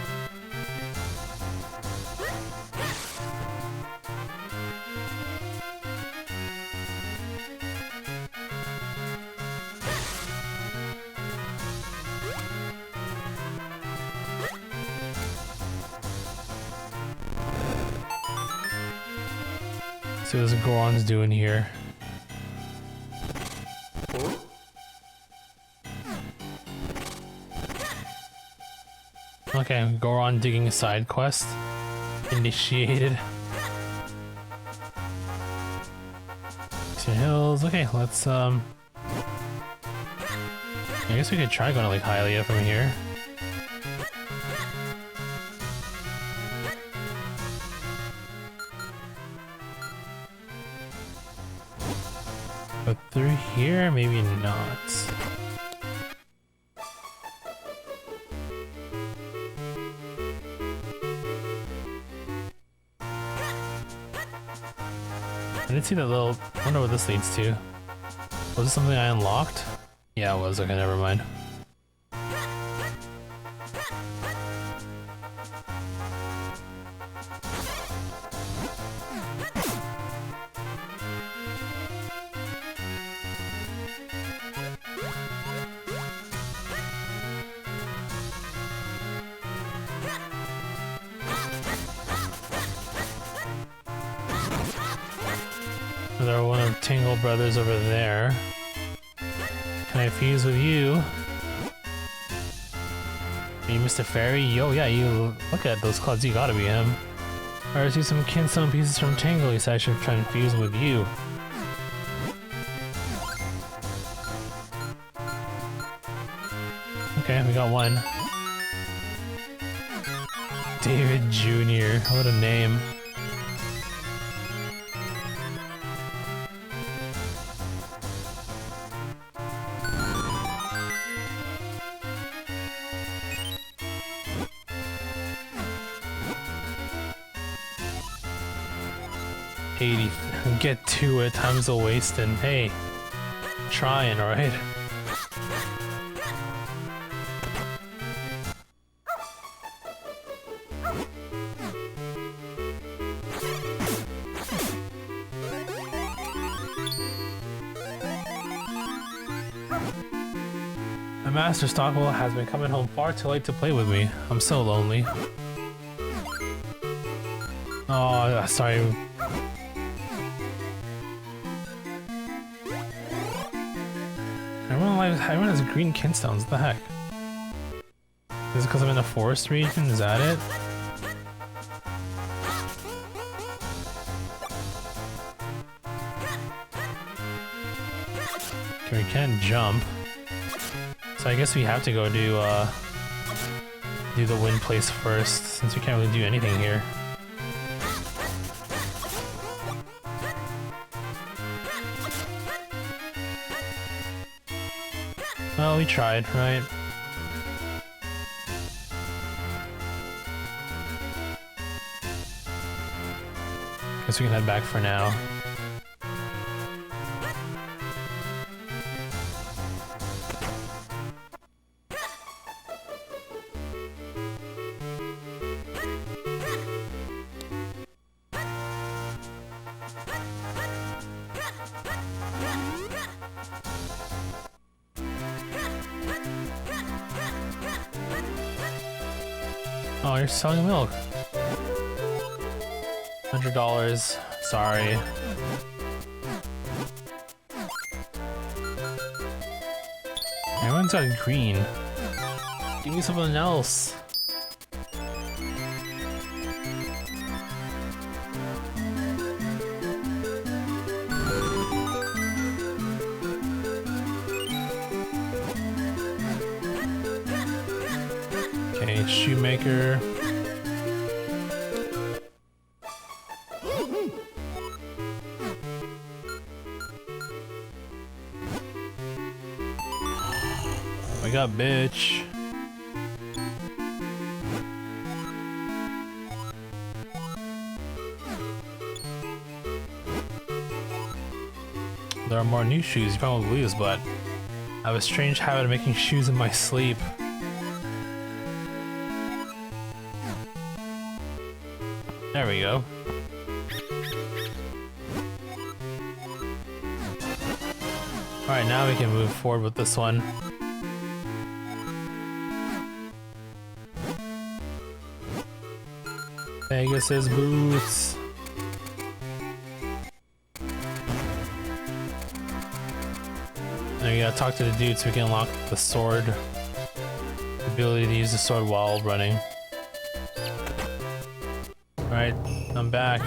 See what this Goron's doing here. Okay, Goron digging a side quest. Initiated. Two hills. Okay, let's I guess we could try going to like Hylia from here. But through here, maybe not. I didn't see that little. I wonder what this leads to. Was this something I unlocked? Yeah, it was. Okay, never mind. There are one of Tingle Brothers over there. Can I fuse with you? Are you Mr. Fairy? Yo, yeah, you look at those clouds, you gotta be him. I see some kinstone pieces from Tingle, he said I should try and fuse with you. Okay, we got one. David Jr., what a name. Get to it, time's a wasting. Hey, trying, alright? My master Stockwell has been coming home far too late to play with me. I'm so lonely. Oh, sorry. Everyone has green kinstones. What the heck? Is it because I'm in a forest region? Is that it? Okay, we can't jump. So I guess we have to go do the wind place first, since we can't really do anything here. Well, we tried, right? Guess we can head back for now. Oh, you're selling milk. $100. Sorry. Everyone's got green. Give me something else. Okay, shoemaker. We got bitch. There are more new shoes, you probably believe this, but I have a strange habit of making shoes in my sleep. There we go. Alright, now we can move forward with this one. Pegasus boots. Now we gotta talk to the dude so we can unlock the sword. The ability to use the sword while running. Alright, I'm back.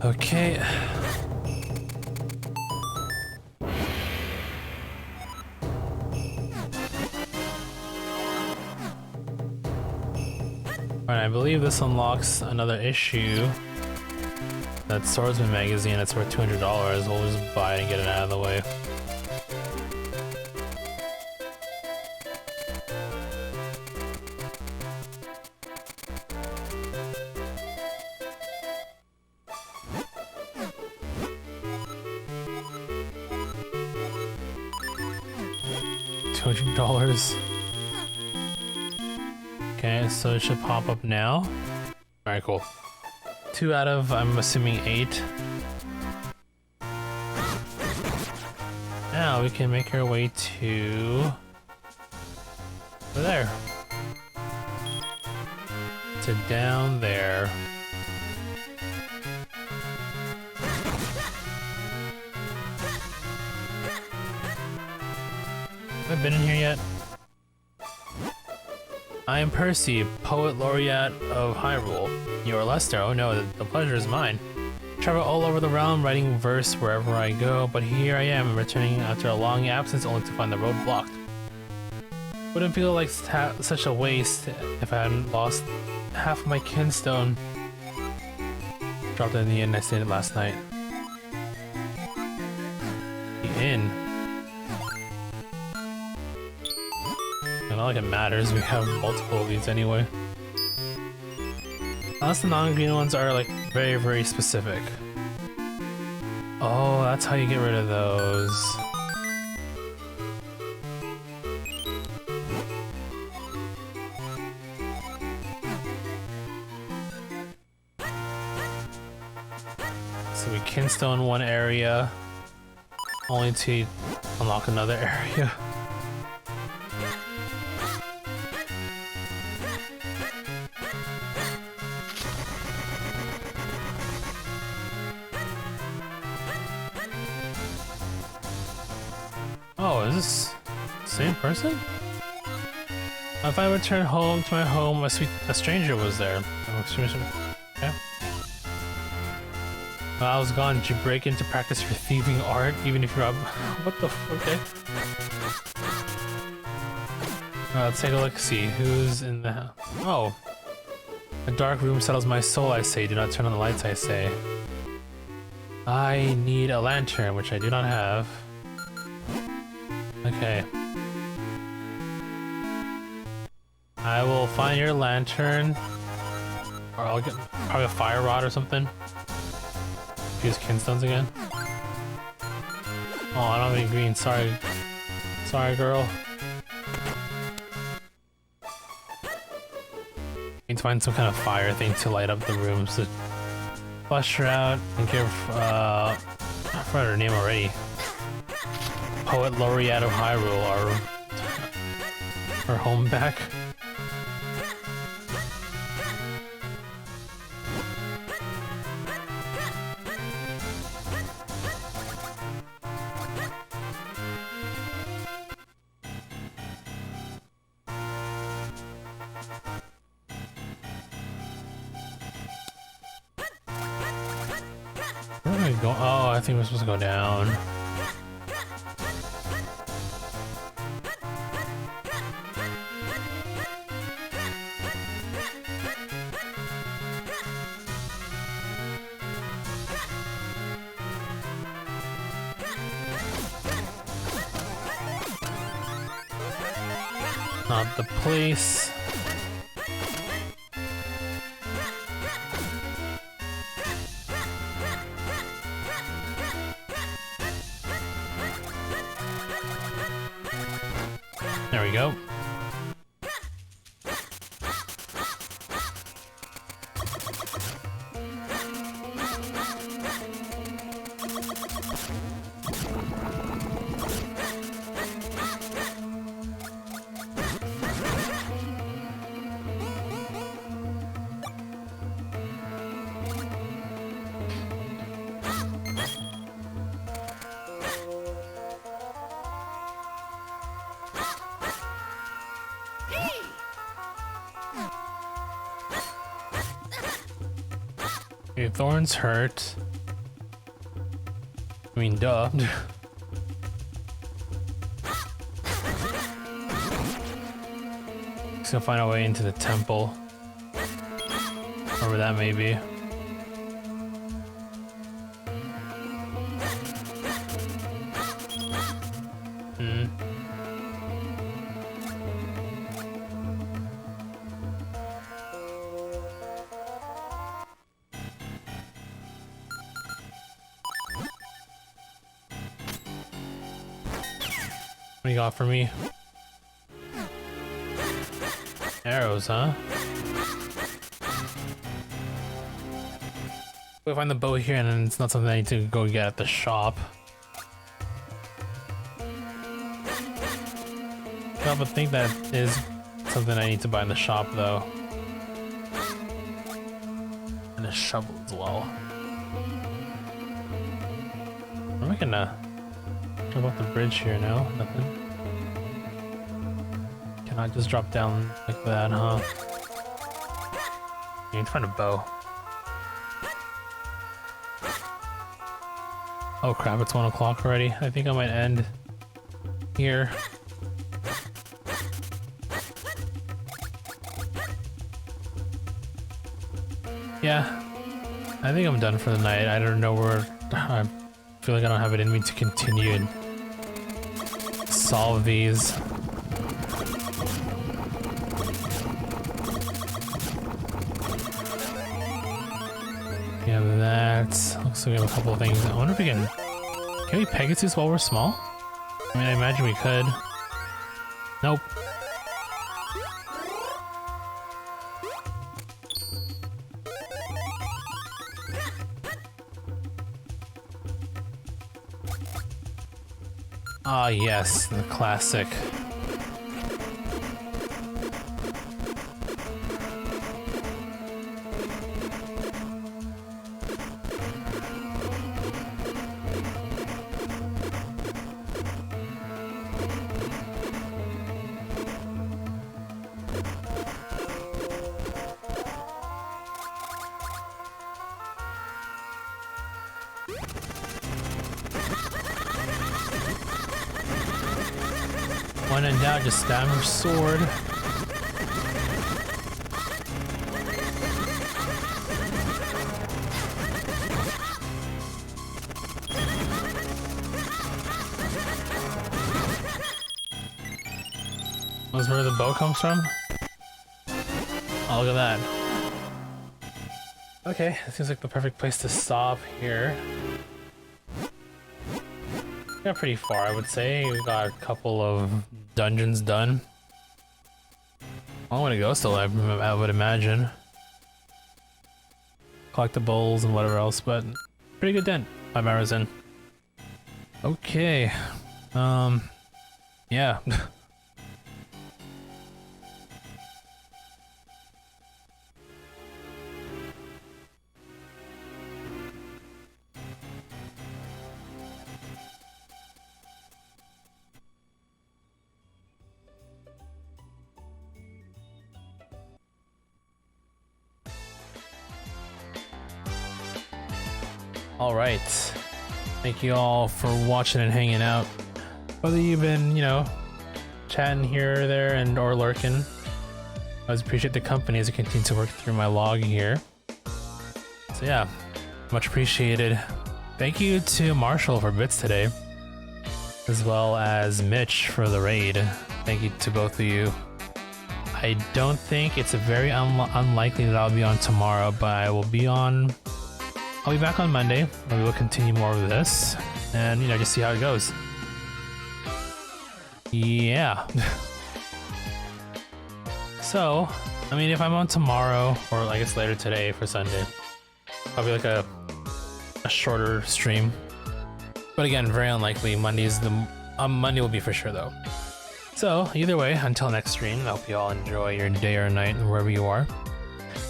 Okay. Alright, I believe this unlocks another issue. That swordsman magazine that's worth $200. We'll just buy it and get it out of the way. $200. Okay, so it should pop up now. Alright, cool. 2 out of, I'm assuming, 8. Now we can make our way to over there. To down there. Have I been in here yet? I am Percy, Poet Laureate of Hyrule. You are Lester. Oh no, the pleasure is mine. I travel all over the realm, writing verse wherever I go, but here I am, returning after a long absence only to find the road blocked. Wouldn't feel like such a waste if I hadn't lost half of my kinstone. Dropped in the inn I stayed at last night. The inn? Not like it matters, we have multiple of these anyway. Unless the non-green ones are like very, very specific. Oh, that's how you get rid of those. So we kinstone one area, only to unlock another area. Oh, is this the same person? If I return home to my home, a stranger was there. Yeah. While I was gone, did you break in to practice your thieving art, even if you're up? What the okay. Let's take a look, see who's in the house. Oh. A dark room settles my soul, I say. Do not turn on the lights, I say. I need a lantern, which I do not have. Okay. I will find your lantern. Or I'll get probably a fire rod or something. Use kinstones again. Oh, I don't have any green. Sorry. Sorry, girl. Need to find some kind of fire thing to light up the rooms to flush her out and give I forgot her name already. Poet Laureate of Hyrule, our home back. Where am I going? Oh, I think we're supposed to go down. Not the place. There we go. Okay, Thorns hurt. I mean, duh. Just gonna find our way into the temple. Wherever that may be. What do you got for me? Arrows, huh? We'll find the bow here and then it's not something I need to go get at the shop. I would think that is something I need to buy in the shop though. And a shovel as well. Am I gonna jump off the bridge here now? Nothing. Can I just drop down like that, huh? You need to find a bow. Oh crap, it's 1 o'clock already. I think I might end here. Yeah, I think I'm done for the night. I don't know where. I feel like I don't have it in me to continue and solve these. Yeah, that looks like we have a couple of things. I wonder if we can we Pegasus while we're small? I mean, I imagine we could. Nope. Ah, yes, the classic. When in doubt, just stab her sword. Was where the bow comes from? Oh, look at that. Okay, it seems like the perfect place to stop here. Got pretty far, I would say. We got a couple of dungeons done. Long way to go still, I would imagine. Collectibles and whatever else, but pretty good dent. 5 hours in. Okay. Yeah. Alright. Thank you all for watching and hanging out. Whether you've been, you know, chatting here or there and or lurking. I always appreciate the company as I continue to work through my log here. So yeah, much appreciated. Thank you to Marshall for bits today, as well as Mitch for the raid. Thank you to both of you. I don't think it's a very unlikely that I'll be on tomorrow, but I'll be back on Monday. Maybe we'll continue more of this and, you know, just see how it goes. Yeah. So, I mean, if I'm on tomorrow, or I guess later today for Sunday, probably like a shorter stream. But again, very unlikely. Monday will be for sure though. So either way, until next stream, I hope you all enjoy your day or night wherever you are.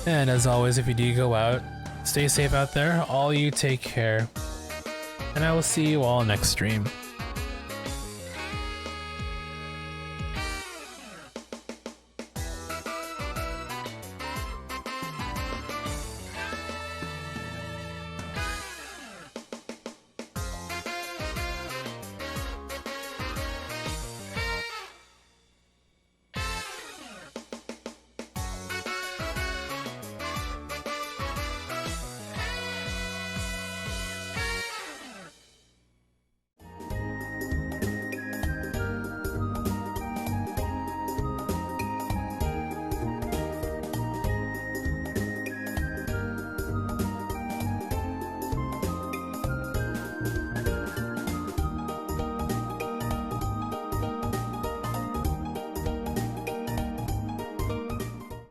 And as always, if you do go out, stay safe out there. All you take care. And I will see you all next stream.